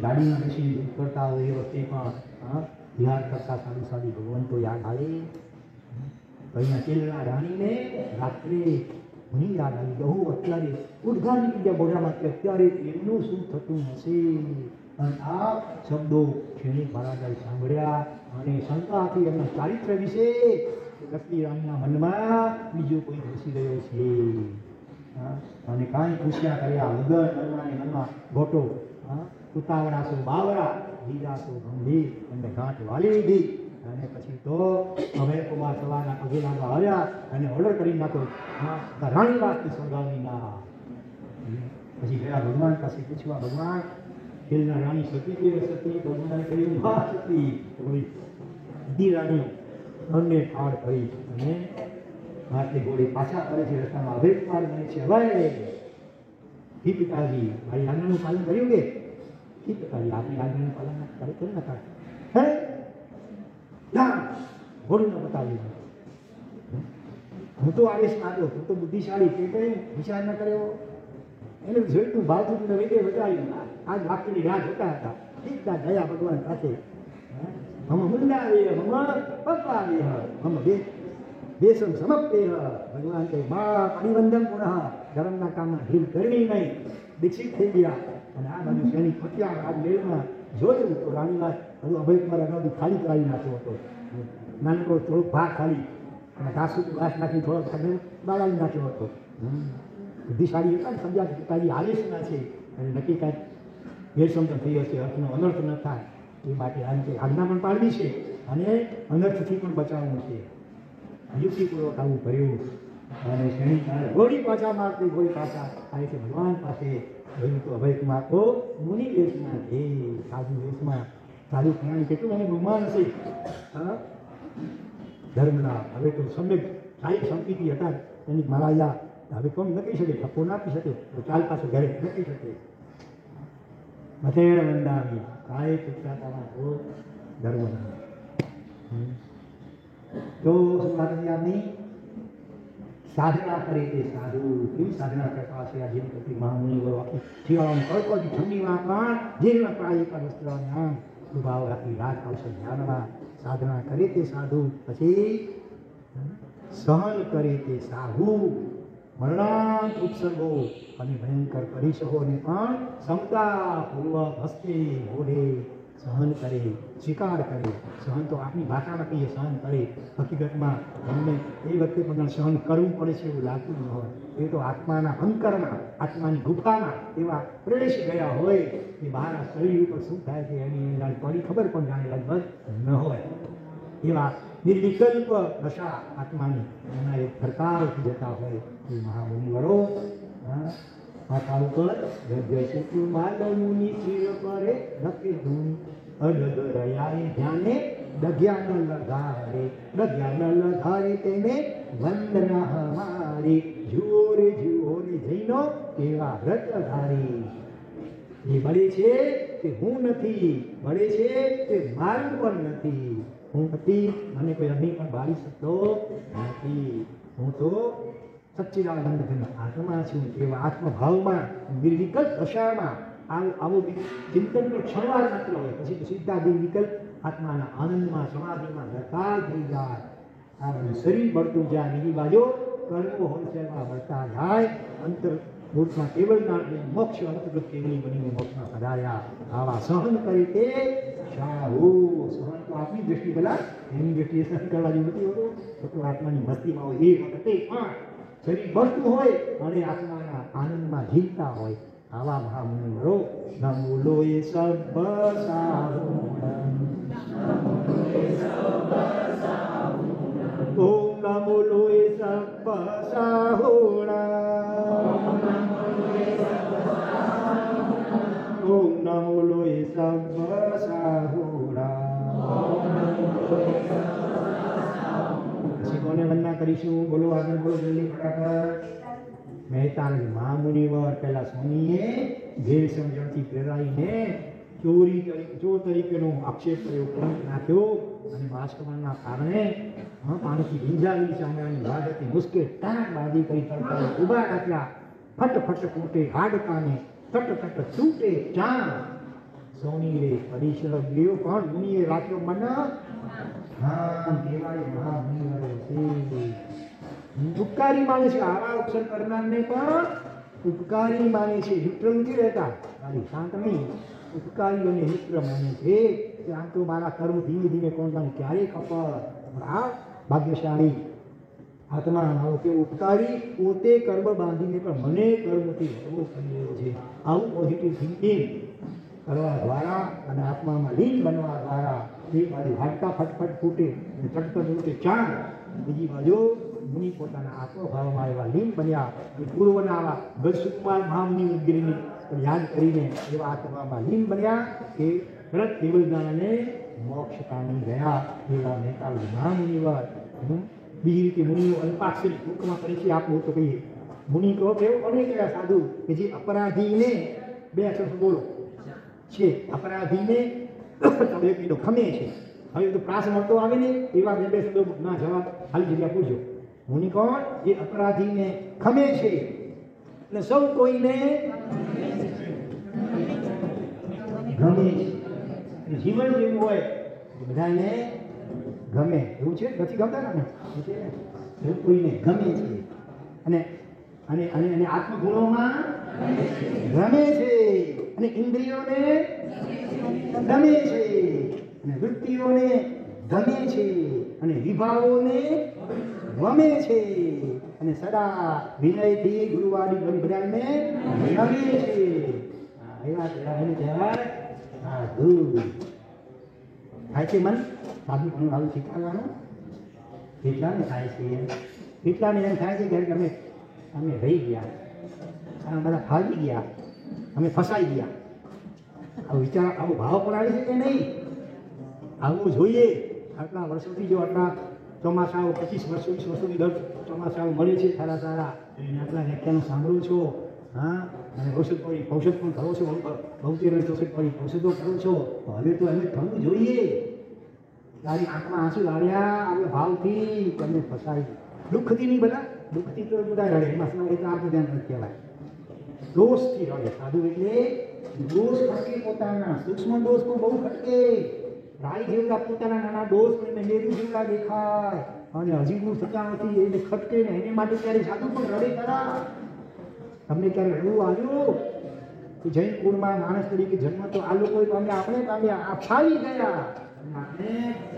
ગાડીમાં બેસીને દૂધ કરતા હોય એ વખતે પણ વિહાર કરતા સાધુ સાધુ ભગવંતો યાદ આવે. અહીંના તેલના રાણીને રાત્રે મને યાદ આવી બહુ અત્યારે ઉદ્ઘાર નીકળી ગયા બોડામાં કે અત્યારે એમનું શું થતું હશે. અને આ શબ્દો શ્રેણિક મહારાજાએ સાંભળ્યા અને શંકાથી એમના ચારિત્ર વિશે લક્ષ્મી રાણીના મનમાં બીજો કોઈ ઘૂસી ગયો છે. અને કાંઈ પૂછ્યા કર્યા વગર મનમાં ગોટો ઉતાવળાસો બાવરા જીજાસો ગંભીર અને ઘાટ વાલી લીધી અને પછી તો અભયકુમાર સવારના પગેલામાં આવ્યા અને ઓર્ડર કરી નાખ્યો રાણી વાસની સોગાવણી ના પછી ગયા ભગવાન પાસે પૂછવા ભગવાન ખેલના રાણી સતી કેવી સતી ભગવાને કહ્યું હા સતી બધી રાણીઓ અમને ઠાર કરી અને હાથે ઘોડી પાછા કરે છે રસ્તામાં અભયકુમાર બને છે હવે હી પિતાજી મારી આજ્ઞાનું પાલન કર્યું કે હી પિતાજી આપની આજ્ઞાનું પાલન કરે કેમ ન કરે હે ના ઘોડી ન બતાવ્યું હું તો આવેશમાં આવ્યો તું તો બુદ્ધિશાળી તે કઈ વિચાર ન કર્યો એને જોઈ તું ભાવતું તું વેગે બતાવ્યું આજ વાક્યની રાહ જોતા હતા સીધા ગયા ભગવાન પાસે હમ મુંડાવીએ હમ પકવાવીએ હમ બેસમ સમપ્તે ભગવાન કહે બા પરિવંદન પુનઃ ધર્મના કામમાં ઢીલ કરવી નહીં દીક્ષિત થઈ ગયા અને આ બાજુ શેની પત્યા આ મેળમાં જોયું તો રાણીવાસ હજુ અભયકુમાર અગાઉથી ખાલી કરાવી નાખ્યો હતો નાનકડો થોડોક ભાગ ખાલી અને ઘાસ ઘાસ નાખી થોડોક બાળાવી નાખ્યો હતો બુદ્ધિશાળી હતા ને સમજ્યા પિતાજી આવેશના છે અને નક્કી કાંઈક ગેરસમજ થઈ હશે અર્થનો અનર્થ ન થાય એ માટે આજ્ઞા પણ પાડવી છે અને અનર્થથી પણ બચાવવું છે યુક્તિપૂર્વક આવું કર્યું અને શેની ઘોડી પાછા મારતી ઘોડી પાછા આવે છે ભગવાન પાસે જોયું તો અભયકુમાર તો મુનિ વેશમાં છે સાધુ વેશમાં સાધુ પ્રાણી કેટલું મને ગુમાન હશે ધર્મના હવે તો સમ્યક સારી સંપત્તિ હતા એની મહારાજા હવે કોણ ન કહી શકે ઠપકો ના આપી શકે તો ચાલ પાછો ઘરે ન કહી શકે મથેર વંદાવી કાય ચિત્રાતામાં તો ધર્મના તો આપની સાધના કરે તે સાધુ કેવી સાધના કરતા હશે આ જેમ કરતી મહામુનિઓ આખી શિયાળામાં કડકોથી ઠંડીમાં પણ જીર્ણ પ્રાયિક વસ્ત્રના સ્વભાવ રાખી રાત આવશે ધ્યાનમાં સાધના કરે તે સાધુ પછી સહન કરે તે સાહુ મરણાંત ઉપસર્ગો અને ભયંકર પરિસરોને પણ ક્ષમતાપૂર્વક હસ્તે ઓઢે સહન કરે સ્વીકાર કરે સહન તો આપણી ભાષામાં કહીએ સહન કરે હકીકતમાં અમને એ વખતે પણ સહન કરવું પડે છે એવું લાગતું ન હોય એ તો આત્માના અંકરમાં આત્માની ગુફામાં એવા પ્રવેશી ગયા હોય કે બહાર શરીર ઉપર શું થાય છે એની પડી ખબર પણ જાણે લગભગ ન હોય એવા નિર્વિકલ્પ દશા આત્માની એના એક પ્રકારથી જતા હોય એ મહામુનિવરો માથા ઉપર જય શ્રી માલમુનિ શિર પરે નક્કી ધૂન અડગ રહ્યા ધ્યાને દગ્યા ન લગારે તેને વંદના હમારી જુઓ રે જૈનો એવા વ્રતધારી એ બળે છે કે હું નથી બળે છે કે મારું પણ નથી હું નથી મને કોઈ અગ્નિ પણ બાળી શકતો નથી હું તો સચ્ચિદાનંદ આત્મા છું એવા આત્મભાવમાં નિર્વિકલ્પ દશામાં આવો ચિંતન તો ક્ષણવાર માત્ર હોય પછી તો સીધા નિર્વિકલ્પ આત્માના આનંદમાં સમાધિમાં ગરકાલ થઈ જાય આ બધું શરીર બળતું જાય બીજી બાજુ કર્મો હોલસેલમાં બળતા જાય અંતર ભૂતમાં કેવળ ના મોક્ષ અંતર્ગત કેવલી બનીને મોક્ષમાં પધાર્યા આવા સહન કરી તે શાહુ સહન તો આપણી દ્રષ્ટિ પેલા એની દ્રષ્ટિએ સહન કરવા જેવું નથી હોતું તો આત્માની મસ્તીમાં હોય એ વખતે પણ શરીર બળતું હોય અને આત્માના આનંદમાં ઝીલતા હોય આવા મહામુનિવરો નમો એ સબ ઓમ નમો એ સબ સાહુણા ઓમ નમો એ સબ સાહુણા કોને વંદના કરીશું બોલો આગળ બોલો જલ્દી ફટાફટ મહેતા મહામુનિવર પહેલા સ્વામીએ ભેળ સમજણથી પ્રેરાઈને ચોર તરીકેનો આક્ષેપ કર્યો કલંક નાખ્યો અને વાસ્તવના કારણે પાણીથી ભીંજાવી ચામડાની વાડ હતી મુશ્કેલ ટાંક બાંધી કરી તડકા ઉભા રાખ્યા ફટ તૂટે હાડકાને તટ તૂટે ચાંદ સોનીએ પરિસર ગયો પણ મુનિએ રાખ્યો મન ઉપકારી માને છે આવા ઉપસર કરનારને પણ ઉપકારી માને છે મિત્ર નથી રહેતા શાંત નહીં ઉપકારીઓને મિત્ર માને છે કે આમ તો મારા કર્મ ધીમે ધીમે કોણ જાણે ક્યારે કપડ આ ભાગ્યશાળી આત્મા મારો કે ઉપકારી પોતે કર્મ બાંધીને પણ મને કર્મથી હળવો કરી રહ્યો છે આવું પોઝિટિવ થિંકિંગ કરવા દ્વારા અને આત્મામાં લીન બનવા દ્વારા એક બાજુ હાડકા ફટફટ ફૂટે અને ચટકટ ઉઠે ચાંદ, બીજી બાજુ મુનિ પોતાના આત્મભાવમાં એવા લીન બન્યા. પૂર્વના આવા ગજસુકુમાર મહામુનિ વગેરેની યાદ કરીને એવા આત્મામાં લીન બન્યા કે તરત દેવલદાનને મોક્ષ પામી ગયા. એવા નેતાલ મહામુનિવર. બીજી રીતે મુનિઓ અલ્પાક્ષરી ટૂંકમાં પરિચય આપવું તો કહીએ. મુનિ કહો કે અનેક એવા સાધુ કે જે અપરાધીને બે અક્ષર બોલો છે, અપરાધીને તમે કીધો ખમે છે. હવે તો પ્રાસ મળતો આવે ને એવા બે શબ્દો ના જવાબ ખાલી જગ્યા પૂછજો. મુનિ કોણ? જે અપરાધીને ખમે છે અને સૌ કોઈને ગમે છે. જીવન જેવું હોય બધાને ગમે એવું છે, નથી ગમતા ને સૌ કોઈને ગમે છે અને અને અને અને આત્મગુણોમાં ગમે છે અને ઇન્દ્રિયોને ગમે છે અને વૃત્તિઓને ગમે છે અને વિભાવોને ગમે છે અને સદા વિનયથી ગુરુવારી બધાને ગમે છે. એવા એને કહેવાય સાધુ. થાય છે મન સાધુ પણ આવું શીખવાડવાનું. કેટલાને થાય છે? કેટલાને એમ થાય છે કે અમે રહી ગયા, અમે બધા ફાવી ગયા, અમે ફસાઈ ગયા. આવો વિચાર, આવો ભાવ પણ આવે છે કે નહીં? આવવું જોઈએ. આટલા વર્ષોથી જો આટલા ચોમાસાઓ 25 વર્ષો 20 વર્ષોથી દર ચોમાસાઓ મળે છે સારા સારા, આટલા વ્યાખ્યાનો સાંભળું છો. હા, અને ઔષધ પણ કરો છો, બહુ તેર ઔષધ ઔષધો કરો છો. હવે તો એમ થવું જોઈએ. તારી આંખમાં આંસુ લાડ્યા આપણે ભાવથી તમને ફસાઈ. દુઃખથી નહીં, બધા દુઃખથી તો બધા રડે, એમાં એટલે આપણે ધ્યાન નથી કહેવાય. દોષથી રડે સાધુ. એટલે દોષ ખટકે પોતાના, સૂક્ષ્મ દોષ તો બહુ ખટકે. રાઈ જેવડા પોતાના નાના દોષ એને મેરુ જેવડા દેખાય અને હજી હું થતા નથી એને ખટકે ને એને માટે ત્યારે સાધુ પણ રડે ખરા. તમને ક્યારે રડવું આવ્યું કે જૈન કુળમાં માણસ તરીકે જન્મ તો આ લોકો આપણે પામ્યા, આ ફાવી ગયા, આપણે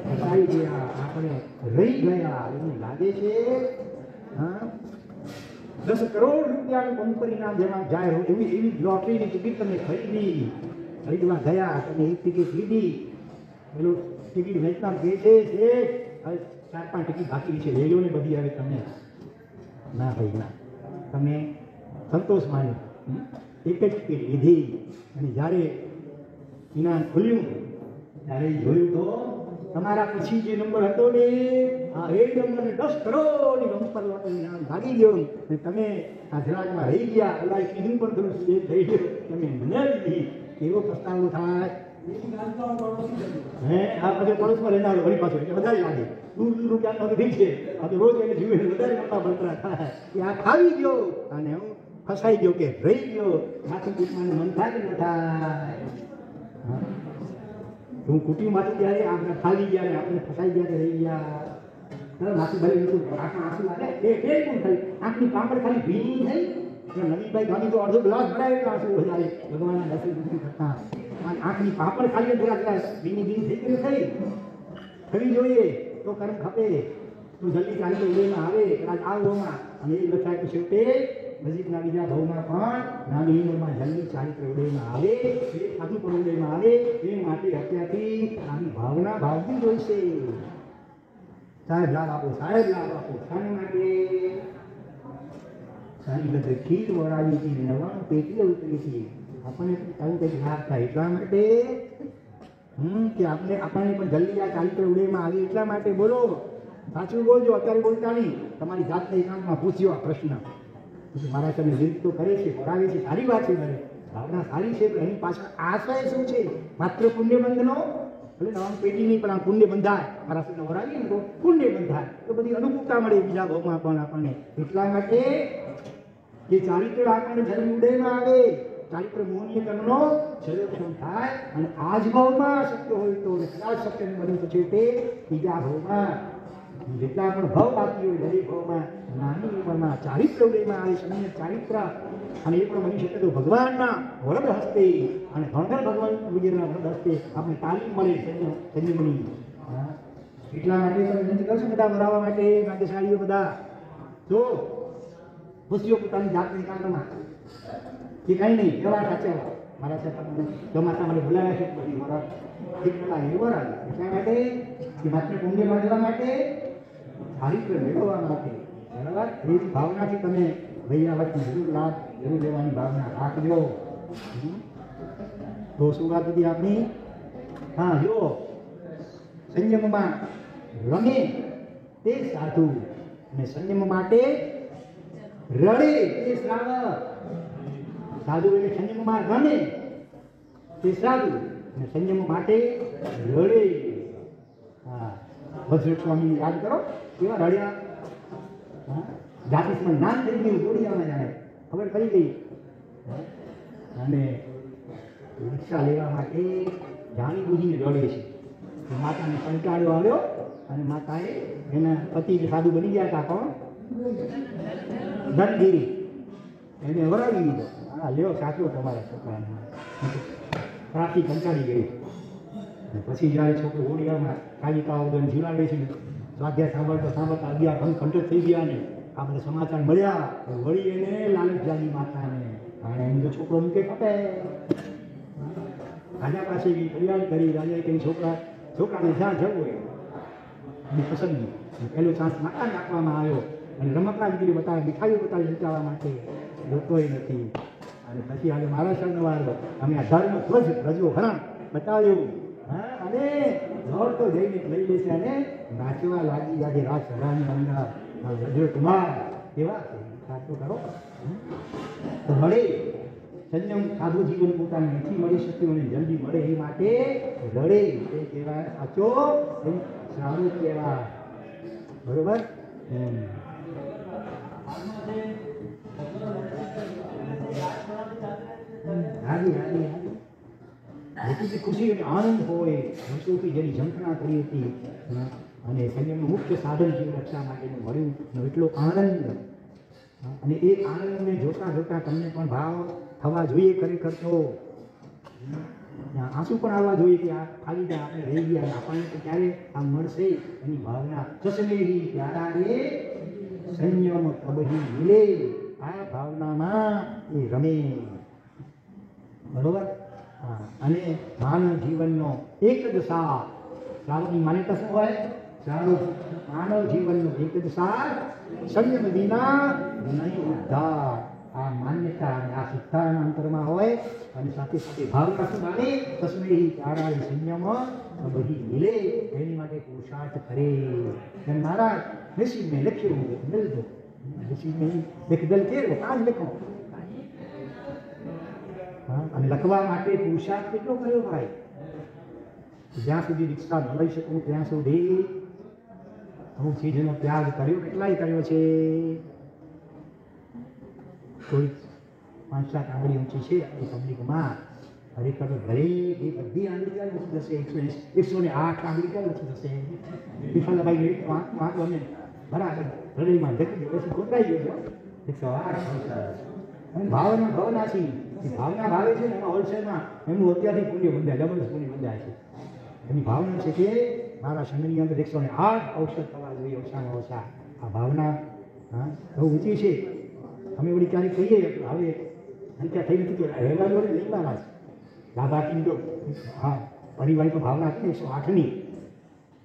ફસાઈ ગયા, આપણે રહી ગયા એવું લાગે છે. હા, 10 કરોડ રૂપિયાનું કંપનીના જેમાં જાહેર એવી લોટરીની ટિકિટ તમે ખરીદવા ગયા, તમે એક ટિકિટ લીધી, પેલું ટિકિટ વેચનાર કહે છે 4-5 ટિકિટ બાકી છે, લઈ લો ને બધી. હવે તમને ના ભાઈ ના, તમે સંતોષ માન્યો, એક જ ટિકિટ લીધી અને જ્યારે ઇનામ ખુલ્યું ત્યારે જોયું તો તમારા પછી જે નંબર હતો ને એ નંબરને 10 કરોડની બમ્પર લોટરી ઇનામ ભાગી ગયો ને તમે આ જરાકમાં રહી ગયા. ઓલા કીધું પણ થોડું એ થઈ ગયું, તમે મને લીધી. એવો પસ્તાવો થાય. હે આ પછી પડોશમાં રહેનારો વળી પાછો એટલે વધારે લાગે. દૂર રૂપિયા ઠીક છે, આ તો રોજ એને જીવે વધારે મોટા બળતરા થાય કે આ ખાવી ગયો અને હું ફસાઈ ગયો કે રહી ગયો. માથું કૂટવાનું મન થાય કે ન થાય? હું કુટીમાંથી ત્યારે આપણે ખાલી ગયા, આપણે ફસાઈ ગયા, રહી ગયા. માથું ભલે આંખમાં આંસુ આવે એ કોણ થઈ? આંખની પાપડ ખાલી ભીની થઈ. નવીનભાઈ ગાંધી તો અડધો ગ્લાસ ભરાય એટલે આંસુ વધારે ભગવાનના દર્શન દુઃખી થતા. આંખની પાપડ ખાલી થોડા ભીની થઈ ગઈ થઈ થવી જોઈએ તો કર્મ ખપે તો જલ્દી ચાલી ઉદયમાં આવે આ ભાવમાં. અને એ લખાય તો છેવટે નજીકના બીજા ભાવમાં પણ નાની ઉંમરમાં જલ્દી ચારિત્ર ઉદયમાં આવે, એ સાધુ પણ ઉદયમાં આવે. એ માટે અત્યારથી આની ભાવના ભાવવી જોઈશે. સાહેબ લાભ આપો, સાહેબ લાભ આપો. શાના માટે? સારી બધે ખીર વરાવી હતી, 99 પેટીઓ ઉતરી હતી. આપણને કંઈક લાભ થાય એટલા માટે કે આપણને પણ જલ્દી આ ચારિત્ર ઉદયમાં આવે એટલા માટે. બોલો, સાચું બોલજો, અત્યારે બોલતા નહીં. તમારી જાતને એકાંતમાં પૂછ્યો આ પ્રશ્ન. મારા તમે જીત તો કરે છે, કરાવે છે, સારી વાત છે, મને ભાવના સારી છે, પણ એની પાછળ આશય શું છે? માત્ર પુણ્યબંધનો? એટલે 99 પેટી નહીં, પણ આ પુણ્ય બંધાય. મારા સાથે વરાવીએ ને તો પુણ્ય બંધાય, તો બધી અનુકૂળતા મળે બીજા ભાવમાં પણ આપણને. એટલા માટે કે ચારિત્ર આપણને જલ્દી ઉદયમાં આવે, ચારિત્ર મોહનીય કર્મનો સર્વક્ષમ થાય અને આજ ભાવમાં શક્ય હોય તો કદાચ શક્ય બને તો છે તે બીજા ભાવમાં જેટલા પણ ભાવ બાકી હોય દરેક ભાવમાં નાની ઉંમરમાં ચારિત્ર ઉદયમાં આવે. સમય ચારિત્ર અને એ પણ બની શકે તો ભગવાનના વરદ હસ્તે અને ભણતર ભગવાન વગેરેના વરદ હસ્તે આપણે તાલીમ મળે સંયમની. એટલા માટે તમે વિનંતી કરશો બધા વરાવવા માટે ભાગ્યશાળીઓ બધા જો ખુશીઓ પોતાની જાતની કાંડમાં કે કંઈ નહીં વ્યવહાર સાચવવા. મારા સાહેબ ચોમાસા મને બોલાવ્યા છે બધી મારા શીખતા એવું એટલા માટે કે માત્ર પુણ્ય બાંધવા માટે ચારિત્ર મેળવવા માટે બરાબર એ ભાવનાથી તમે ભાઈ આ વખતે જરૂર લાભ જરૂર લેવાની ભાવના રાખજો. તો શું વાત હતી આપણી? હા જો સંયમમાં રમે તે સાધુ અને સંયમ માટે રડે તે શ્રાવક. સાધુ એટલે સંયમમાં રમે તે સાધુ અને સંયમ માટે રડે. હા વજ્ર સ્વામી યાદ કરો કેવા રડ્યા. જાતિમાં નામ થઈ ગયું જોડિયામાં જાણે ખબર પડી ગઈ. અને દીક્ષા લેવા માટે જાણી બુજીને રડે છે. માતાને કંટાળો આવ્યો અને માતાએ એના પતિ સાધુ બની ગયા હતા. કોણ? ધનગીરી. એને વરાવી દીધો. હા લ્યો સાચો તમારા છોકરાને. પ્રાપ્તિ કંટાળી ગઈ. પછી જ્યારે છોકરો ઓડિયામાં કાલિકા વગર ઝીલાડે છે સ્વાધ્યાય સાંભળતા સાંભળતા 11 કંઠ થઈ ગયા ને આ બધા સમાચાર મળ્યા. વળી એને લાલચ જાગી માતાને. અને એનો છોકરો મૂકે ખપે. રાજા પાસે ફરિયાદ કરી. રાજાએ કહ્યું છોકરાને જ્યાં જવું હોય એની પસંદગી. પહેલો ચાન્સ મકાન નાખવામાં આવ્યો અને રમકડા દીકરી બતાવે મીઠાઈઓ બતાવી લૂંટાવા માટે જોતોય નથી. અને પછી આજે મારા શરણવાર અમે આ ધર્મ ધ્વજ રજો હરણ બતાવ્યું. હા અને દોડ તો જઈને લઈ લેશે અને નાચવા લાગી આજે રાજ સભાની અંદર રજો કુમાર કેવા છે સાચું કરો. તો મળે સંયમ સાધુ જીવન પોતાને નથી મળી શક્યું અને જલ્દી મળે એ માટે રડે એ કહેવાય સાચો સારું કહેવાય. બરોબર. હાજી હાજી હાજી ખુશી અને આનંદ હોય વર્ષોથી જેની ઝંખના કરી હતી અને સંયમનું મુખ્ય સાધન જીવ રક્ષા માટેનું મળ્યું એટલો આનંદ. અને એ આનંદને જોતા જોતા તમને પણ ભાવ થવા જોઈએ ખરેખર તો. આંસુ પણ આવવા જોઈએ કે આ ખાલી આપણે રહી ગયા આપણને તો ક્યારે આ મળશે એની ભાવના. સસનેહી પ્યારા રે સંયમ કબહી મિલે. આ ભાવનામાં એ રમે. બરોબર. હા અને માનવ જીવનનો એક જ સાર. શ્રાવકની માન્યતા શું હોય? માનવ જીવનનો એક જ સાર સંયમ વિના નહીં ઉદ્ધાર. આ માન્યતા અને આ સિદ્ધાંત અંતરમાં હોય અને સાથે સાથે ભાવના શું માને? તસ્મેહી પ્યારા સંયમ બધી મિલે. એની માટે પુરુષાર્થ કરે. મહારાજ નસીબ મેં લખ્યું મિલ દો. નસીબ મેં દેખ દલ કે કાજ લખો. અને લખવા માટે પુરુષાર્થ કેટલો કર્યો ભાઈ? જ્યાં સુધી દીક્ષા ન લઈ શકું ત્યાં સુધી અમુક ચીજનો ત્યાગ કર્યો. કેટલાય કર્યો છે. થોડી 5-7 આંગળી ઊંચી છે એ પબ્લિકમાં. ખરેખર તો દરેક એ બધી આંગળી ક્યાં ઊંચી થશે? 108 આંગળી ક્યાં ઊંચી થશે? વિફલભાઈ વાંચો અમે બરાબર હૃદયમાં જતી ગયો પછી ગોતાઈ ગયો છે 108. ભાવના ભાવનાથી ભાવના ભાવે છે ને એમાં હોલસેલમાં એમનું અત્યારથી પુણ્ય બંધાય જબરદસ્ત પુણ્ય બંધાય છે. એની ભાવના છે કે મારા શરીરની અંદર 108 ઔષધ થવા જોઈએ ઓછામાં ઓછા. આ ભાવના હા બહુ ઊંચી છે. અમે વળી ક્યારેક કહીએ હવે સંખ્યા થઈ નથી કે રહેવા જોડે નહીં મારા લાભાર્થી તો હા પરિવારની તો ભાવના હતી 108ની.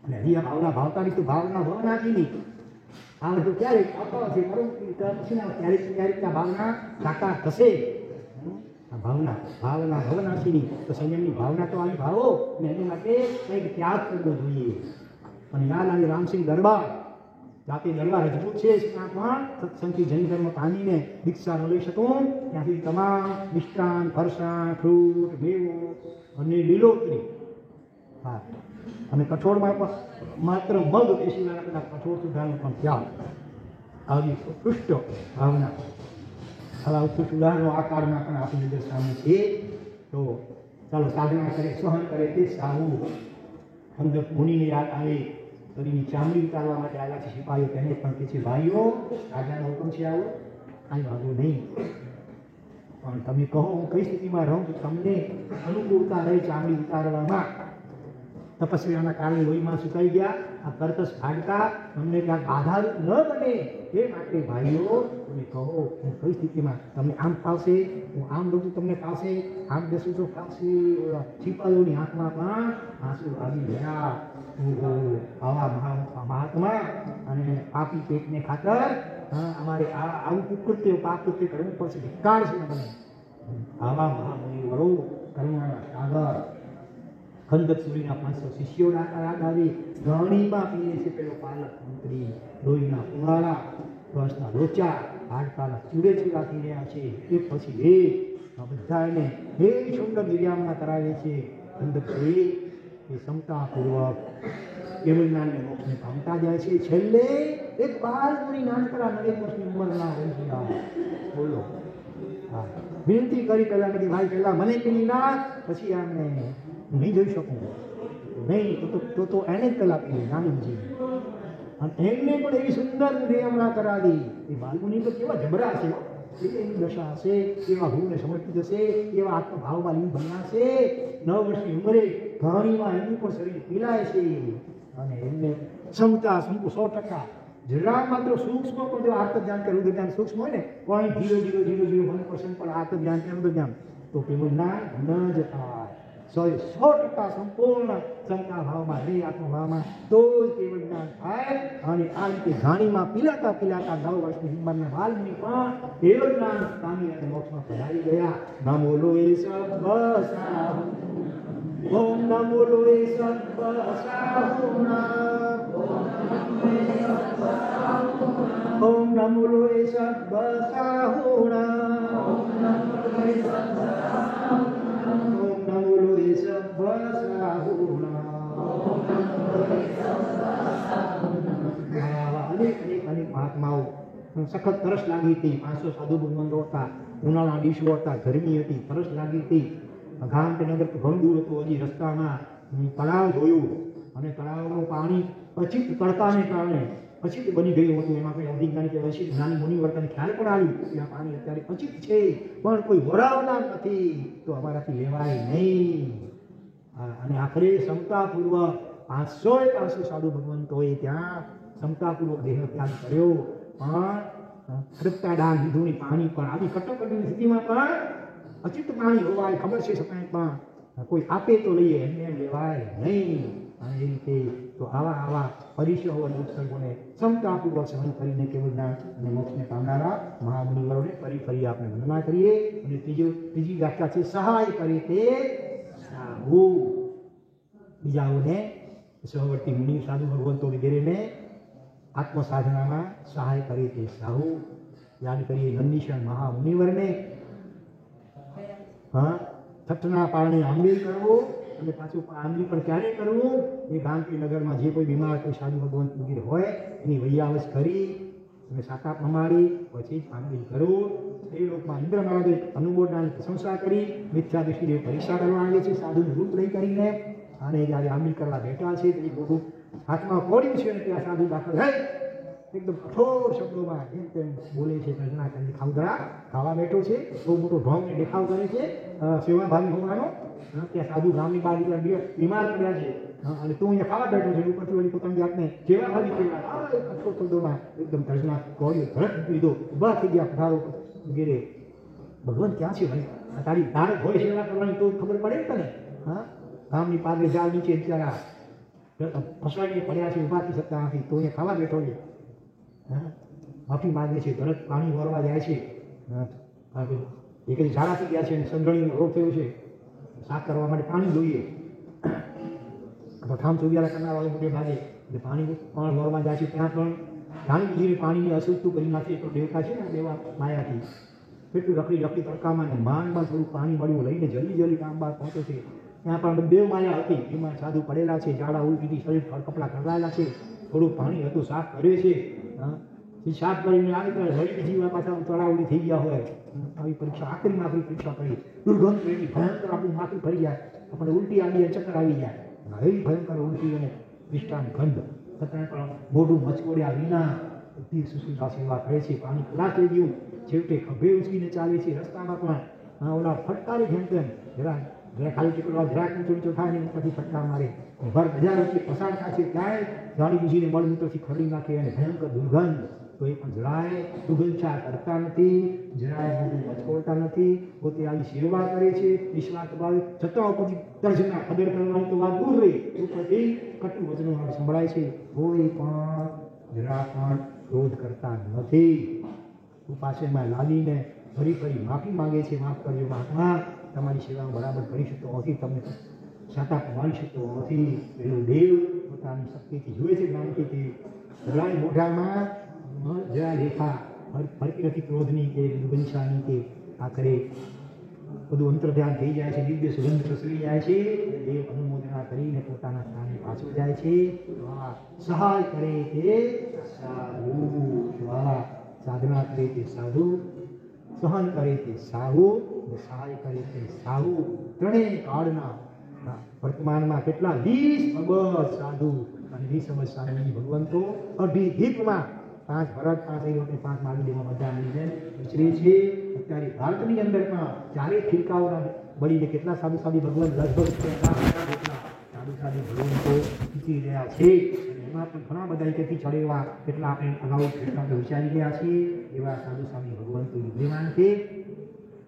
અને હજી આ ભાવના ભાવતાની તો ભાવનાથી નહીં. આ બધું ક્યારેક આવતો હશે પછી ક્યારેક ક્યારેક આ ભાવના સાકાર થશે. આ ભાવના ભાવનાથી નહીં તો સંયમની ભાવના તો આવી ભાવો અને એની માટે કંઈક ત્યાગ કરવો જોઈએ. અને યાદ આવી રામસિંહ દરબાર જાતે દરબાર રજપૂત છે ત્યાં પણ સત્સંગથી જૈન ધર્મ પામીને દીક્ષા ન લઈ શકું ત્યાં સુધી તમામ મિષ્ટાન ફરસાણ ફ્રૂટ મેવો અને લીલોતરી હા અને કઠોળમાં પણ માત્ર મગ એ સિવાયના બધા કઠોળ સુધારનો પણ ત્યાગ. આવી ઉત્કૃષ્ટ ભાવના આવા ઉત્કૃષ્ટ ઉદાહરણો આ કાળમાં પણ આપણી નજર સામે છે. તો ચાલો સાધના કરે સહન કરે તે સારું. અંદર મુનિને યાદ આવે શરીરની ચામડી ઉતારવા માટે આવ્યા છે સિપાહીઓ. તેને પણ કે છે ભાઈઓ રાજાનો હુકમ છે આવો કાંઈ વાંધો નહીં પણ તમે કહો હું કઈ સ્થિતિમાં રહું છું તમને અનુકૂળતા રહે ચામડી ઉતારવામાં. તપસ્યાના કારણે લોહીમાં સુકાઈ ગયા. આ કરકસ ભાગતા તમને ક્યાંક આધારિત ન બને એ માટે ભાઈઓ તમે કહો હું કઈ સ્થિતિમાં તમને આમ ફાવશે, હું આમ બધું તમને ફાવશે, આમ બેસું તો ફાવશે. સિપાહીઓની આંખમાં પણ આંસુ આવી ગયા. આવા મહાત્મા અને પાપી પેટને ખાતર અમારે આવું કુકૃત્ય પાકૃત્ય કરવું પડશે. ધિક્કાર છે મને. આવા મહામુનિવરો કરુણાના સાગર ખંડક સુરીના 500 શિષ્યો યાદ આવી. ઘણીમાં પીએ છે પેલો પાલક મંત્રી, લોહીના કુંવાળા, રસના લોચા, હાડકાના ચૂડે ચૂડા થઈ રહ્યા છે. એ પછી આ બધા એને એ સુંદર નિર્યામના કરાવે છે. ખંડક સુરી એ ક્ષમતાપૂર્વક કેવળ જ્ઞાનને મોક્ષને પામતા જાય છે. છેલ્લે એક બાળ મુનિ નાનકડા 9 વર્ષની ઉંમરના હોય છે. બોલો, હા, વિનંતી કરી પહેલા નથી ભાઈ, પહેલા મને પીની ના, પછી આમને નહીં જોઈ શકું નહીં, તો એને જ પહેલા પીએ નાનંદજી. અને એમને પણ એવી સુંદર નિર્યામના કરાવી. એ બાળમુનિ તો કેવા જબરા છે, એવી દશા હશે, એવા ભૂને સમર્પિત હશે, એવા આત્મભાવમાં લીન બન્યા છે. 9 વર્ષની ઉંમરે ઘણીમાં એમનું પણ શરીર પીલાય છે. અને એમને ક્ષમતા 100%, જરા માત્ર સૂક્ષ્મ પણ જો આત્મ ધ્યાન કે રુદ્ર ધ્યાન સૂક્ષ્મ હોય ને 0.0001% પણ આત્મ ધ્યાન કે રુદ્ર ધ્યાન, તો કેવું ના ન જ થાય. 100% સંપૂર્ણ ક્ષમતા ભાવમાં રે આત્મભાવમાં તો જ કેવળ જ્ઞાન થાય. અને આ રીતે ઘાણીમાં પીલાતા 9 વર્ષની ઉંમરના બાલમુનિ પણ કેવળ જ્ઞાન પામી અને મોક્ષમાં પધારી ગયા. નમો લોએ સબ સાહુ, ઓમ નમો લોએ સબ સાહુના, ઓમ નમો લોએ સબ સાહુના, ઓમ નમો લોએ સબ અનેક મહાત્માઓ સખત તરસ લાગી હતી. 500 સાધુ ભગવંતો હતા, ઉનાળા દિવસો હતા, ગરમી હતી, તરસ લાગી હતી. ગાંધીનગર ઘણું દૂર હતું. હજી રસ્તામાં તળાવ જોયું અને તળાવનું પાણી પછી તડકાને કારણે પછી બની ગયું હતું. એમાં કોઈ અધિકારી કે પછી નાની મુનિવર્તન ખ્યાલ પણ આવ્યું કે આ પાણી અત્યારે પછી છે પણ કોઈ વરાવનાર નથી, તો અમારાથી લેવાય નહીં. અને આખરે ક્ષમતાપૂર્વક 500 સાધુ ભગવંતોએ ત્યાં ક્ષમતાપૂર્વક દેહ ત્યાગ કર્યો. પણ તૃપ્તા દાન લીધું પાણી પણ આવી કટોકટીની સ્થિતિમાં પણ અચિત પાણી હોવાય ખબર છે છતાંય પણ કોઈ આપે તો લઈએ, એમને લેવાય નહીં. અને એ રીતે તો આવા પરિશ્રમો અને ઉત્સર્ગોને ક્ષમતાપૂર્વક સહન કરીને કેવળ જ્ઞાન અને મોક્ષને પામનારા મહામુનિવરોને ફરી આપણે વંદના કરીએ. અને ત્રીજી વ્યાખ્યા છે સહાય કરે તે સાહુ. બીજાઓને સહવર્તી મુનિ સાધુ ભગવંતો વગેરેને આત્મ સાધનામાં સહાય કરે તે સાહુ. યાદ કરીએ નંદીશન મહામુનિવરને છઠના પારણે આંબલી કરવો અને પાછું આંબલી પણ ક્યારે કરવું, એ ગાંધીનગરમાં જે કોઈ બીમાર કોઈ સાધુ ભગવંત વગેરે હોય એની વૈયાવસ કરી અને સાકા પ્રમાણી પછી જ આંબલી કરવું. એ લોકમાં ઇન્દ્ર મહારાજે અનુમોદનાની પ્રશંસા કરી. મિથ્યા દૃષ્ટિદેવ પરીક્ષા કરવા આવે છે સાધુનું રૂપ લઈ કરીને. અને જ્યારે આંબલી કરવા બેઠા છે તે બધું હાથમાં પડ્યું છે અને ત્યાં સાધુ દાખલ થઈ એકદમ કઠોર શબ્દોમાં જેમ તેમ બોલે છે. કલ્પના કરી ખાવદરા ખાવા બેઠો છે, બહુ મોટો ઢોંગને દેખાવ કરે છે સેવાભાવી હોવાનો. ત્યાં સાધુ ગામની બહાર બીમાર પડ્યા છે અને તું અહીંયા ખાવા બેઠો છે. ઉપરથી વળી પોતાની જાતને સેવાભાવી કહેવાય. કઠોર શબ્દોમાં એકદમ તર્જના કોળીઓ ઝડપ લીધો, ઊભા થઈ ગયા પધારો વગેરે. ભગવાન ક્યાં છે ભાઈ? તારી તારે હોય સેવા કરવાની તો ખબર પડે ને તને. ગામની પાદરે ઝાડ નીચે બિચારા ફસવાઈને પડ્યા છે, ઊભા થઈ શકતા નથી, તો અહીંયા ખાવા બેઠો છે. માફી માંગે છે, તરત પાણી ભરવા જાય છે. એ કદી ઝાડા થઈ ગયા છે અને સંઘણીનો રોગ થયો છે, સાફ કરવા માટે પાણી જોઈએ. ઠામ સુવિયારા કરનારવાળો મોટે ભાગે એટલે પાણી પણ ભરવા જાય છે. ત્યાં પણ ઘણી બધી પાણીની અશુદ્ધ કરી નાખી. તો દેવતા છે ને દેવા માયાથી કેટલું રખડી તડકામાં ને માંડમાં થોડું પાણી મળ્યું લઈને જલ્દી કામ બહાર પહોંચે છે. ત્યાં પણ દેવ માયા હતી, એમાં સાધુ પડેલા છે, ઝાડા ઉલટીથી શરીર કપડાં કરાયેલા છે, થોડું પાણી હતું સાફ કરે છે. સાફ કરીને આવી વળી બીજી વાર પાછા તળાવડી થઈ ગયા હોય. આવી પરીક્ષા આખરી પરીક્ષા કરી. દુર્ગંધ એવી ભયંકર આપણું માથું ફરી જાય, આપણે ઉલટી આવી ચક્કર આવી જાય. એવી ભયંકર ઉલટી અને વિષ્ટાન ગંધ છતાં પણ મોઢું મચકોડ્યા વિના બધી સુશ્રુષા સેવા કરે છે. પાણી ખલાસ થઈ ગયું, છેવટે ખભે ઉચકીને ચાલે છે. રસ્તામાં પણ ઓલા ફટકારી જેમ તેમ જરા એટલે ખાલી ટીકડો જરાક ઊંચો થાય ને પછી ફટકા મારે ભર બજારોથી પસાર થાય છે ત્યારે જાણી બુજીને મળમૂત્રથી ખરી નાખે અને ભયંકર દુર્ગંધ તો એ પણ જરાય દુર્ગંધા કરતા નથી, જરાય મોઢું મચકોડતા નથી, પોતે આવી સેવા કરે છે, વિશ્વાસ ભાવે છતાં ઉપરથી તર્જના ખબર કરવાની તો વાત દૂર રહી, ઉપરથી કટુ વચનો સંભળાય છે, કોઈ પણ જરા પણ ક્રોધ કરતા નથી. તું પાસેમાં લાવીને ફરી ફરી માફી માંગે છે, માફ કરજો મહાત્મા, તમારી સેવા બરાબર કરી શકતો નથી, તમને સાતા માની શકતો નથી. એનો દેવ પોતાની શક્તિથી જુએ છે, જ્ઞાનથી તે જરાય મોઢામાં જરા રેખા ફરતી નથી ક્રોધની કે દુર્ગંધાની કે આખરે બધું અંતર્ધ્યાન થઈ જાય છે, દિવ્ય સુગંધ પ્રસરી જાય છે. દેવ અનુમોદના કરીને પોતાના સ્થાને પાછો જાય છે. સહાય કરે તે સાધુ, સાધના કરે તે સાધુ, સહન કરે તે સાહુ, સહાય કરે તે સાહુ. ત્રણેય કાળના વર્તમાનમાં કેટલા 20 અબજ સાધુ અને 20 અબજ સાધુ ભગવંતો અઢી દીપમાં 5 ભરત 5 અયોધ્યા 5 માલદીવમાં બધા મળીને વિચરે છે. અત્યારે ભારતની અંદર પણ 4 ફિરકાઓના બળીને કેટલા સાધુ સાધુ ભગવાન લગભગ સાધુ સાધુ ભગવંતો વિચરી રહ્યા છે. એમાં પણ ઘણા બધા એકેથી ચડેવા કેટલા આપણે અગાઉ ફિરકા વિચારી ગયા છીએ એવા સાધુ સાધુ ભગવંતો વિદ્યમાન છે.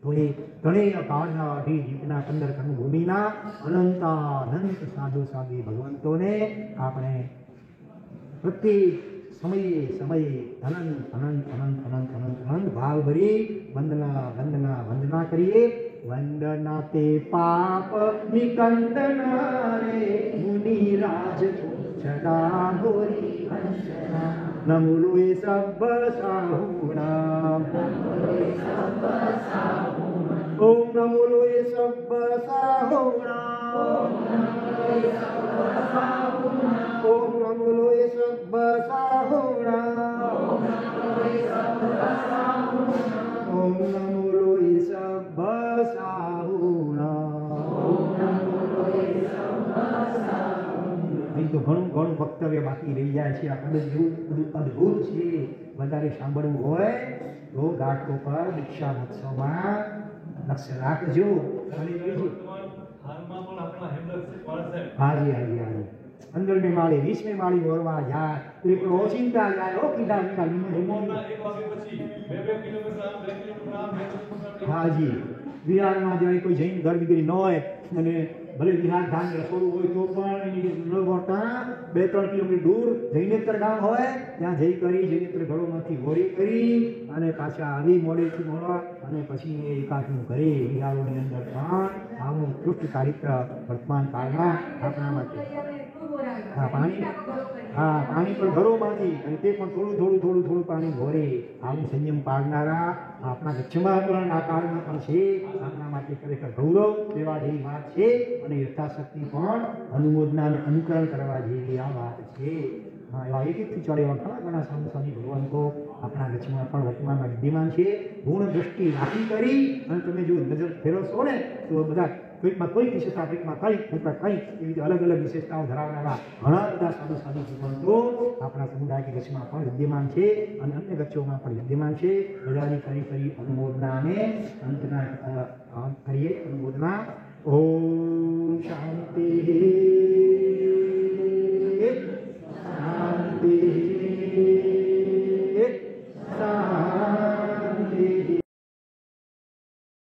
તો એ ત્રણેય કાળના અઢી દીપના 15 કણ ભૂમિના અનંત સાધુ સાધુ ભગવંતોને આપણે પ્રત્યેક સમયે અનંત ભાવ ભરી વંદના કરીએ. વંદના તે પાપ નિકંદના રે મુનિ રાજ છડા ગોરી નમુલો એ સબ સાહુણા, ઓમ નમુલો એ સબ સાહુણા, ઓમ નમુલો એ સબ સાહુણા, ઓમ નમુલો એ સબ સાહુણા. અહીં તો ઘણું વક્તવ્ય બાકી રહી જાય છે. આ પદ જેવું બધું અદભુત છે. વધારે સાંભળવું હોય તો ઘાટો પર દીક્ષા મહોત્સવમાં લક્ષ્ય રાખજો. હાજી 15મી માળે 20મી માળી ઓરવા જાય એટલે ઓચિંતા જાય. ઓ કીધા હાજી વિહારમાં જાય કોઈ જૈન ઘર દીકરી ન હોય અને ભલે વિહાર ધાન રસોડું હોય તો પણ એની 2-3 કિલોમીટર દૂર જૈનેત્ર ગામ હોય ત્યાં જઈ કરી જૈનેત્ર ઘરોમાંથી હોળી કરી અને પાછા આવી મોડેથી મોડવા અને પછી એકાદનું કરે. વિહારોની અંદર પણ આવું ઉત્કૃષ્ટ ચારિત્ર વર્તમાન કાળમાં આપણા માટે પાણી પણ ઘરોમાંથી અને તે પણ થોડું પાણી ભરે. આવું સંયમ પાડનારા આપણા કચ્છમાં પણ આ કાળમાં પણ છે. આપણા માટે ખરેખર ગૌરવ લેવા જેવી વાત છે અને યથાશક્તિ પણ અનુમોદના અને અનુકરણ કરવા જેવી આ વાત છે. એવા એકથી ચડેવા ઘણા સાધુ સાધુ ભગવંતો આપણા કચ્છમાં પણ વર્તમાનમાં વિદ્યમાન છે. ગુણ દ્રષ્ટિ રાખી કરી અને તમે જો નજર ફેરવશો ને તો બધા કોઈ વિશેષતા કંઈક એવી અલગ વિશેષતાઓ ધરાવનારા ઘણા બધા સાધુ સાધુ ભગવંતો આપણા સમુદાય કે કચ્છમાં પણ વિદ્યમાન છે અને અન્ય કચ્છોમાં પણ વિદ્યમાન છે. બધાની ફરી અનુમોદના અને અંતના કરીએ. અનુમોદના. ઓમ